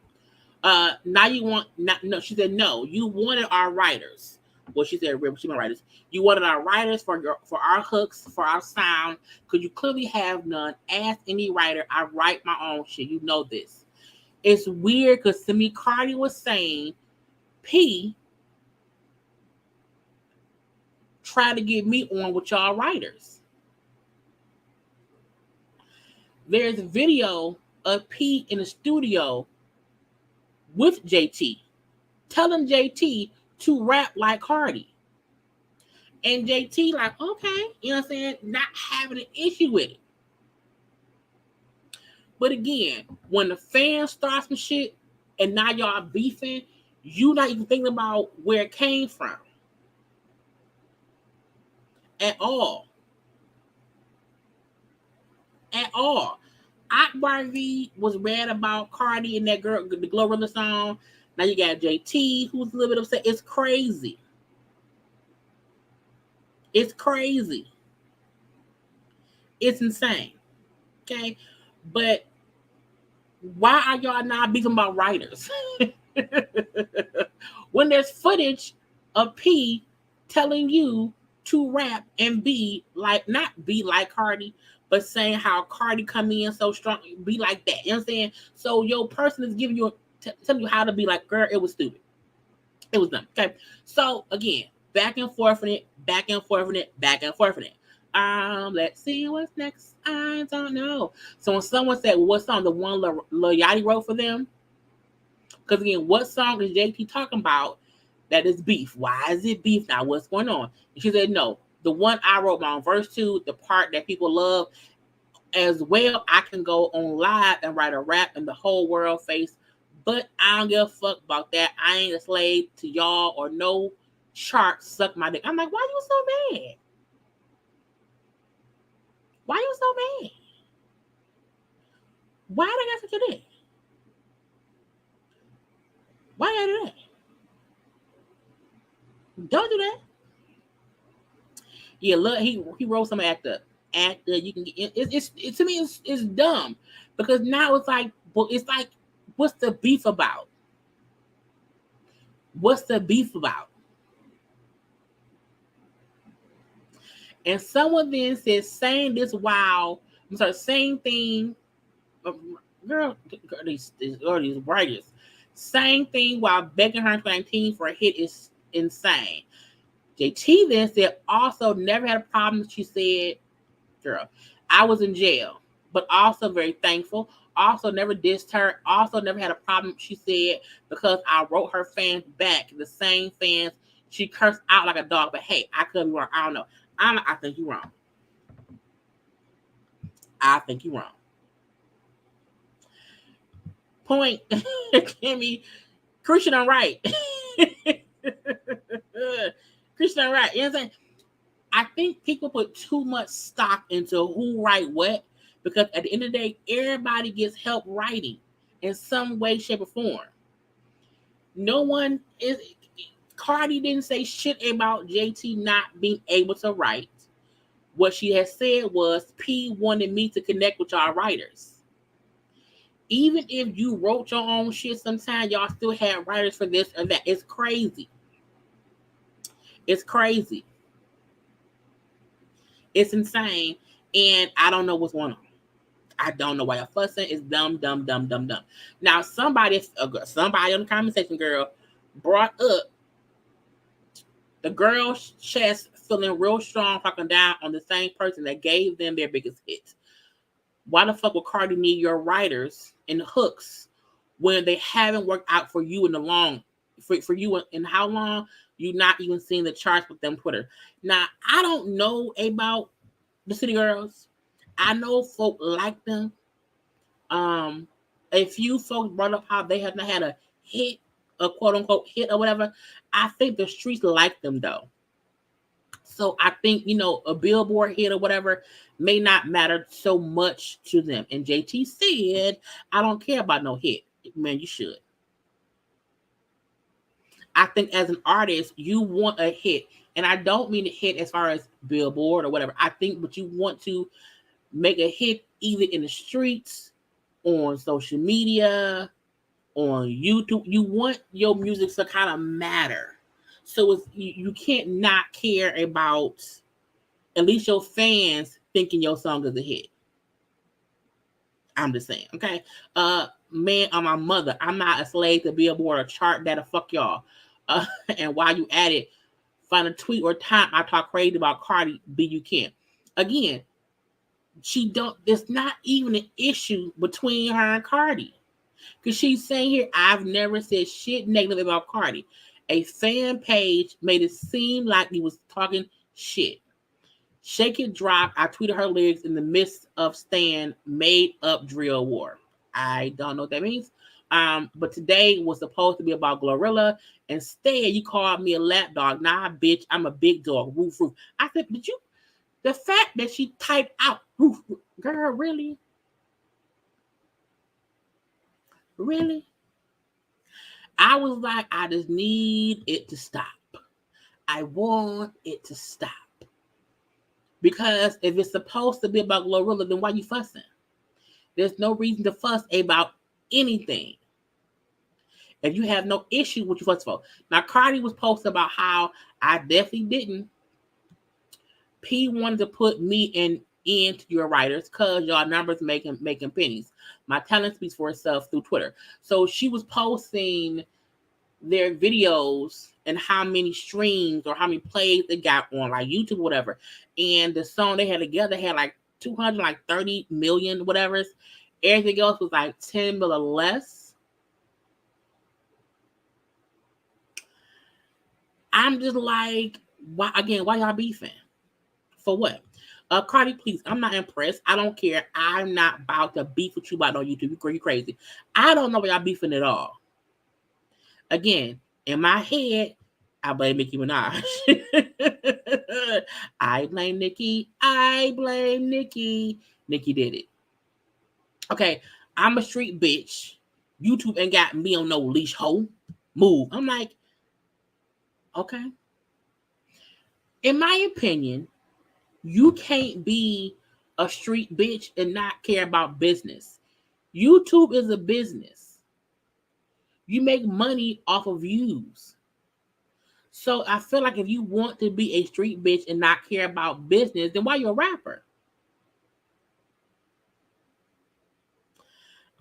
Now you want, no, she said, no, you wanted our writers. Well, she said, she meant writers. You wanted our writers for our hooks, for our sound, because you clearly have none. Ask any writer. I write my own shit. You know this. It's weird because to me, Cardi was saying, P tried to get me on with y'all writers. There's a video of P in the studio with JT, telling JT to rap like Cardi. And JT like, okay, you know what I'm saying? Not having an issue with it. But again, when the fans start some shit and now y'all beefing, you not even thinking about where it came from. At all. At all. Akbar V was mad about Cardi and that girl, the Glorilla song. Now you got JT who's a little bit upset. It's crazy. It's crazy. It's insane. Okay? But why are y'all not beefing about writers? When there's footage of P telling you to rap and be like, not be like Cardi, but saying how Cardi come in so strong, be like that. You know what I'm saying? So your person is giving you, telling you how to be like, girl, it was stupid. It was dumb. Okay. So again, back and forth in it, back and forth in it, back and forth in it. Let's see what's next. I don't know. So when someone said, what song? The one Lil Yachty wrote for them? Because again, what song is JT talking about that is beef? Why is it beef now? What's going on? And she said, no. The one I wrote my own verse to, the part that people love as well, I can go on live and write a rap and the whole world face. But I don't give a fuck about that. I ain't a slave to y'all or no shark suck my dick. I'm like, why you so mad? Why you so mad? Why they got such a dick? Why you do that? Don't do that. Yeah, look, he wrote some actor. You can get it to me it's dumb because now it's like what's the beef about? What's the beef about? And someone then said, saying same thing. Girl, these writers. Same thing while begging her in 2019 for a hit is insane. JT then said, also never had a problem. She said, girl, I was in jail, but also very thankful. Also never dissed her. Also never had a problem, she said, because I wrote her fans back. The same fans she cursed out like a dog. But hey, I could be wrong. I don't know. I think you're wrong. I think you're wrong. Point. Kimmy. Chrisean, I'm right. Chrisean, I'm right. You know what I'm saying? I think people put too much stock into who write what, because at the end of the day, everybody gets help writing in some way, shape, or form. No one is. Cardi didn't say shit about JT not being able to write. What she has said was, P wanted me to connect with y'all writers. Even if you wrote your own shit, sometimes y'all still have writers for this or that. It's crazy. It's crazy. It's insane. And I don't know what's going on. I don't know why you're fussing. It's dumb. Now, somebody on the comment section, girl, brought up the girl's chest feeling real strong, fucking down on the same person that gave them their biggest hit. Why the fuck would Cardi need your writers and hooks when they haven't worked out for you in the long, for you in how long? You not even seeing the charts with them Twitter. Now, I don't know about the City Girls. I know folk like them. A few folks brought up how they have not had a hit, a quote unquote hit or whatever. I think the streets like them though. So I think, a Billboard hit or whatever may not matter so much to them. And JT said, I don't care about no hit. Man, you should. I think as an artist, you want a hit. And I don't mean a hit as far as Billboard or whatever. I think but you want to make a hit either in the streets, on social media, on YouTube. You want your music to kind of matter. So you can't not care about at least your fans thinking your song is a hit. I'm just saying, okay? Man, on my mother, I'm not a slave to Billboard or chart data. Fuck y'all. And while you at it, find a tweet or time I talk crazy about Cardi B, you can. Again, there's not even an issue between her and Cardi. Because she's saying here, I've never said shit negative about Cardi. A fan page made it seem like he was talking shit. Shake It Drop. I tweeted her lyrics in the midst of Stan made up drill war. I don't know what that means. But today was supposed to be about Glorilla. Instead, you called me a lap dog. Nah, bitch, I'm a big dog. Roof, roof. I said, the fact that she typed out roof, roof. Girl, really? Really? I was like, I just need it to stop. I want it to stop. Because if it's supposed to be about Glorilla, then why you fussing? There's no reason to fuss about anything. If you have no issue with you fuss for. Now, Cardi was posting about how I definitely didn't. P wanted to put me into your writers because y'all numbers making pennies. My talent speaks for itself through Twitter. So she was posting their videos and how many streams or how many plays they got on like YouTube, whatever. And the song they had together had like 230 million, whatever. Everything else was like 10 million less. I'm just like, why y'all beefing? For what? Cardi, please, I'm not impressed. I don't care. I'm not about to beef with you about no YouTube. You crazy. I don't know why y'all beefing at all. Again, in my head, I blame Nicki Minaj. I blame Nikki. Nikki did it. Okay, I'm a street bitch. YouTube ain't got me on no leash, hoe. Move. I'm like, okay. In my opinion, you can't be a street bitch and not care about business. YouTube is a business. You make money off of views. So I feel like if you want to be a street bitch and not care about business, then why you a rapper?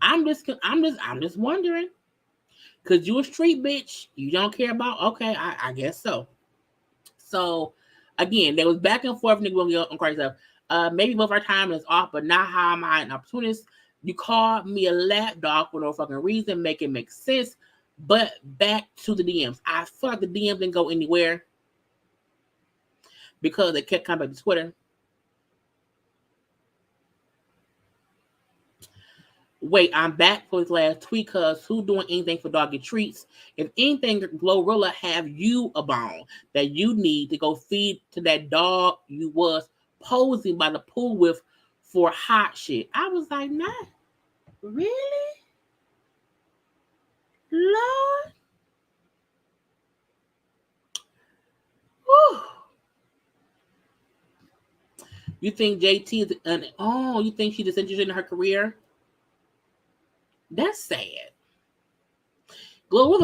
I'm just wondering. Cause you a street bitch, you don't care about. Okay, I guess so. So again, there was back and forth. Nigga, on crazy stuff. Maybe both our time is off, but not how am I an opportunist? You called me a lapdog for no fucking reason. Make it make sense. But back to the DMs. I feel like the DMs didn't go anywhere because they kept coming back to Twitter. Wait, I'm back for his last tweet because who doing anything for doggy treats? If anything, Glorilla have you a bone that you need to go feed to that dog you was posing by the pool with for hot shit. I was like, nah, really? Lord? Whew. You think JT is you think she's disinterested in her career? That's sad. Glorilla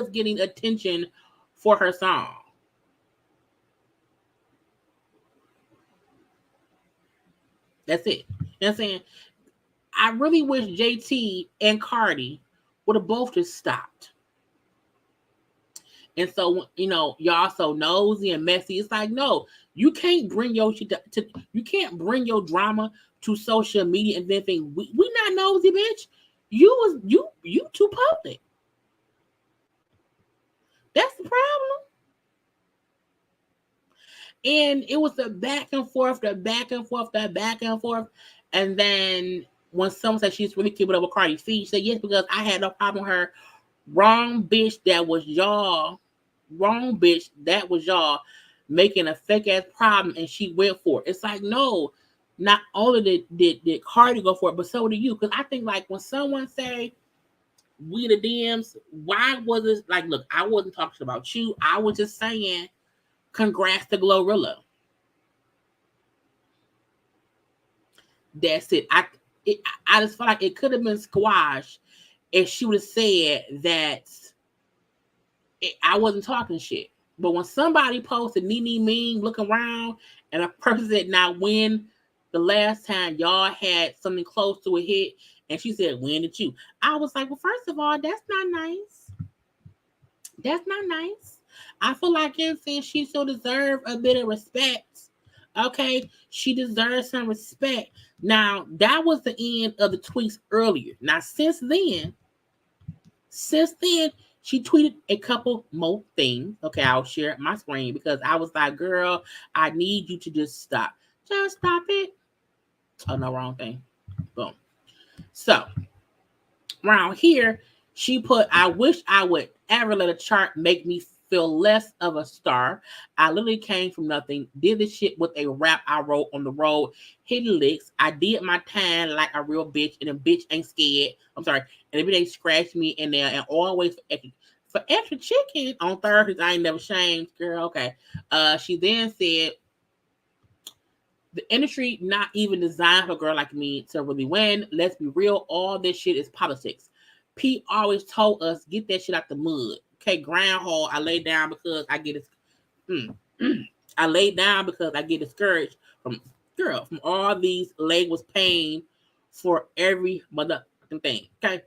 is getting attention for her song. That's it. You know what I'm saying? I really wish JT and Cardi would have both just stopped. And so, y'all so nosy and messy. It's like, no, you can't bring your shit you can't bring your drama to social media and then think we not nosy, bitch. You too public. That's the problem. And it was the back and forth. And then when someone said she's really keeping up with Cardi B, she said, yes, because I had no problem with her. Wrong bitch, that was y'all. Wrong bitch, that was y'all making a fake ass problem and she went for it. It's like, no, not only did Cardi go for it, but so did you. Because I think like when someone say we the DMs, why was it like, look, I wasn't talking about you. I was just saying congrats to Glorilla. That's it. I just feel like it could have been squashed if she would have said that I wasn't talking shit. But when somebody posted Nene meme looking around and a person said, now when the last time y'all had something close to a hit, and she said, when did you? I was like, well, first of all, that's not nice. That's not nice. I feel like since she still deserves a bit of respect. Okay, she deserves some respect. Now, that was the end of the tweets earlier. Now, since then, she tweeted a couple more things. Okay, I'll share my screen because I was like, girl, I need you to just stop. Just stop it. Oh, no, wrong thing. Boom. So, around here, she put, I wish I would ever let a chart make me feel less of a star. I literally came from nothing, did this shit with a rap I wrote on the road, hidden licks. I did my time like a real bitch, and a bitch ain't scared. I'm sorry, and if it ain't scratched me in there, and always for extra chicken on Thursdays, I ain't never shamed, girl. Okay. She then said, the industry not even designed for a girl like me to really win. Let's be real, all this shit is politics. Pete always told us, get that shit out the mud. Okay, groundhog, I lay down because I get I lay down because I get discouraged from all these labels paying for every motherfucking thing. Okay.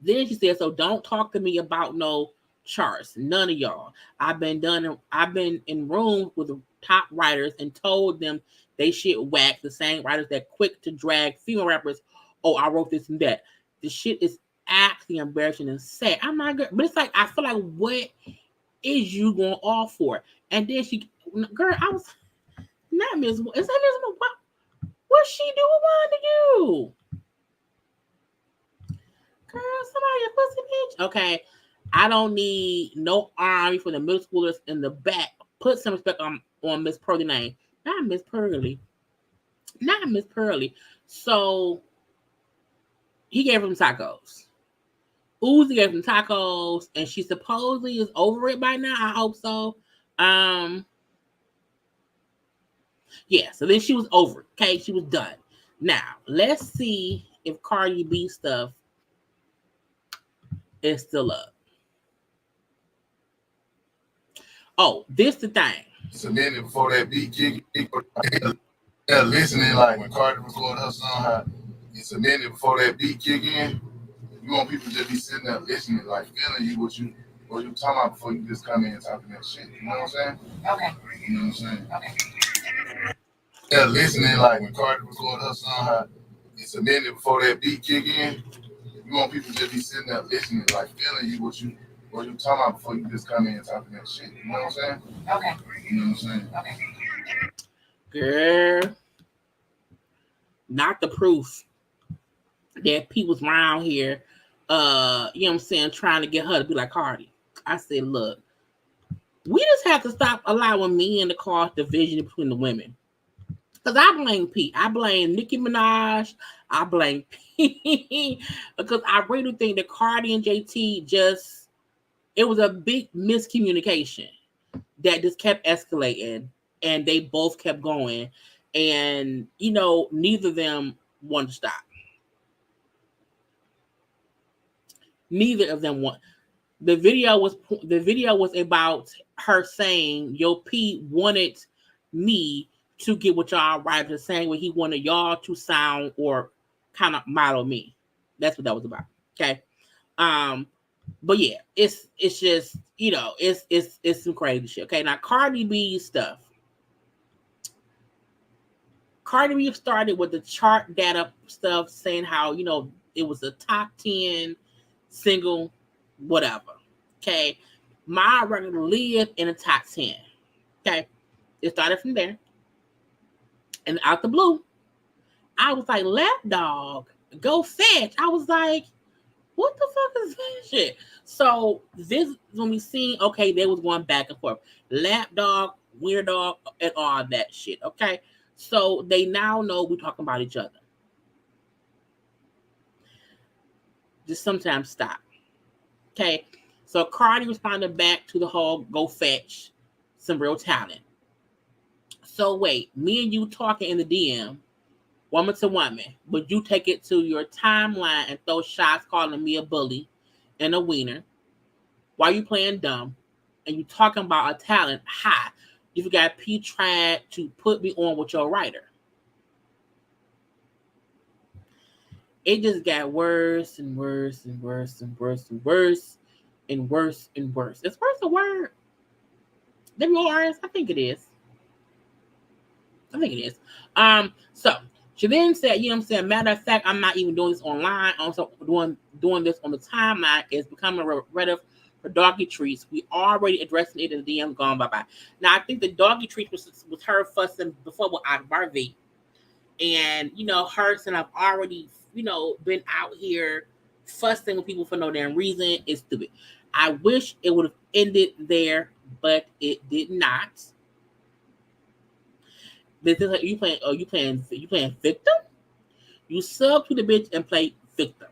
Then she said, so don't talk to me about no charts. None of y'all. I've been in rooms with top writers and told them they shit whack. The same writers that quick to drag female rappers. Oh, I wrote this and that. The shit is actually embarrassing and sad. I'm not good, but it's like I feel like what is you going off for? And then girl, I was not Miss. Is that Miss? What she do? What to you? Girl, somebody a pussy bitch. Okay, I don't need no army for the middle schoolers in the back. Put some respect on Miss Pearly name. Not Miss Pearly. So he gave him tacos. Uzi gave him tacos, and she supposedly is over it by now. I hope so. Yeah, so then she was over it. Okay, she was done. Now, let's see if Cardi B stuff is still up. Oh, this the thing. It's a minute before that beat kick. They're listening like when Cardi recorded her song. It's a minute before that beat kick in. You want people to just be sitting there listening, like feeling you what you talking about before you just come in and talking that shit. You know what I'm saying? Okay. You know what I'm saying? Okay. They're listening like when Cardi recorded her song. It's a minute before that beat kick in. You want people to just be sitting there listening, like feeling you what you talking about before you just come in and talking that shit. You know what I'm saying? Okay. You know what I'm saying? Okay. Girl, not the proof that people's around here, you know what I'm saying, trying to get her to be like Cardi. I said, look, we just have to stop allowing men to cause division between the women. Because I blame Pete. I blame Nicki Minaj. I blame Pete. Because I really think that Cardi and JT it was a big miscommunication that just kept escalating. And they both kept going. And, you know, neither of them wanted to stop. Neither of them want. The video was about her saying, "Yo, Pete wanted me to get with y'all right the same way he wanted y'all to sound or kind of model me." That's what that was about. Okay. But yeah, it's just, you know, it's some crazy shit. Okay, now Cardi B stuff. Cardi B started with the chart data stuff, saying how, you know, it was a top 10 single, whatever. Okay. My record lived in the top 10. Okay. It started from there. And out the blue, I was like, Lap Dog, Go Fetch. I was like, what the fuck is that shit? So this, when we seen, okay, they was going back and forth. Lap Dog, Weird Dog, and all that shit. Okay. So they now know we're talking about each other. Just sometimes stop. Okay. So Cardi responded back to the whole go fetch some real talent. So wait, me and you talking in the DM, woman to woman, but you take it to your timeline and throw shots calling me a bully and a wiener. Why you playing dumb? And you talking about a talent high. You forgot P tried to put me on with your writer. It just got worse and worse and worse and worse and worse and worse and worse. Is worse a word? WRS? I think it is. So she then said, you know what I'm saying? Matter of fact, I'm not even doing this online. I'm also doing this on the timeline. It's becoming a Reddit for doggy treats. We already addressing it in the DM gone bye-bye. Now I think the doggy treats was her fussing before with Harvey. And you know, her saying I've already, you know, been out here fussing with people for no damn reason. It's stupid. I wish it would have ended there, but it did not. This is like you playing victim? You sub to the bitch and play victim.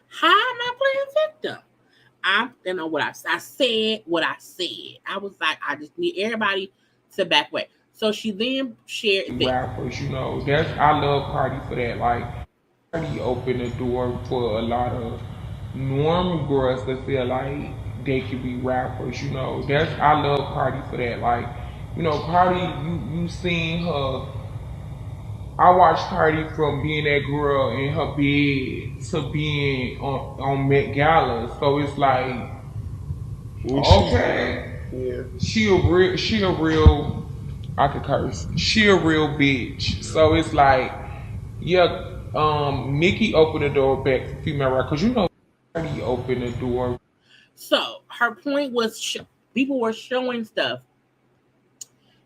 How am I playing victim? I don't know what I said. What I said. I was like, I just need everybody to back away. So she then shared rappers, you know. I love Cardi for that. Like Cardi opened the door for a lot of normal girls that feel like they could be rappers, you know. I love Cardi for that. Like, you know, Cardi, you seen her. I watched Cardi from being that girl in her bed to being on Met Gala. So it's like, okay, Yeah. she a real, I could curse. She a real bitch. So it's like, yeah, Nikki opened the door back for female right, cause you know Cardi opened the door. So her point was people were showing stuff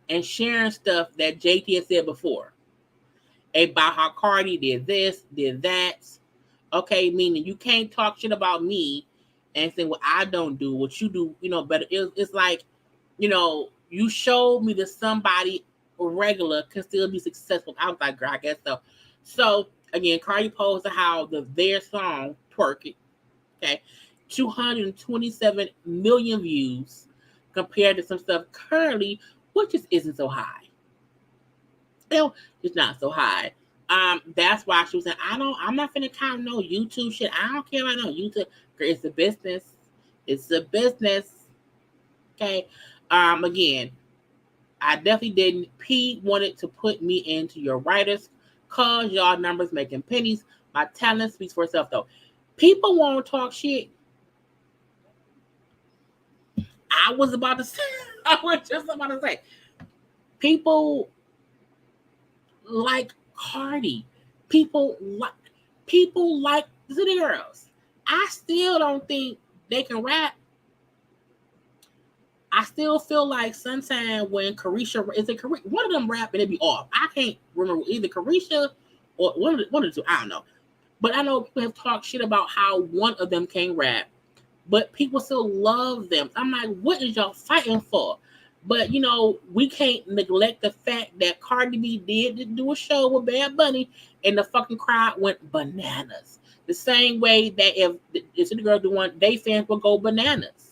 and sharing stuff that JT had said before about how Cardi did this, did that. Okay, meaning you can't talk shit about me and say what I don't do, what you do, you know, better. It's like, you know, you showed me that somebody regular can still be successful. I was like, girl, I guess so. So again, Cardi posed how their song Twerk It, okay, 227 million views compared to some stuff currently, which just isn't so high. You know, it's not so high. That's why she was saying, I'm not finna count no YouTube shit. I don't care about no YouTube. It's a business. It's a business. Okay. Again, I definitely didn't. P wanted to put me into your writers cause y'all numbers making pennies. My talent speaks for itself though. People won't talk shit. I was just about to say. People like Cardi. People like City Girls. I still don't think they can rap. I still feel like sometimes when Carisha, one of them rap and it be off. I can't remember either Carisha or one of the two. I don't know. But I know people have talked shit about how one of them can't rap, but people still love them. I'm like, what is y'all fighting for? But you know, we can't neglect the fact that Cardi B did do a show with Bad Bunny, and the fucking crowd went bananas. The same way that if the girls do one, they fans will go bananas.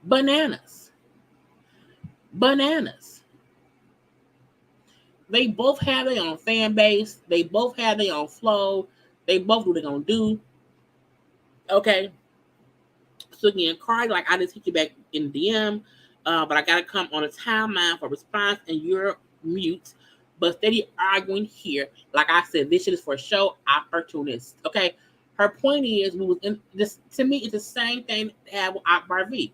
Bananas. They both have their own fan base. They both have their own flow. They both do what they're gonna do. Okay. So again, Cardi, like I just hit you back in DM, but I gotta come on a timeline for response, and you're mute. But steady arguing here. Like I said, this shit is for show opportunist. Okay. Her point is, we was in this. To me, it's the same thing that have with Akbar V.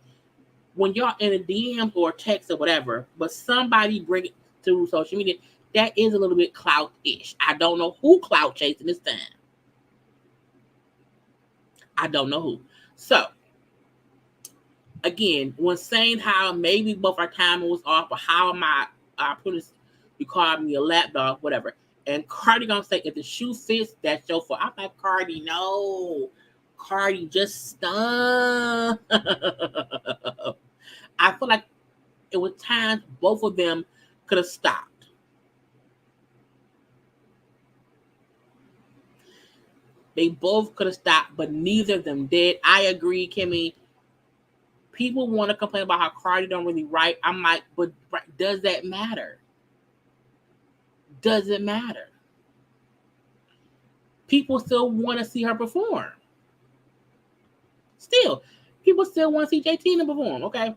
When y'all in a DM or text or whatever, but somebody bring it to social media, that is a little bit clout-ish. I don't know who clout chasing this time. I don't know who. So, again, when saying how maybe both our timing was off, or how am I putting this, you called me a lapdog, whatever. And Cardi gonna say, if the shoe fits, that's your fault. I'm like, Cardi, no. Cardi just stung. I feel like it was times both of them could have stopped. They both could have stopped, but neither of them did. I agree, Kimmy. People want to complain about how Cardi don't really write. I'm like, but does that matter? Does it matter? People still want to see her perform. Still, people still want to see JT perform. Okay.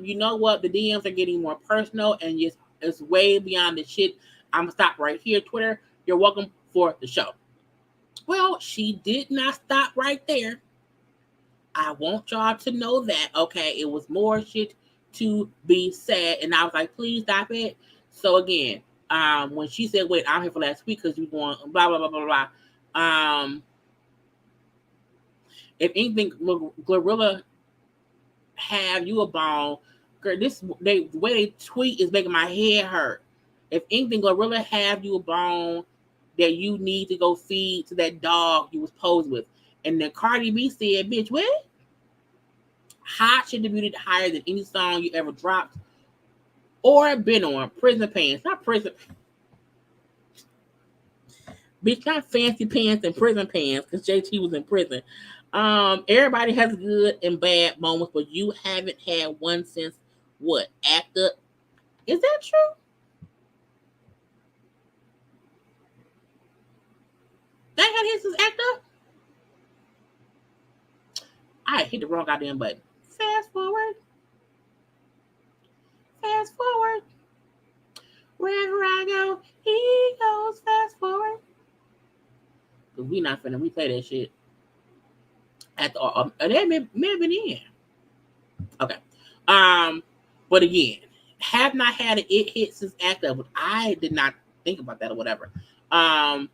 You know what? The DMs are getting more personal, and it's way beyond the shit. I'm gonna stop right here. Twitter, you're welcome for the show. Well, she did not stop right there. I want y'all to know that. Okay, it was more shit to be said, and I was like, please stop it. So again, when she said, "Wait, I'm here for last week because you going blah blah blah blah blah," if anything, Glorilla have you a bone, girl. The way they tweet is making my head hurt. If anything, Glorilla have you a bone that you need to go feed to that dog you was posed with. And then Cardi B said, "Bitch, what? Hot should debuted higher than any song you ever dropped or been on. Prison pants, not prison. Bitch, not fancy pants and prison pants because JT was in prison." Everybody has good and bad moments, but you haven't had one since what? Act Up. Is that true? They had his since Act Up? I hit the wrong goddamn button. Fast forward. Wherever I go, he goes fast forward. Because we not finna replay that shit. At the they may have been in. Okay. But again, have not had an it hit since Act Up, but I did not think about that or whatever. I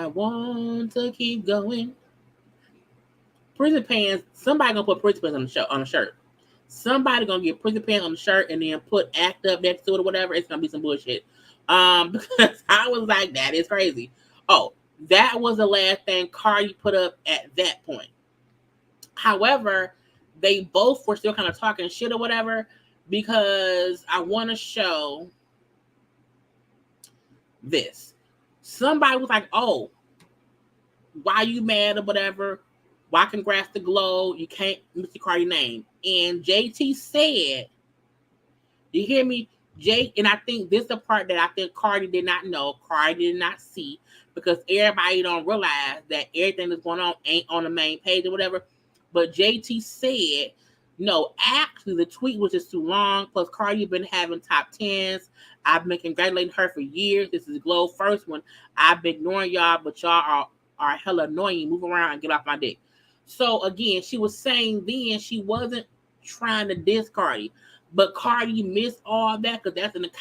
want to keep going. Prison pants. Somebody gonna put prison pants on a shirt. Somebody gonna get prison pants on the shirt and then put Act Up next to it or whatever. It's gonna be some bullshit. Because I was like, that is crazy. Oh, that was the last thing Cardi put up at that point. However, they both were still kind of talking shit or whatever, because I want to show this. Somebody was like, "Oh, why you mad or whatever? Why congrats to Glow? You can't Mr. Cardi name." And JT said, "You hear me? Jay, and I think this is the part that I think Cardi did not know, Cardi did not see, because everybody don't realize that everything that's going on ain't on the main page or whatever. But JT said, no, actually the tweet was just too long. Plus, Cardi been having top 10s. I've been congratulating her for years. This is Glow first one. I've been ignoring y'all, but y'all are hella annoying. Move around and get off my dick. So again, she was saying then she wasn't trying to diss Cardi, but Cardi missed all that because that's in the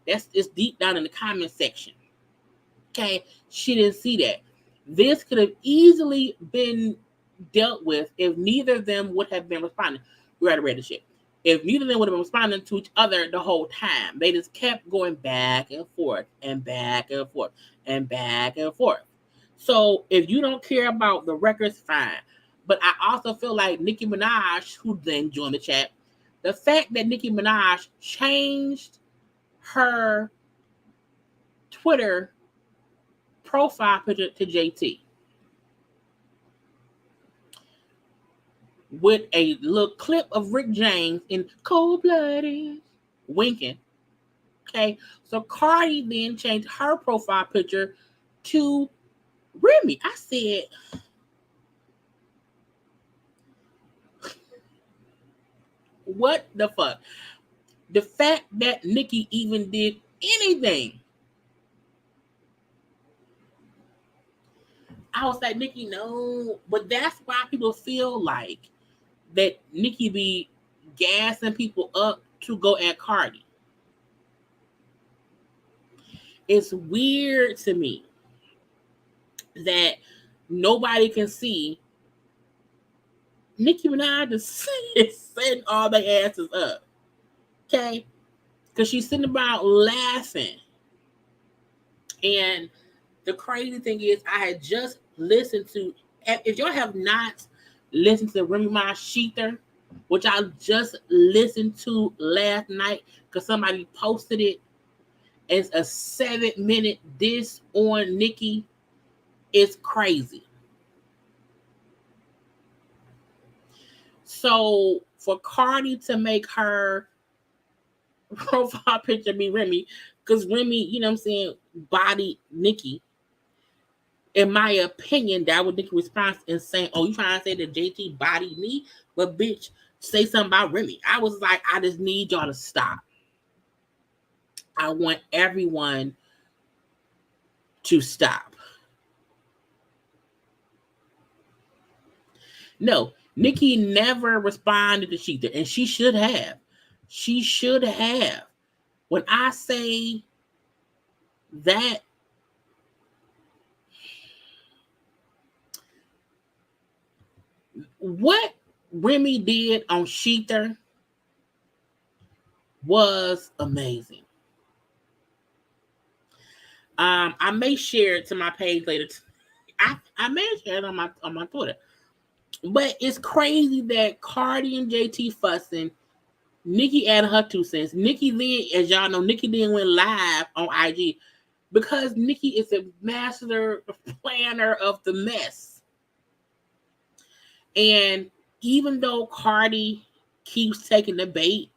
it's deep down in the comment section. Okay, she didn't see that. This could have easily been dealt with if neither of them would have been responding. We already read the shit. If neither of them would have been responding to each other the whole time, they just kept going back and forth and back and forth and back and forth. So if you don't care about the records, fine. But I also feel like Nicki Minaj, who then joined the chat, the fact that Nicki Minaj changed her Twitter profile picture to JT with a little clip of Rick James in Cold Blooded winking. Okay, so Cardi then changed her profile picture to Remy. I said, what the fuck? The fact that Nikki even did anything, I was like, Nikki, no. But that's why people feel like that Nikki be gassing people up to go at Cardi. It's weird to me that nobody can see Nicki Minaj is setting all their asses up. Okay? Because she's sitting about laughing. And the crazy thing is, I had just listened to, if y'all have not listened to Remy Ma Sheether, which I just listened to last night because somebody posted it, it's a 7-minute diss on Nikki. It's crazy. So for Cardi to make her profile picture be Remy, because Remy, you know what I'm saying, body Nikki. In my opinion, that was Nikki's response in saying, oh, you trying to say that JT bodied me? But bitch, say something about Remy. I was like, I just need y'all to stop. I want everyone to stop. No, Nikki never responded to Sheether, and she should have. She should have. When I say that, what Remy did on Sheether was amazing. I may share it to my page later. I may share it on my Twitter. But it's crazy that Cardi and JT fussing. Nikki added her 2 cents. Nikki then, as y'all know, Nikki then went live on IG because Nikki is a master planner of the mess. And even though Cardi keeps taking the bait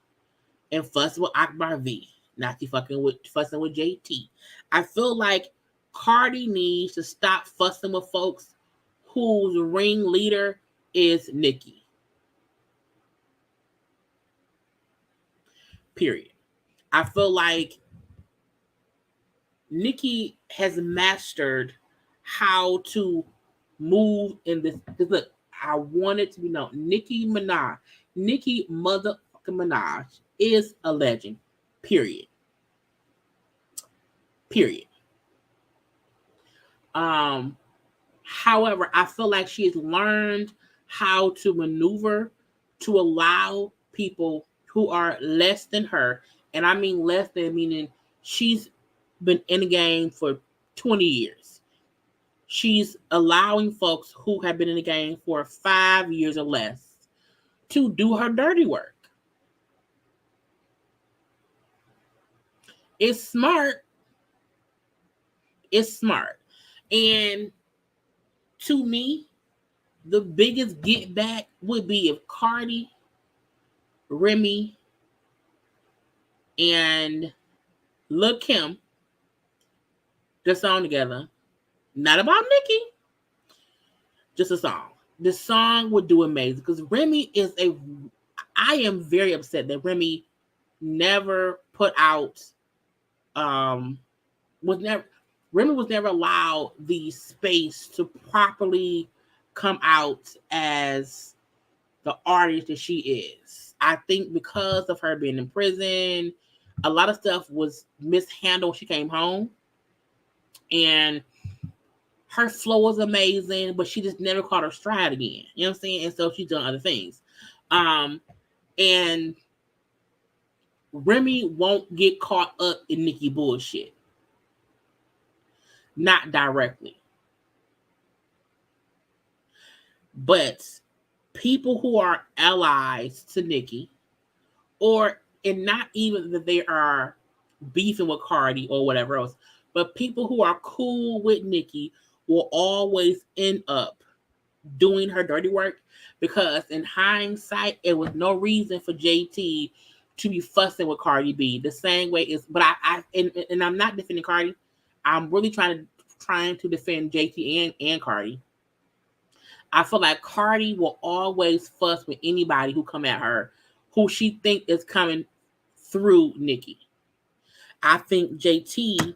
and fussing with Akbar V, not fussing with JT, I feel like Cardi needs to stop fussing with folks whose ringleader is Nikki. Period. I feel like Nikki has mastered how to move in this. Because look, I want it to be known. Nicki motherfucking Minaj is a legend. Period. However, I feel like she has learned how to maneuver to allow people who are less than her, and I mean less than meaning she's been in the game for 20 years. She's allowing folks who have been in the game for 5 years or less to do her dirty work. It's smart. It's smart. And to me, the biggest get back would be if Cardi, Remy, and Lil Kim the song together. Not about Nicki, just a song. The song would do amazing because Remy is I am very upset that Remy never put out, Remy was never allowed the space to properly come out as the artist that she is. I think because of her being in prison, a lot of stuff was mishandled when she came home. And her flow was amazing, but she just never caught her stride again. You know what I'm saying? And so she's done other things. And Remy won't get caught up in Nicki bullshit. Not directly. But people who are allies to Nicki, and not even that they are beefing with Cardi or whatever else, but people who are cool with Nicki will always end up doing her dirty work, because in hindsight, it was no reason for JT to be fussing with Cardi B the same way is. But and I'm not defending Cardi. I'm really trying to defend JT and Cardi. I feel like Cardi will always fuss with anybody who come at her, who she think is coming through Nicki. I think JT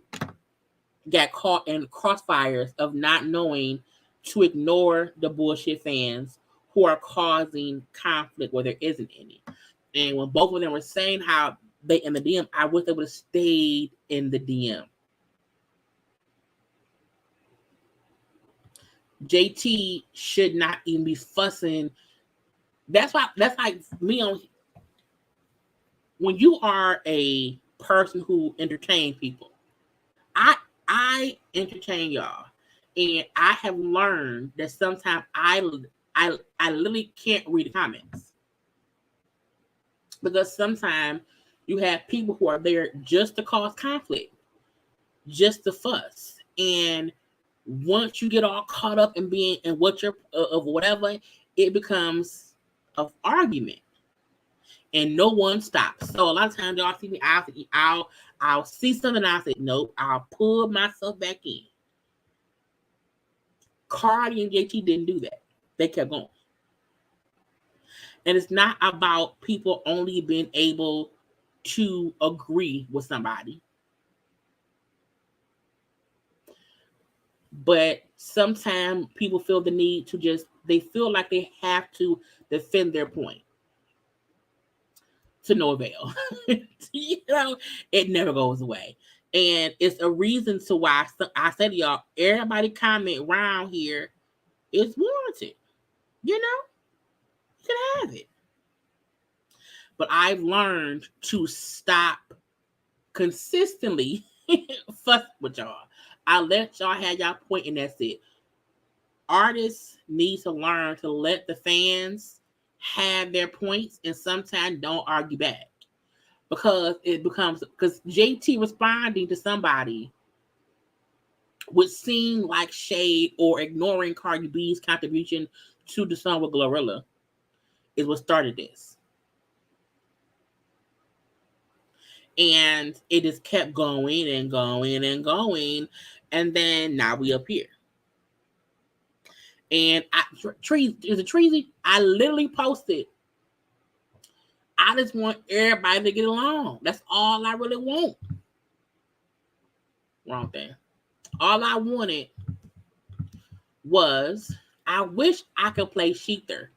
got caught in crossfires of not knowing to ignore the bullshit fans who are causing conflict where there isn't any. And when both of them were saying how they in the DM, I wish they would have stayed in the DM. JT should not even be fussing. That's like me on. When you are a person who entertains people, I entertain y'all, and I have learned that sometimes I literally can't read the comments, because sometimes you have people who are there just to cause conflict, just to fuss, and once you get all caught up in being in what you're of whatever, it becomes an argument, and no one stops. So a lot of times y'all see me, I'll see something, I'll say, nope, I'll pull myself back in. Cardi and JT didn't do that. They kept going. And it's not about people only being able to agree with somebody. But sometimes people feel the need to they feel like they have to defend their point. To no avail. You know, it never goes away. And it's a reason to why I said to y'all, everybody comment around here is warranted. You know, you can have it. But I've learned to stop consistently fuss with y'all. I let y'all have y'all point, and that's it. Artists need to learn to let the fans have their points and sometimes don't argue back, because JT responding to somebody would seem like shade or ignoring Cardi B's contribution to the song with Glorilla is what started this. And it just kept going and going and going. And then now we up here. And Treasy, I literally posted, I just want everybody to get along. That's all I really want. Wrong thing. All I wanted was, I wish I could play Sheether,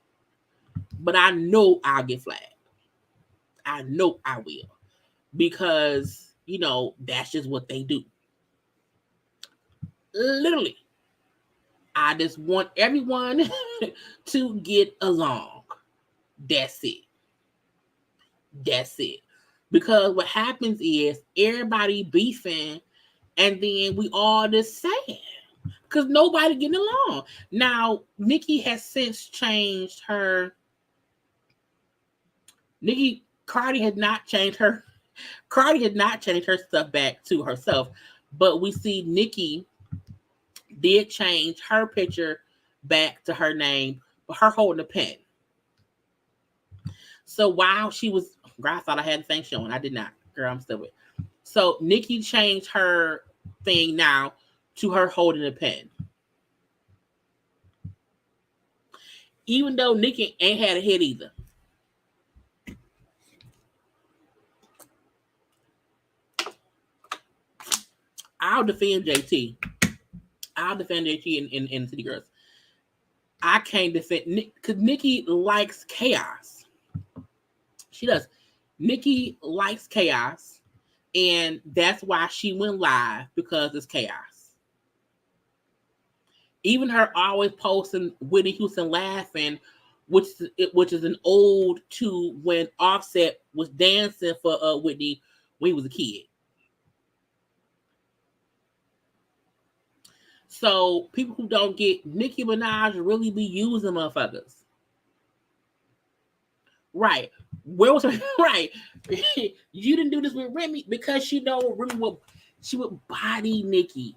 but I know I'll get flagged. I know I will. Because, you know, that's just what they do. Literally. I just want everyone to get along. That's it. That's it. Because what happens is everybody beefing, and then we all just sad because nobody getting along. Now, Nicki has since changed her. Cardi had not changed her stuff back to herself, but we see Nicki did change her picture back to her name, but her holding a pen. So while she was, I thought I had the thing showing. I did not. Girl, I'm stupid. So Nikki changed her thing now to her holding a pen. Even though Nikki ain't had a hit either. I'll defend JT. I'll defend JT in City Girls. I can't defend because Nikki likes chaos. She does. Nikki likes chaos, and that's why she went live, because it's chaos. Even her always posting Whitney Houston laughing, which is an ode to when Offset was dancing for Whitney when he was a kid. So people who don't get Nicki Minaj really be using motherfuckers. Right. Where was her? Right. You didn't do this with Remy because she know Remy would body Nicki.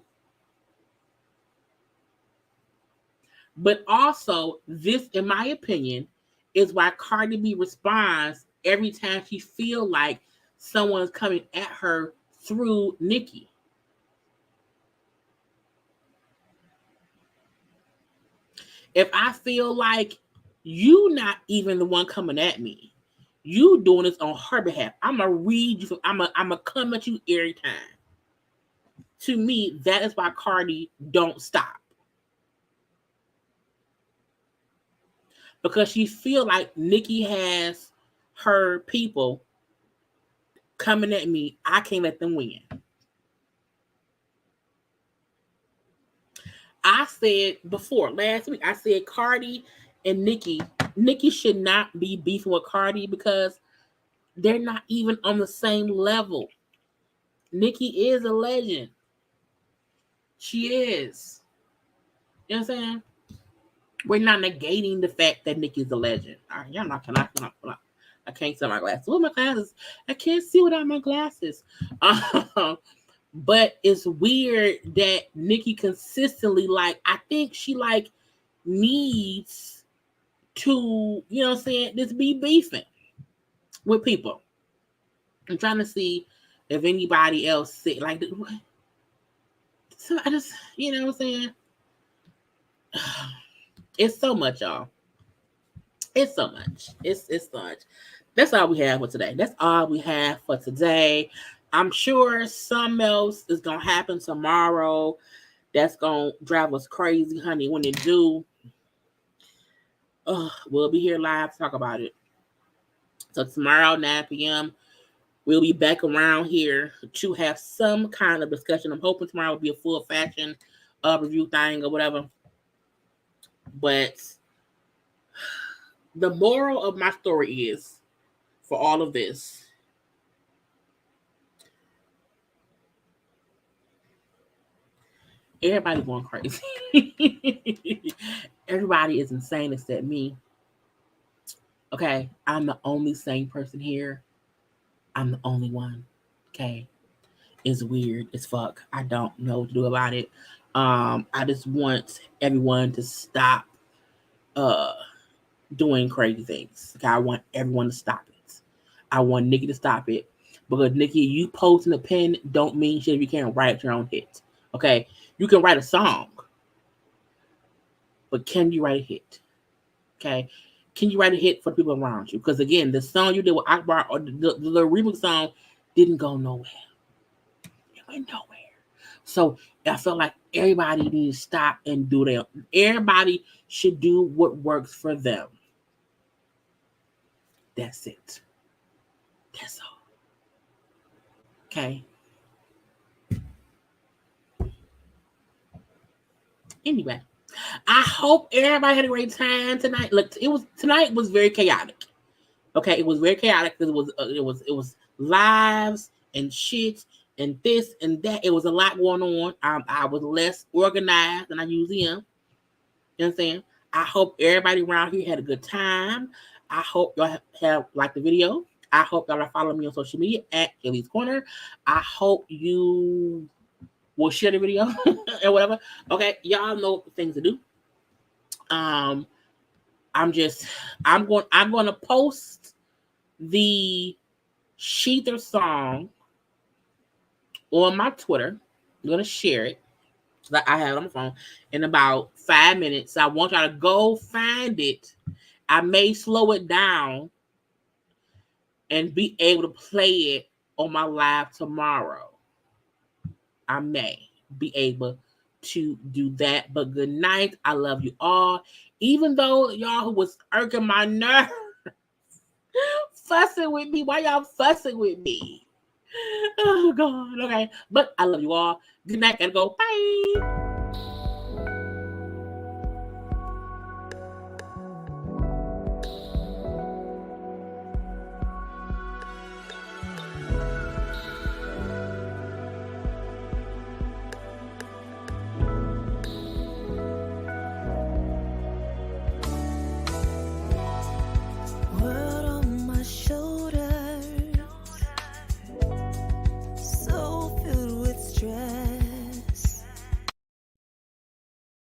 But also, this, in my opinion, is why Cardi B responds every time she feel like someone's coming at her through Nicki. If I feel like you not even the one coming at me, you doing this on her behalf, I'm gonna read you. I'm gonna come at you every time. To me, that is why Cardi don't stop, because she feel like Nicki has her people coming at me. I can't let them win. I said before last week, I said Cardi and Nicki should not be beefing with Cardi because they're not even on the same level. Nicki is a legend. She is. You know what I'm saying? We're not negating the fact that Nicki's a legend. All right, y'all not. I can't see my glasses. What are my glasses? I can't see without my glasses. But it's weird that Nicki consistently, like, I think she like needs to, you know what I'm saying, just be beefing with people. I'm trying to see if anybody else see, like, so I just, you know what I'm saying? It's so much, y'all. It's so much. It's so much. That's all we have for today. That's all we have for today. I'm sure something else is gonna happen tomorrow that's gonna drive us crazy, honey. When it do, we'll be here live to talk about it. So tomorrow, 9 p.m., we'll be back around here to have some kind of discussion. I'm hoping tomorrow will be a full fashion review thing or whatever. But the moral of my story is, for all of this, everybody's going crazy. Everybody is insane except me. Okay, I'm the only sane person here. I'm the only one. Okay, it's weird as fuck. I don't know what to do about it. I just want everyone to stop doing crazy things. Okay, I want everyone to stop it. I want Nicki to stop it, because Nicki, you posting a pen don't mean shit if you can't write your own hit. Okay, you can write a song, but can you write a hit? Okay, can you write a hit for the people around you? Because again, the song you did with Akbar, or the remix song, didn't go nowhere. It went nowhere. So I felt like everybody needs to stop and do their. Everybody should do what works for them. That's it. That's all. Okay. Anyway, I hope everybody had a great time tonight. Look, tonight was very chaotic. Okay, it was very chaotic because it was lives and shit and this and that. It was a lot going on. I was less organized than I usually am. You know what I'm saying? I hope everybody around here had a good time. I hope y'all have liked the video. I hope y'all are following me on social media at JayLeesCorner. I hope you will share the video or whatever. Okay, y'all know the things to do. I'm going to post the Sheether song on my Twitter. I'm going to share it. I have it on my phone in about 5 minutes. I want y'all to go find it. I may slow it down and be able to play it on my live tomorrow. I may be able to do that. But good night. I love you all. Even though y'all who was irking my nerves, fussing with me. Why y'all fussing with me? Oh, God. Okay. But I love you all. Good night. Gotta go. Bye.